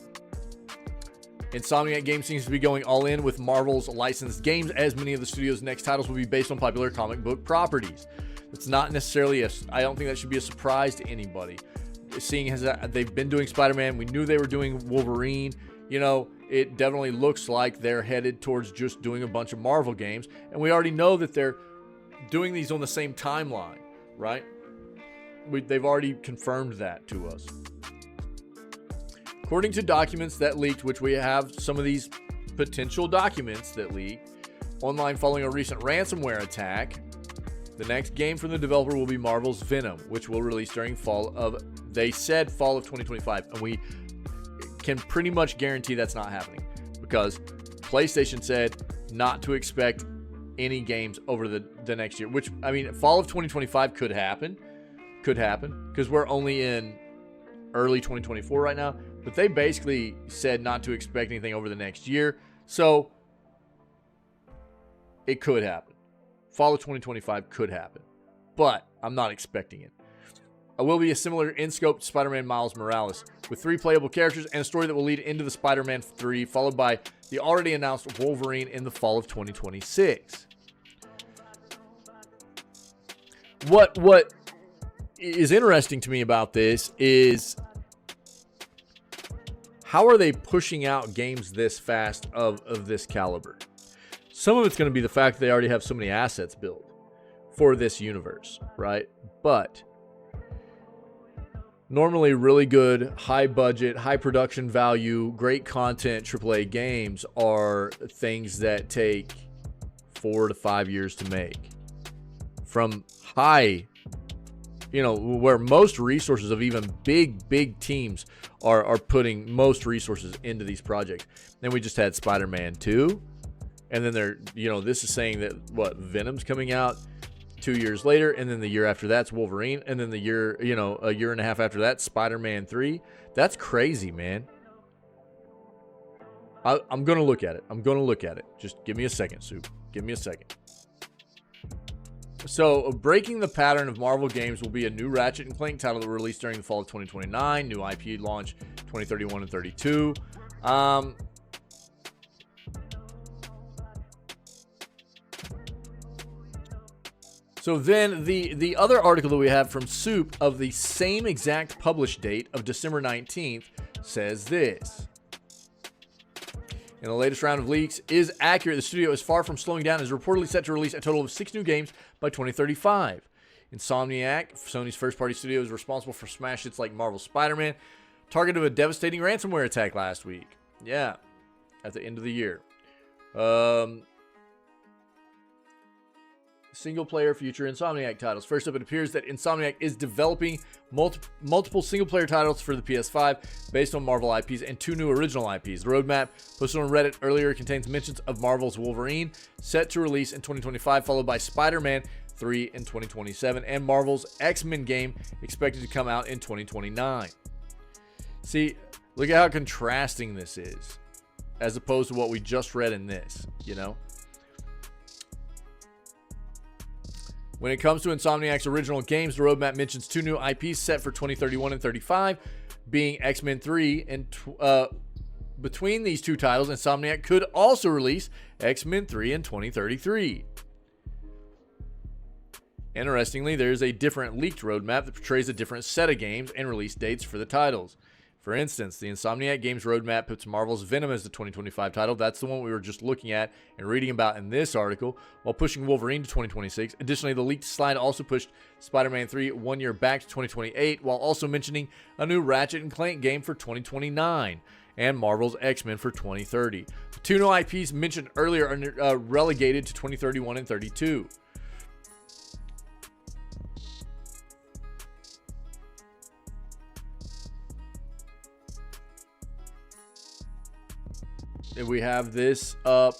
Insomniac Games seems to be going all in with Marvel's licensed games, as many of the studio's next titles will be based on popular comic book properties. It's not necessarily I don't think that should be a surprise to anybody. Seeing as they've been doing Spider-Man, we knew they were doing Wolverine. You know, it definitely looks like they're headed towards just doing a bunch of Marvel games. And we already know that they're doing these on the same timeline, right? They've already confirmed that to us. According to documents that leaked, which we have some of these potential documents that leaked, online following a recent ransomware attack, the next game from the developer will be Marvel's Venom, which will release during fall of 2025. And we can pretty much guarantee that's not happening because PlayStation said not to expect any games over the next year, which, I mean, fall of 2025 could happen because we're only in early 2024 right now, but they basically said not to expect anything over the next year. So it could happen. Fall of 2025 could happen, but I'm not expecting it. It will be a similar in-scope to Spider-Man Miles Morales, with 3 playable characters and a story that will lead into the Spider-Man 3, followed by the already announced Wolverine in the fall of 2026. What is interesting to me about this is how are they pushing out games this fast of this caliber? Some of it's going to be the fact that they already have so many assets built for this universe, right? But normally really good, high budget, high production value, great content AAA games are things that take 4 to 5 years to make. From high, where most resources of even big teams are putting most resources into these projects. Then we just had Spider-Man 2. And then this is saying that Venom's coming out 2 years later, and then the year after that's Wolverine, and then a year and a half after that, Spider-Man 3. That's crazy, man. I'm gonna look at it. Just give me a second, Soup. Give me a second. So, breaking the pattern of Marvel games will be a new Ratchet & Clank title that will release during the fall of 2029. New IP launch 2031 and 32. So then the other article that we have from Soup of the same exact publish date of December 19th says this. In the latest round of leaks is accurate. The studio is far from slowing down and is reportedly set to release a total of 6 new games by 2035. Insomniac, Sony's first-party studio, is responsible for smash hits like Marvel's Spider-Man, targeted a devastating ransomware attack last week. Yeah, at the end of the year. Single-player future Insomniac titles. First up, it appears that Insomniac is developing multiple single-player titles for the PS5 based on Marvel IPs and 2 new original IPs. The roadmap posted on Reddit earlier contains mentions of Marvel's Wolverine, set to release in 2025, followed by Spider-Man 3 in 2027, and Marvel's X-Men game expected to come out in 2029. See, look at how contrasting this is, as opposed to what we just read in this, you know? When it comes to Insomniac's original games, the roadmap mentions 2 new IPs set for 2031 and 35, being X-Men 3, and between these 2 titles, Insomniac could also release X-Men 3 in 2033. Interestingly, there's a different leaked roadmap that portrays a different set of games and release dates for the titles. For instance, the Insomniac Games roadmap puts Marvel's Venom as the 2025 title. That's the one we were just looking at and reading about in this article, while pushing Wolverine to 2026. Additionally, the leaked slide also pushed Spider-Man 3 1 year back to 2028, while also mentioning a new Ratchet & Clank game for 2029 and Marvel's X-Men for 2030. The 2 new IPs mentioned earlier are relegated to 2031 and 32. We have this up.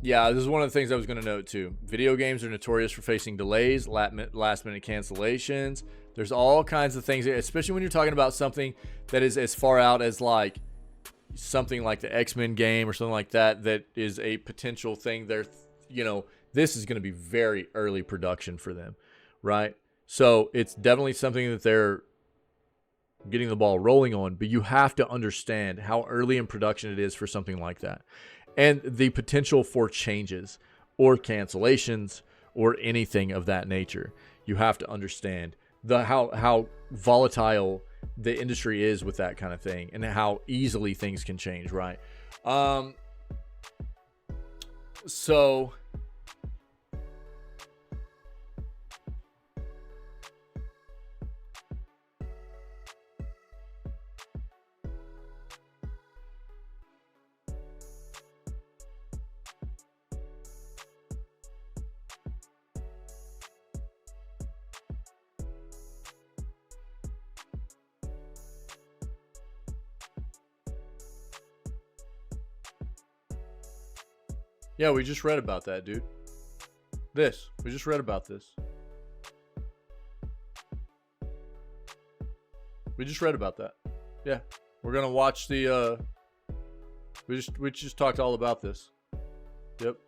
Yeah, this is one of the things I was going to note too. Video games are notorious for facing delays, last-minute cancellations. There's all kinds of things, especially when you're talking about something that is as far out as like something like the X-Men game or something like that, that is a potential thing. There, you know, this is going to be very early production for them, right? So it's definitely something that they're getting the ball rolling on, but you have to understand how early in production it is for something like that. And the potential for changes or cancellations or anything of that nature. You have to understand how volatile the industry is with that kind of thing and how easily things can change, right? So yeah, we just read about that, dude. We just read about this. We just read about that. Yeah, we're gonna watch the. We just talked all about this. Yep.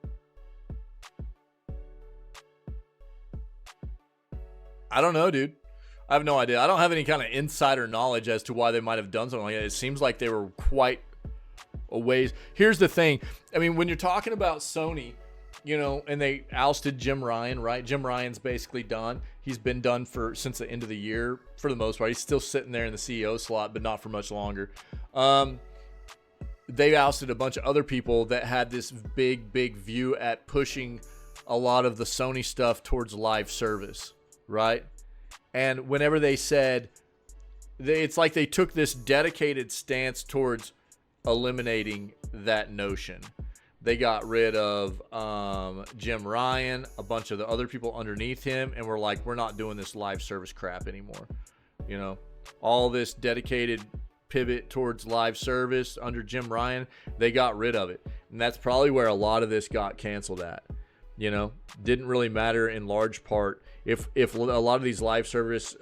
I don't know, dude. I have no idea. I don't have any kind of insider knowledge as to why they might have done something like that. It seems like they were quite a ways. Here's the thing. I mean, when you're talking about Sony, you know, and they ousted Jim Ryan, right? Jim Ryan's basically done. He's been done since the end of the year for the most part. He's still sitting there in the CEO slot, but not for much longer. They ousted a bunch of other people that had this big view at pushing a lot of the Sony stuff towards live service, right? And whenever they said, it's like they took this dedicated stance towards eliminating that notion. They got rid of Jim Ryan, a bunch of the other people underneath him, and we're like, we're not doing this live service crap anymore. You know, all this dedicated pivot towards live service under Jim Ryan, they got rid of it. And that's probably where a lot of this got canceled at. You know, didn't really matter in large part if a lot of these live service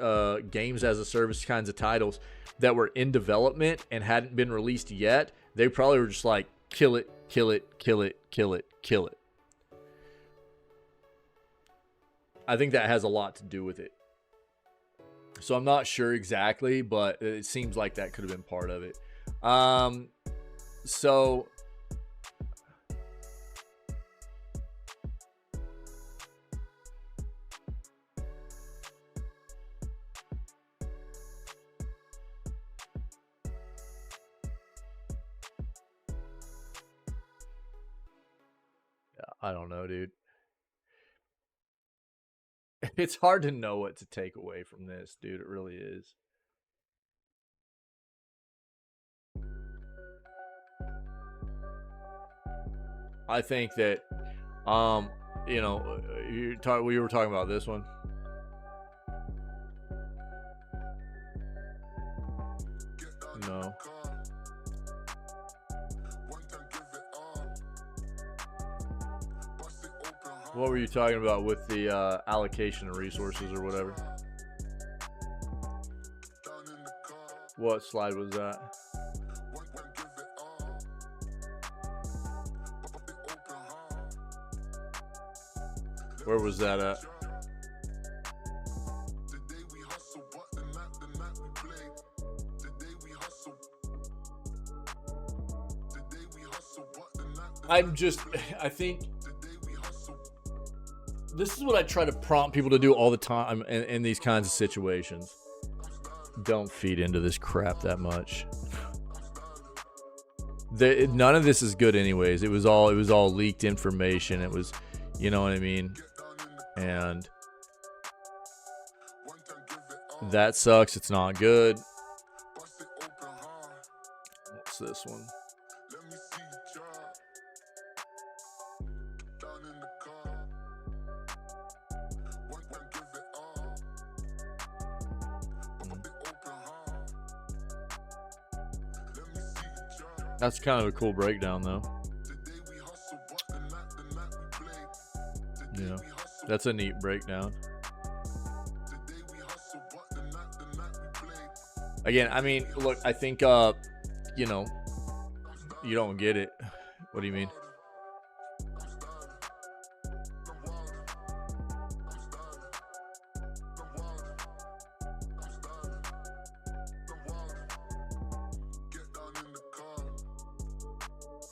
games as a service kinds of titles that were in development and hadn't been released yet, they probably were just like, kill it, kill it, kill it, kill it, kill it. I think that has a lot to do with it. So I'm not sure exactly, but it seems like that could have been part of it. So I don't know, dude. It's hard to know what to take away from this, dude. It really is. I think that, you know, we were talking about this one. No. What were you talking about with the allocation of resources or whatever? What slide was that? Where was that at? I think this is what I try to prompt people to do all the time in these kinds of situations. Don't feed into this crap that much. None of this is good anyways. It was all leaked information. It was, you know what I mean? And that sucks. It's not good. What's this one? That's kind of a cool breakdown, though. Yeah, that's a neat breakdown. Again, I mean, look, I think, you know, you don't get it. What do you mean?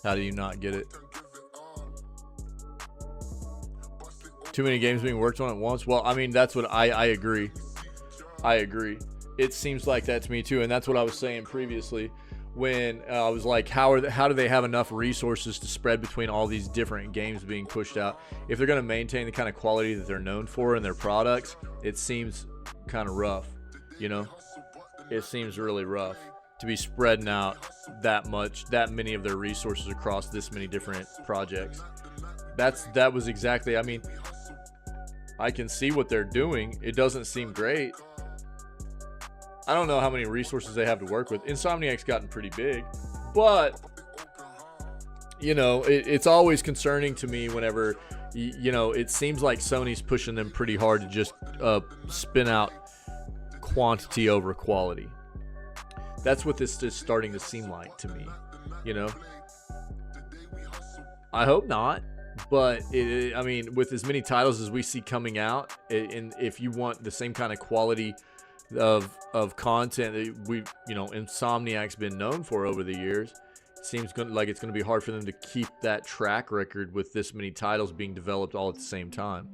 How do you not get it? Too many games being worked on at once? Well, I mean, that's what I agree. I agree. It seems like that to me too, and that's what I was saying previously when I was like, how do they have enough resources to spread between all these different games being pushed out? If they're going to maintain the kind of quality that they're known for in their products, it seems kind of rough, you know? It seems really rough to be spreading out that many of their resources across this many different projects. That was exactly, I mean, I can see what they're doing. It doesn't seem great. I don't know how many resources they have to work with. Insomniac's gotten pretty big, but you know, it's always concerning to me whenever, you know, it seems like Sony's pushing them pretty hard to just spin out quantity over quality. That's what this is starting to seem like to me, you know. I hope not, but I mean, with as many titles as we see coming out, and if you want the same kind of quality of content that Insomniac's been known for over the years, it seems like it's going to be hard for them to keep that track record with this many titles being developed all at the same time.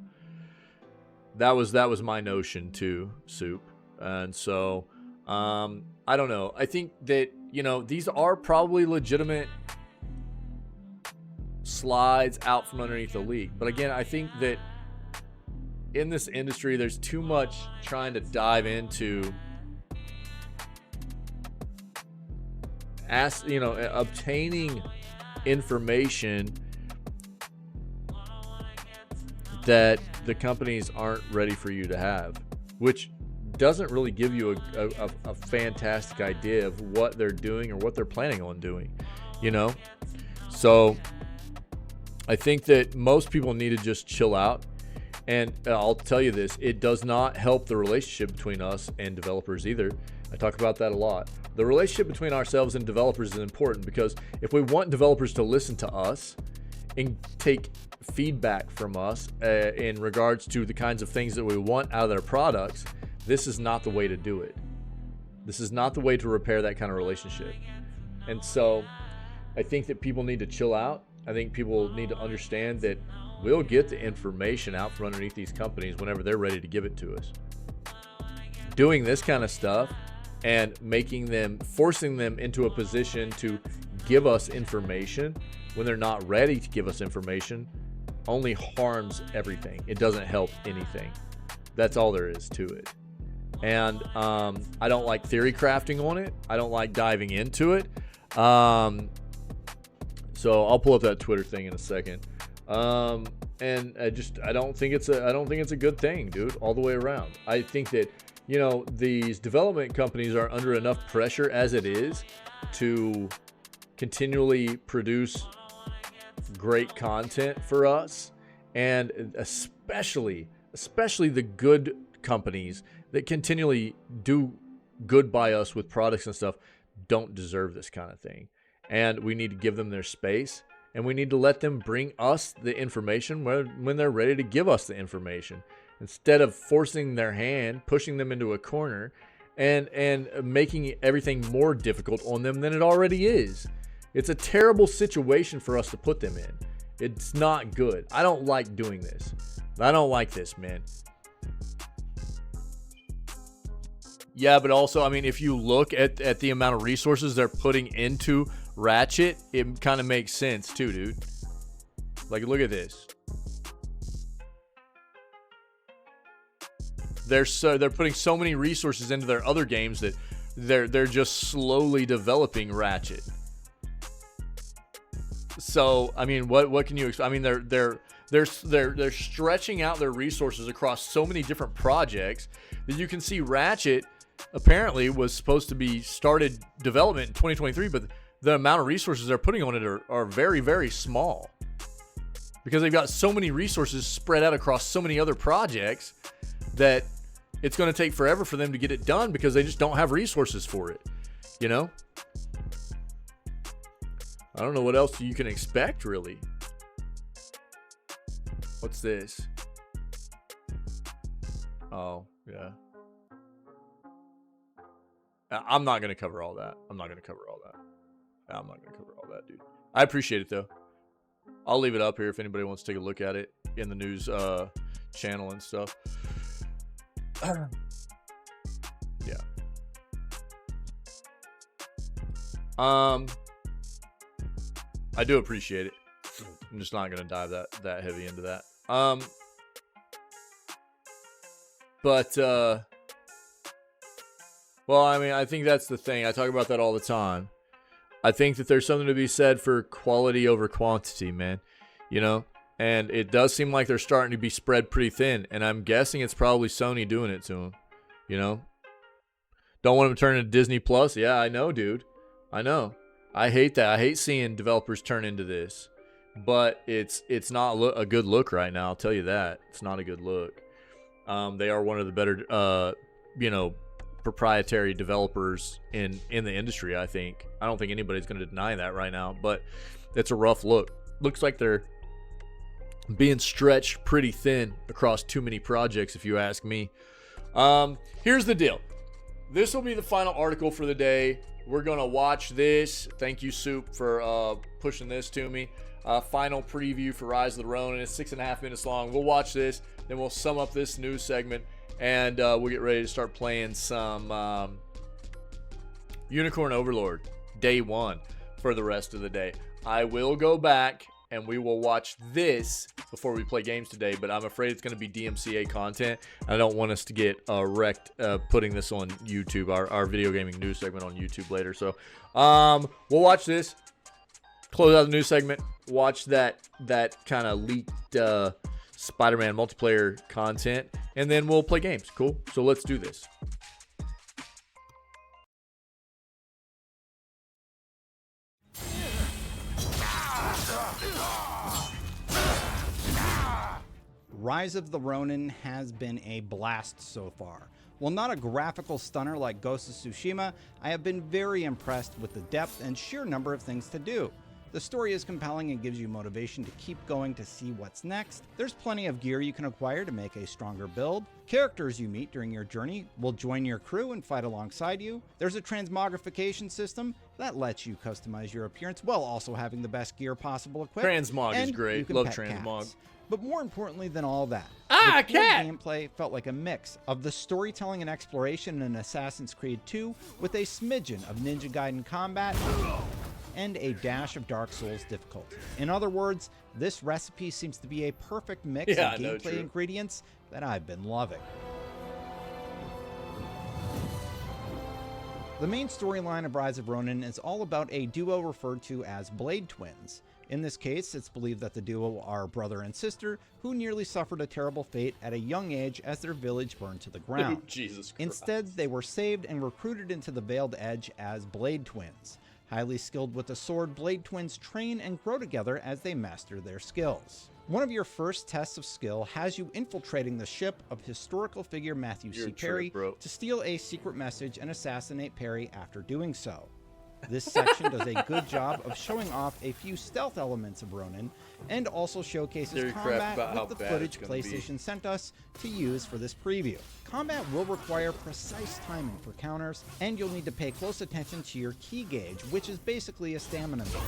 That was my notion too, Soup, and so. I don't know. I think that, you know, these are probably legitimate slides out from underneath the leak. But again, I think that in this industry, there's too much trying to dive into obtaining information that the companies aren't ready for you to have, which doesn't really give you a fantastic idea of what they're doing or what they're planning on doing, you know? So I think that most people need to just chill out. And I'll tell you this, it does not help the relationship between us and developers either. I talk about that a lot. The relationship between ourselves and developers is important because if we want developers to listen to us and take feedback from us in regards to the kinds of things that we want out of their products, this is not the way to do it. This is not the way to repair that kind of relationship. And so I think that people need to chill out. I think people need to understand that we'll get the information out from underneath these companies whenever they're ready to give it to us. Doing this kind of stuff and forcing them into a position to give us information when they're not ready to give us information only harms everything. It doesn't help anything. That's all there is to it. And I don't like theory crafting on it. I don't like diving into it. So I'll pull up that Twitter thing in a second. And I don't think it's a good thing, dude, all the way around. I think that, you know, these development companies are under enough pressure as it is to continually produce great content for us, and especially the good companies that continually do good by us with products and stuff don't deserve this kind of thing. And we need to give them their space, and we need to let them bring us the information when they're ready to give us the information, instead of forcing their hand, pushing them into a corner, and making everything more difficult on them than it already is. It's a terrible situation for us to put them in. It's not good. I don't like doing this. I don't like this, man. Yeah, but also, I mean, if you look at the amount of resources they're putting into Ratchet, it kind of makes sense too, dude. Like, look at this. They're putting so many resources into their other games that they're just slowly developing Ratchet. So, I mean, what can you expect? I mean, they're stretching out their resources across so many different projects that you can see Ratchet apparently was supposed to be started development in 2023, but the amount of resources they're putting on it are very, very small, because they've got so many resources spread out across so many other projects that it's going to take forever for them to get it done, because they just don't have resources for it, you know? I don't know what else you can expect, really. What's this? Oh, yeah. I'm not going to cover all that. I'm not going to cover all that, dude. I appreciate it, though. I'll leave it up here if anybody wants to take a look at it in the news channel and stuff. Yeah. I do appreciate it. I'm just not going to dive that heavy into that. Well, I mean, I think that's the thing. I talk about that all the time. I think that there's something to be said for quality over quantity, man. You know? And it does seem like they're starting to be spread pretty thin. And I'm guessing it's probably Sony doing it to them. You know? Don't want them to turn into Disney Plus? Yeah, I know, dude. I know. I hate that. I hate seeing developers turn into this. But it's not a good look right now. I'll tell you that. It's not a good look. They are one of the better, proprietary developers in the industry, I think. I don't think anybody's going to deny that right now, but it's a rough look. Looks like they're being stretched pretty thin across too many projects, if you ask me. Here's the deal. This will be the final article for the day. We're going to watch this. Thank you, Soup, for pushing this to me. Final preview for Rise of the Ronin. It's 6.5 minutes long. We'll watch this, then we'll sum up this news segment, and we'll get ready to start playing some Unicorn Overlord Day 1 for the rest of the day. I will go back and we will watch this before we play games today, but I'm afraid it's going to be DMCA content. I don't want us to get wrecked putting this on YouTube, our video gaming news segment on YouTube later. So we'll watch this, close out the news segment, watch that kind of leaked Spider-Man multiplayer content, and then we'll play games. Cool? So let's do this. Rise of the Ronin has been a blast so far. While not a graphical stunner like Ghost of Tsushima, I have been very impressed with the depth and sheer number of things to do. The story is compelling and gives you motivation to keep going to see what's next. There's plenty of gear you can acquire to make a stronger build. Characters you meet during your journey will join your crew and fight alongside you. There's a transmogrification system that lets you customize your appearance while also having the best gear possible equipped. Transmog is great. Love transmog. Cats. But more importantly than all that, the core gameplay felt like a mix of the storytelling and exploration in Assassin's Creed 2 with a smidgen of Ninja Gaiden combat and a dash of Dark Souls difficulty. In other words, this recipe seems to be a perfect mix of gameplay ingredients that I've been loving. The main storyline of Rise of Ronin is all about a duo referred to as Blade Twins. In this case, it's believed that the duo are brother and sister who nearly suffered a terrible fate at a young age as their village burned to the ground. Jesus Christ. Instead, they were saved and recruited into the Veiled Edge as Blade Twins. Highly skilled with the sword, Blade Twins train and grow together as they master their skills. One of your first tests of skill has you infiltrating the ship of historical figure Matthew C. Perry to steal a secret message and assassinate Perry after doing so. This section does a good job of showing off a few stealth elements of Ronin and also showcases combat with the footage PlayStation sent us to use for this preview. Combat will require precise timing for counters, and you'll need to pay close attention to your ki gauge, which is basically a stamina meter.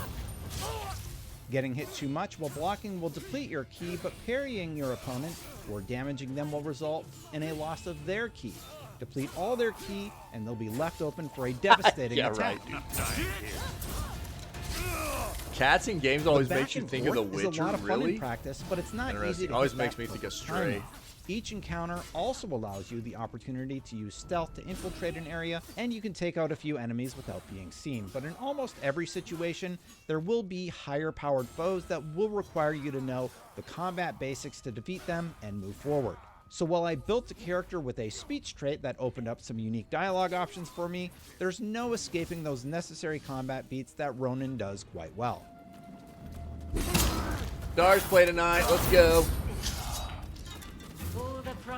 Getting hit too much while blocking will deplete your ki, but parrying your opponent or damaging them will result in a loss of their ki. Deplete all their ki, and they'll be left open for a devastating attack. Cats in games always makes you think of The Witcher, is a lot of fun really? in practice, but it's not easy to always hit makes that me think of perfect Stray. timing. Each encounter also allows you the opportunity to use stealth to infiltrate an area, and you can take out a few enemies without being seen. But in almost every situation, there will be higher powered foes that will require you to know the combat basics to defeat them and move forward. So while I built a character with a speech trait that opened up some unique dialogue options for me, there's no escaping those necessary combat beats that Ronin does quite well. Stars play tonight. Let's go.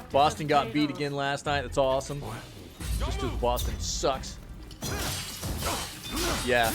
Boston got beat again last night. That's awesome. Just because Boston sucks. Yeah.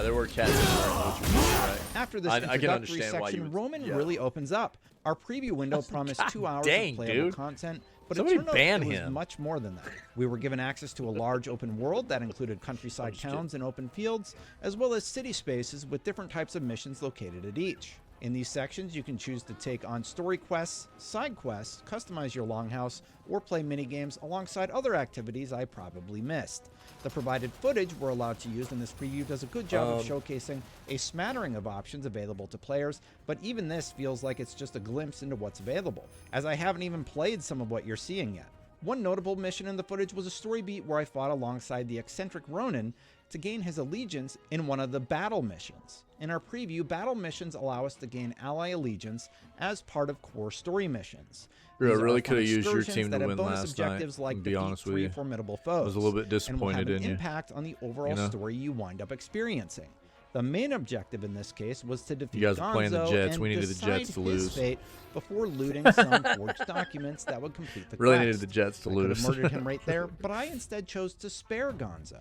There were cats in there, right? After this introductory section, Ronin really opens up. Our preview window promised 2 hours of playable content, but it turned out it was much more than that. We were given access to a large open world that included countryside towns and open fields, as well as city spaces with different types of missions located at each. In these sections, you can choose to take on story quests, side quests, customize your longhouse, or play minigames alongside other activities I probably missed. The provided footage we're allowed to use in this preview does a good job of showcasing a smattering of options available to players, but even this feels like it's just a glimpse into what's available, as I haven't even played some of what you're seeing yet. One notable mission in the footage was a story beat where I fought alongside the eccentric Ronin to gain his allegiance in one of the battle missions. In our preview, battle missions allow us to gain ally allegiance as part of core story missions. I really could have used your team to win last night, like to be honest with you. Formidable foes, I was a little bit disappointed in you. And will have an impact on the overall story you wind up experiencing. The main objective in this case was to defeat you guys are playing the Jets. and We needed the Jets to lose. His fate before looting some forged documents that would complete the quest. Really needed the Jets to lose. I could have murdered him right there, but I instead chose to spare Gonzo.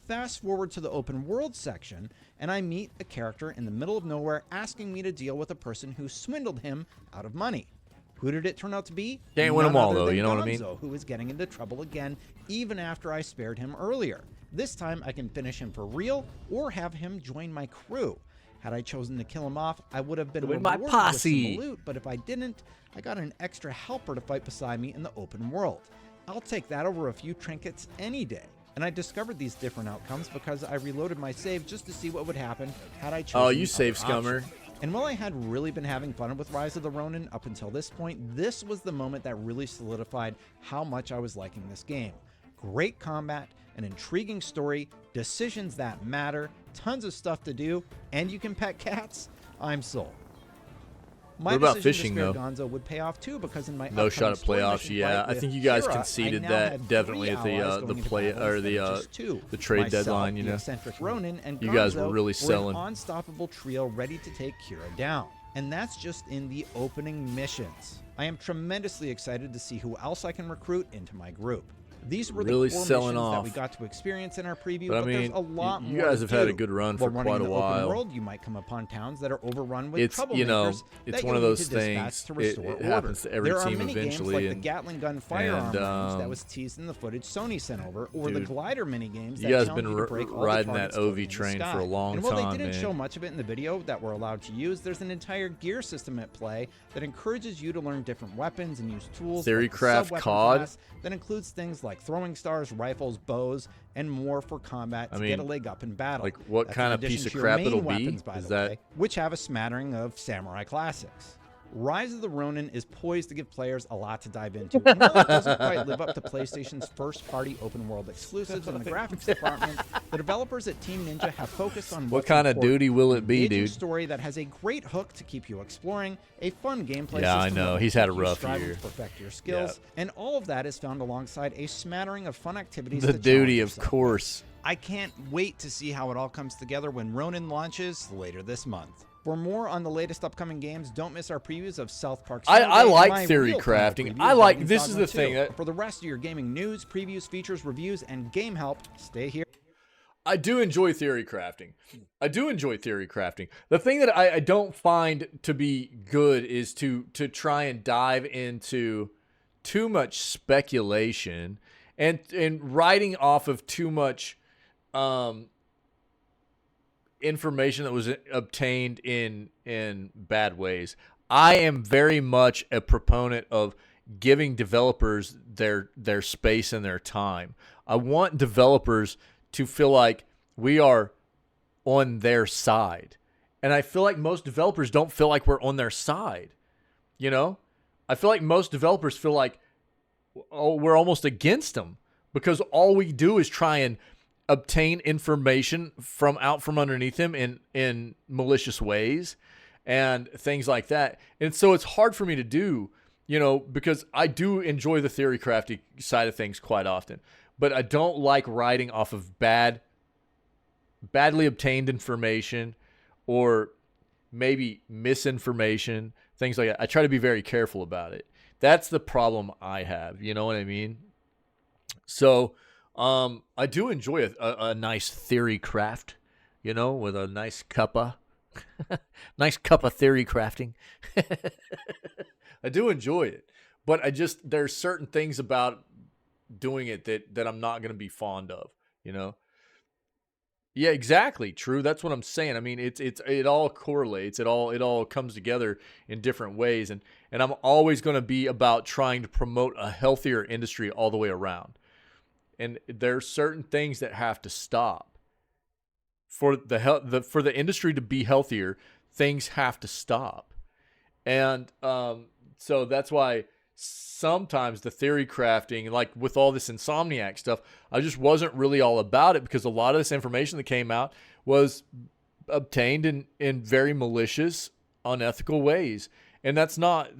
Fast forward to the open world section, and I meet a character in the middle of nowhere asking me to deal with a person who swindled him out of money. Who did it turn out to be? Can't win them all, though, you know what I mean? Who is getting into trouble again, even after I spared him earlier. This time, I can finish him for real, or have him join my crew. Had I chosen to kill him off, I would have been rewarded with some loot, but if I didn't, I got an extra helper to fight beside me in the open world. I'll take that over a few trinkets any day. And I discovered these different outcomes because I reloaded my save just to see what would happen had I chosen. Oh, you save scummer. And while I had really been having fun with Rise of the Ronin up until this point, this was the moment that really solidified how much I was liking this game. Great combat, an intriguing story, decisions that matter, tons of stuff to do, and you can pet cats. I'm sold. My what about decision fishing, to spare though? Gonzo would pay off too, because in my No shot at playoffs. Yeah, I think you guys Kira, conceded I now that had definitely 3 at the allies going into play battle or instead of just 2. the trade Myself, deadline. You the know, eccentric Ronin, and you guys Gonzo were really selling. an unstoppable trio ready to take Kira down. And that's just in the opening missions. I am tremendously excited to see who else I can recruit into my group. These were really the core selling missions that off. we got to experience in our preview, But I mean, there's a lot you more guys to have had do. a good run While for running quite a the open while. world, you might come upon towns that are overrun with It's, troublemakers you know, that it's you'll one of need those to dispatch things. to restore It order. happens to every there team are mini eventually. games like and the Gatling gun firearm range that um, was teased in the footage Sony sent over, or the dude, glider mini games you that guys challenge been you to break all the riding that targets floating OV in the train sky. for a long and while time, they didn't man. show much of it in the video that we're allowed to use, there's an entire gear system at play that encourages you to learn different weapons and use tools. Theory like the Craft sub-weapon COD? class that includes things like throwing stars, rifles, bows, and more for combat to get a leg up in battle. Like, what That's kind in of addition piece of to your crap main it'll be? weapons, by Is the that way, which have a smattering of samurai classics. Rise of the Ronin is poised to give players a lot to dive into. And while it doesn't quite live up to PlayStation's first-party open-world exclusives in the graphics department, the developers at Team Ninja have focused on what kind of duty will it be, engaging dude? story that has a great hook to keep you exploring, a fun gameplay Yeah, I system know. that He's will had a keep you rough striving year. to perfect your skills, and all of that is found alongside a smattering of fun activities. The to duty, challenge of yourself. course. I can't wait to see how it all comes together when Ronin launches later this month. For more on the latest upcoming games, don't miss our previews of South Park. I like my theory real-time crafting. preview I of like- Dragon's this is Dogma the thing 2. that- For the rest of your gaming news, previews, features, reviews, and game help, stay here. I do enjoy theory crafting. The thing that I don't find to be good is to try and dive into too much speculation and writing off of too much information that was obtained in bad ways. I am very much a proponent of giving developers their space and their time. I want developers to feel like we are on their side. And I feel like most developers don't feel like we're on their side. You know? I feel like most developers feel like, oh, we're almost against them because all we do is try and obtain information from underneath him in malicious ways and things like that. And so it's hard for me to do, you know, because I do enjoy the theory crafting side of things quite often, but I don't like writing off of badly obtained information or maybe misinformation, things like that. I try to be very careful about it. That's the problem I have. You know what I mean? So, I do enjoy a nice theory craft, you know, with a nice cuppa. Nice cup of theory crafting. I do enjoy it. But there's certain things about doing it that I'm not going to be fond of, you know? Yeah, exactly. True. That's what I'm saying. I mean, it all correlates. It all comes together in different ways. And I'm always going to be about trying to promote a healthier industry all the way around. And there's certain things that have to stop. For the industry to be healthier, things have to stop. And so that's why sometimes the theory crafting, like with all this Insomniac stuff, I just wasn't really all about it because a lot of this information that came out was obtained in very malicious, unethical ways. And that's not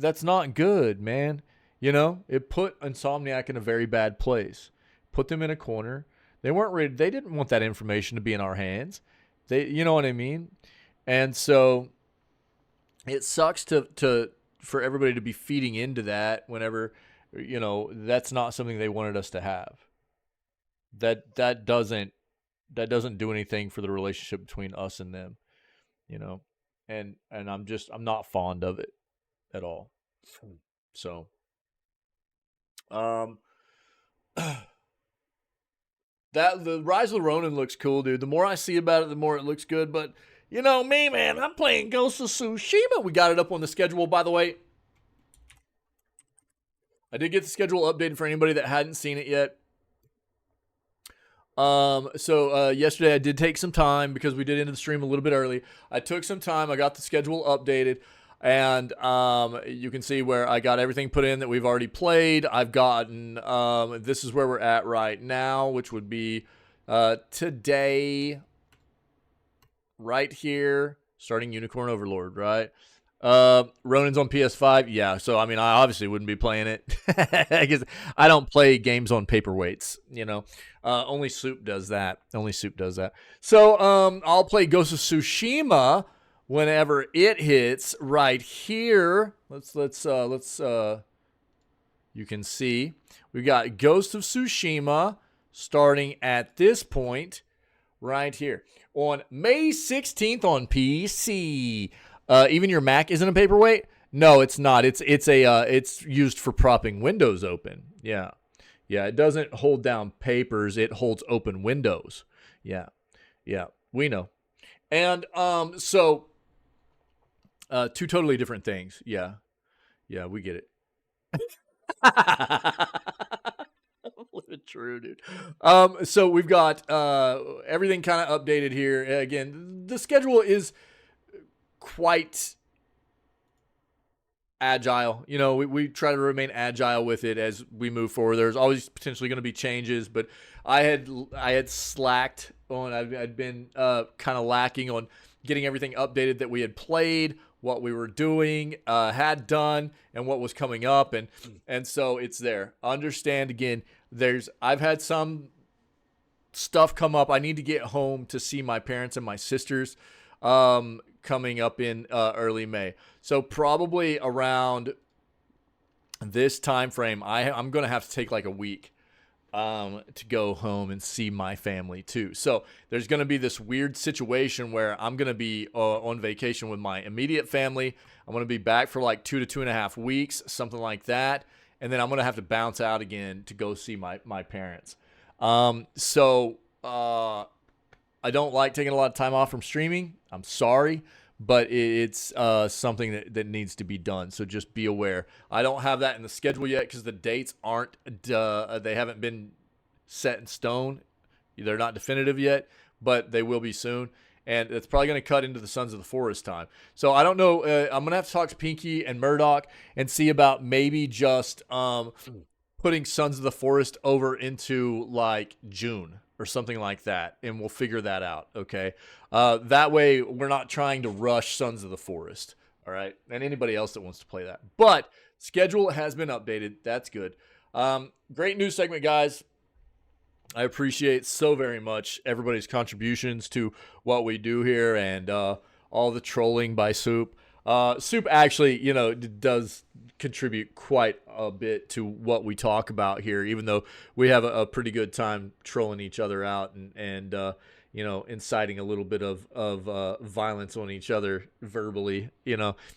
good, man. You know, it put Insomniac in a very bad place. Put them in a corner. They weren't ready. They didn't want that information to be in our hands. You know what I mean? And so it sucks for everybody to be feeding into that whenever, you know, that's not something they wanted us to have. That doesn't do anything for the relationship between us and them, you know. And I'm not fond of it at all. So that the Rise of the Ronin looks cool, dude. The more I see about it, the more it looks good. But you know me, man, I'm playing Ghost of Tsushima. We got it up on the schedule, by the way. I did get the schedule updated for anybody that hadn't seen it yet. So yesterday I did take some time because we did end the stream a little bit early. I took some time. I got the schedule updated. And you can see where I got everything put in that we've already played. I've gotten, this is where we're at right now, which would be today, right here, starting Unicorn Overlord, right? Ronin's on PS5. Yeah, so, I mean, I obviously wouldn't be playing it because I don't play games on paperweights, you know. Only Soup does that. So, I'll play Ghost of Tsushima whenever it hits right here. Let's you can see we got Ghost of Tsushima starting at this point right here on May 16th on PC. Even your Mac isn't a paperweight? No, it's not. It's used for propping windows open. Yeah. It doesn't hold down papers. It holds open windows. Yeah. We know. And so two totally different things. Yeah, we get it. true, dude. So we've got everything kind of updated here. Again, the schedule is quite agile. You know, we try to remain agile with it as we move forward. There's always potentially going to be changes, but I had slacked on. I'd been kind of lacking on getting everything updated that we had played, what we were doing, had done, and what was coming up, and so it's there. Understand again. I've had some stuff come up. I need to get home to see my parents and my sisters coming up in early May. So probably around this time frame, I'm going to have to take like a week to go home and see my family too. So there's going to be this weird situation where I'm going to be on vacation with my immediate family. I'm going to be back for like 2 to 2.5 weeks, something like that. And then I'm going to have to bounce out again to go see my parents. So I don't like taking a lot of time off from streaming. I'm sorry, but it's something that needs to be done. So just be aware. I don't have that in the schedule yet because the dates aren't, they haven't been set in stone. They're not definitive yet, but they will be soon. And it's probably going to cut into the Sons of the Forest time. So I don't know. I'm going to have to talk to Pinky and Murdoch and see about maybe just putting Sons of the Forest over into like June or something like that. And we'll figure that out. Okay. That way we're not trying to rush Sons of the Forest. All right. And anybody else that wants to play that. But schedule has been updated. That's good. Great news segment, guys. I appreciate so very much everybody's contributions to what we do here and all the trolling by Soup. Soup actually, does contribute quite a bit to what we talk about here, even though we have a pretty good time trolling each other out and inciting a little bit of violence on each other verbally.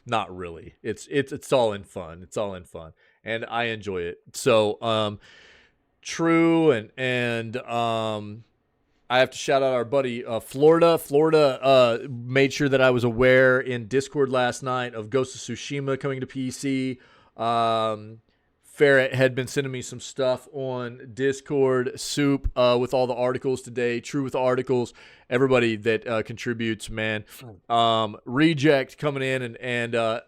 Not really. It's all in fun. It's all in fun, and I enjoy it. So, True and I have to shout out our buddy Florida. Florida made sure that I was aware in Discord last night of Ghost of Tsushima coming to PC. Ferret had been sending me some stuff on Discord. Soup with all the articles today. True with the articles. Everybody that contributes, man. Reject coming in and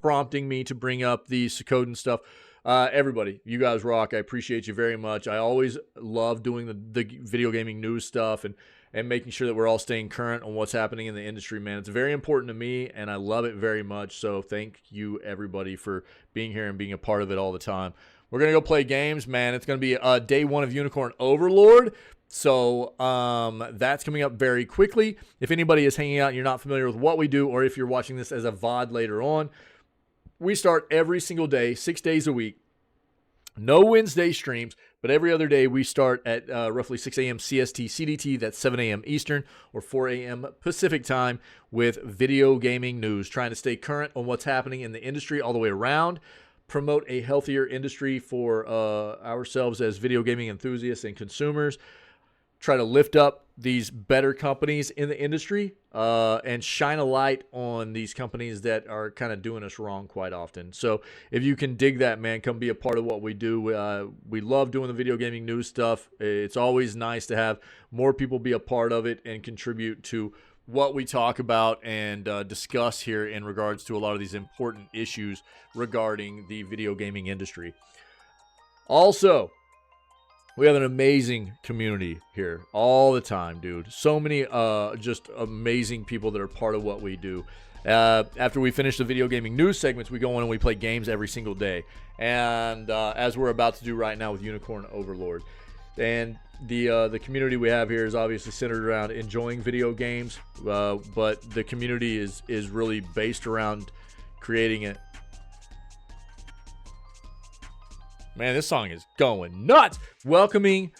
prompting me to bring up the Suikoden stuff. Everybody, you guys rock. I appreciate you very much. I always love doing the video gaming news stuff and making sure that we're all staying current on what's happening in the industry, man. It's very important to me, and I love it very much. So thank you, everybody, for being here and being a part of it all the time. We're going to go play games, man. It's going to be day 1 of Unicorn Overlord. So that's coming up very quickly. If anybody is hanging out and you're not familiar with what we do, or if you're watching this as a VOD later on, we start every single day, 6 days a week. No Wednesday streams, but every other day we start at roughly 6 a.m. CST CDT. That's 7 a.m. Eastern or 4 a.m. Pacific time with video gaming news, trying to stay current on what's happening in the industry all the way around, promote a healthier industry for ourselves as video gaming enthusiasts and consumers, try to lift up these better companies in the industry and shine a light on these companies that are kind of doing us wrong quite often. So if you can dig that, man, come be a part of what we do. We love doing the video gaming news stuff. It's always nice to have more people be a part of it and contribute to what we talk about and discuss here in regards to a lot of these important issues regarding the video gaming industry. Also, we have an amazing community here all the time, dude. So many just amazing people that are part of what we do. After we finish the video gaming news segments, we go on and we play games every single day. And as we're about to do right now with Unicorn Overlord. And the community we have here is obviously centered around enjoying video games. But the community is really based around creating it. Man, this song is going nuts. Welcoming,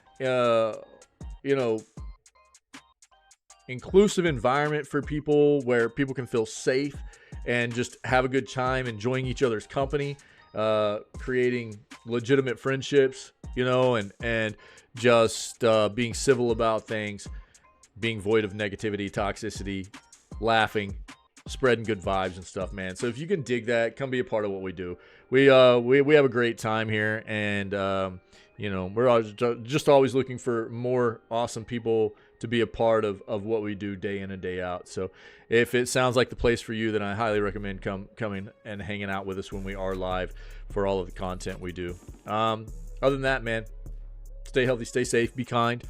inclusive environment for people where people can feel safe and just have a good time, enjoying each other's company, creating legitimate friendships, and just being civil about things, being void of negativity, toxicity, laughing, spreading good vibes and stuff, man. So if you can dig that, come be a part of what we do. We have a great time here, and You know, we're always, just always looking for more awesome people to be a part of what we do day in and day out. So if it sounds like the place for you, then I highly recommend coming and hanging out with us when we are live for all of the content we do. Other than that, man, stay healthy, stay safe, be kind.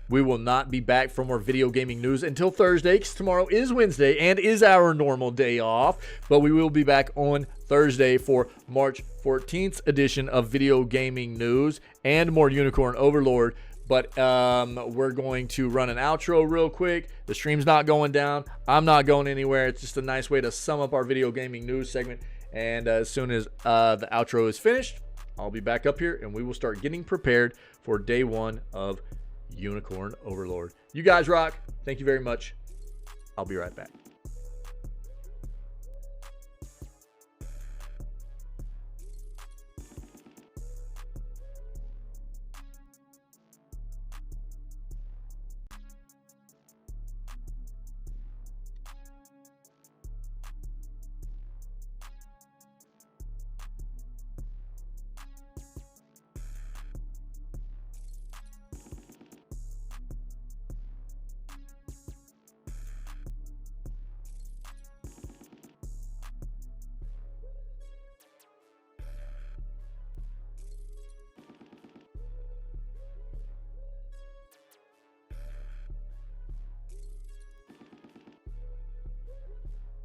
We will not be back for more video gaming news until Thursday, because tomorrow is Wednesday and is our normal day off. But we will be back on Thursday for March 14th edition of video gaming news and more Unicorn Overlord. But we're going to run an outro real quick. The stream's not going down. I'm not going anywhere. It's just a nice way to sum up our video gaming news segment. And as soon as the outro is finished, I'll be back up here and we will start getting prepared for day one of Unicorn Overlord. You guys rock. Thank you very much. I'll be right back.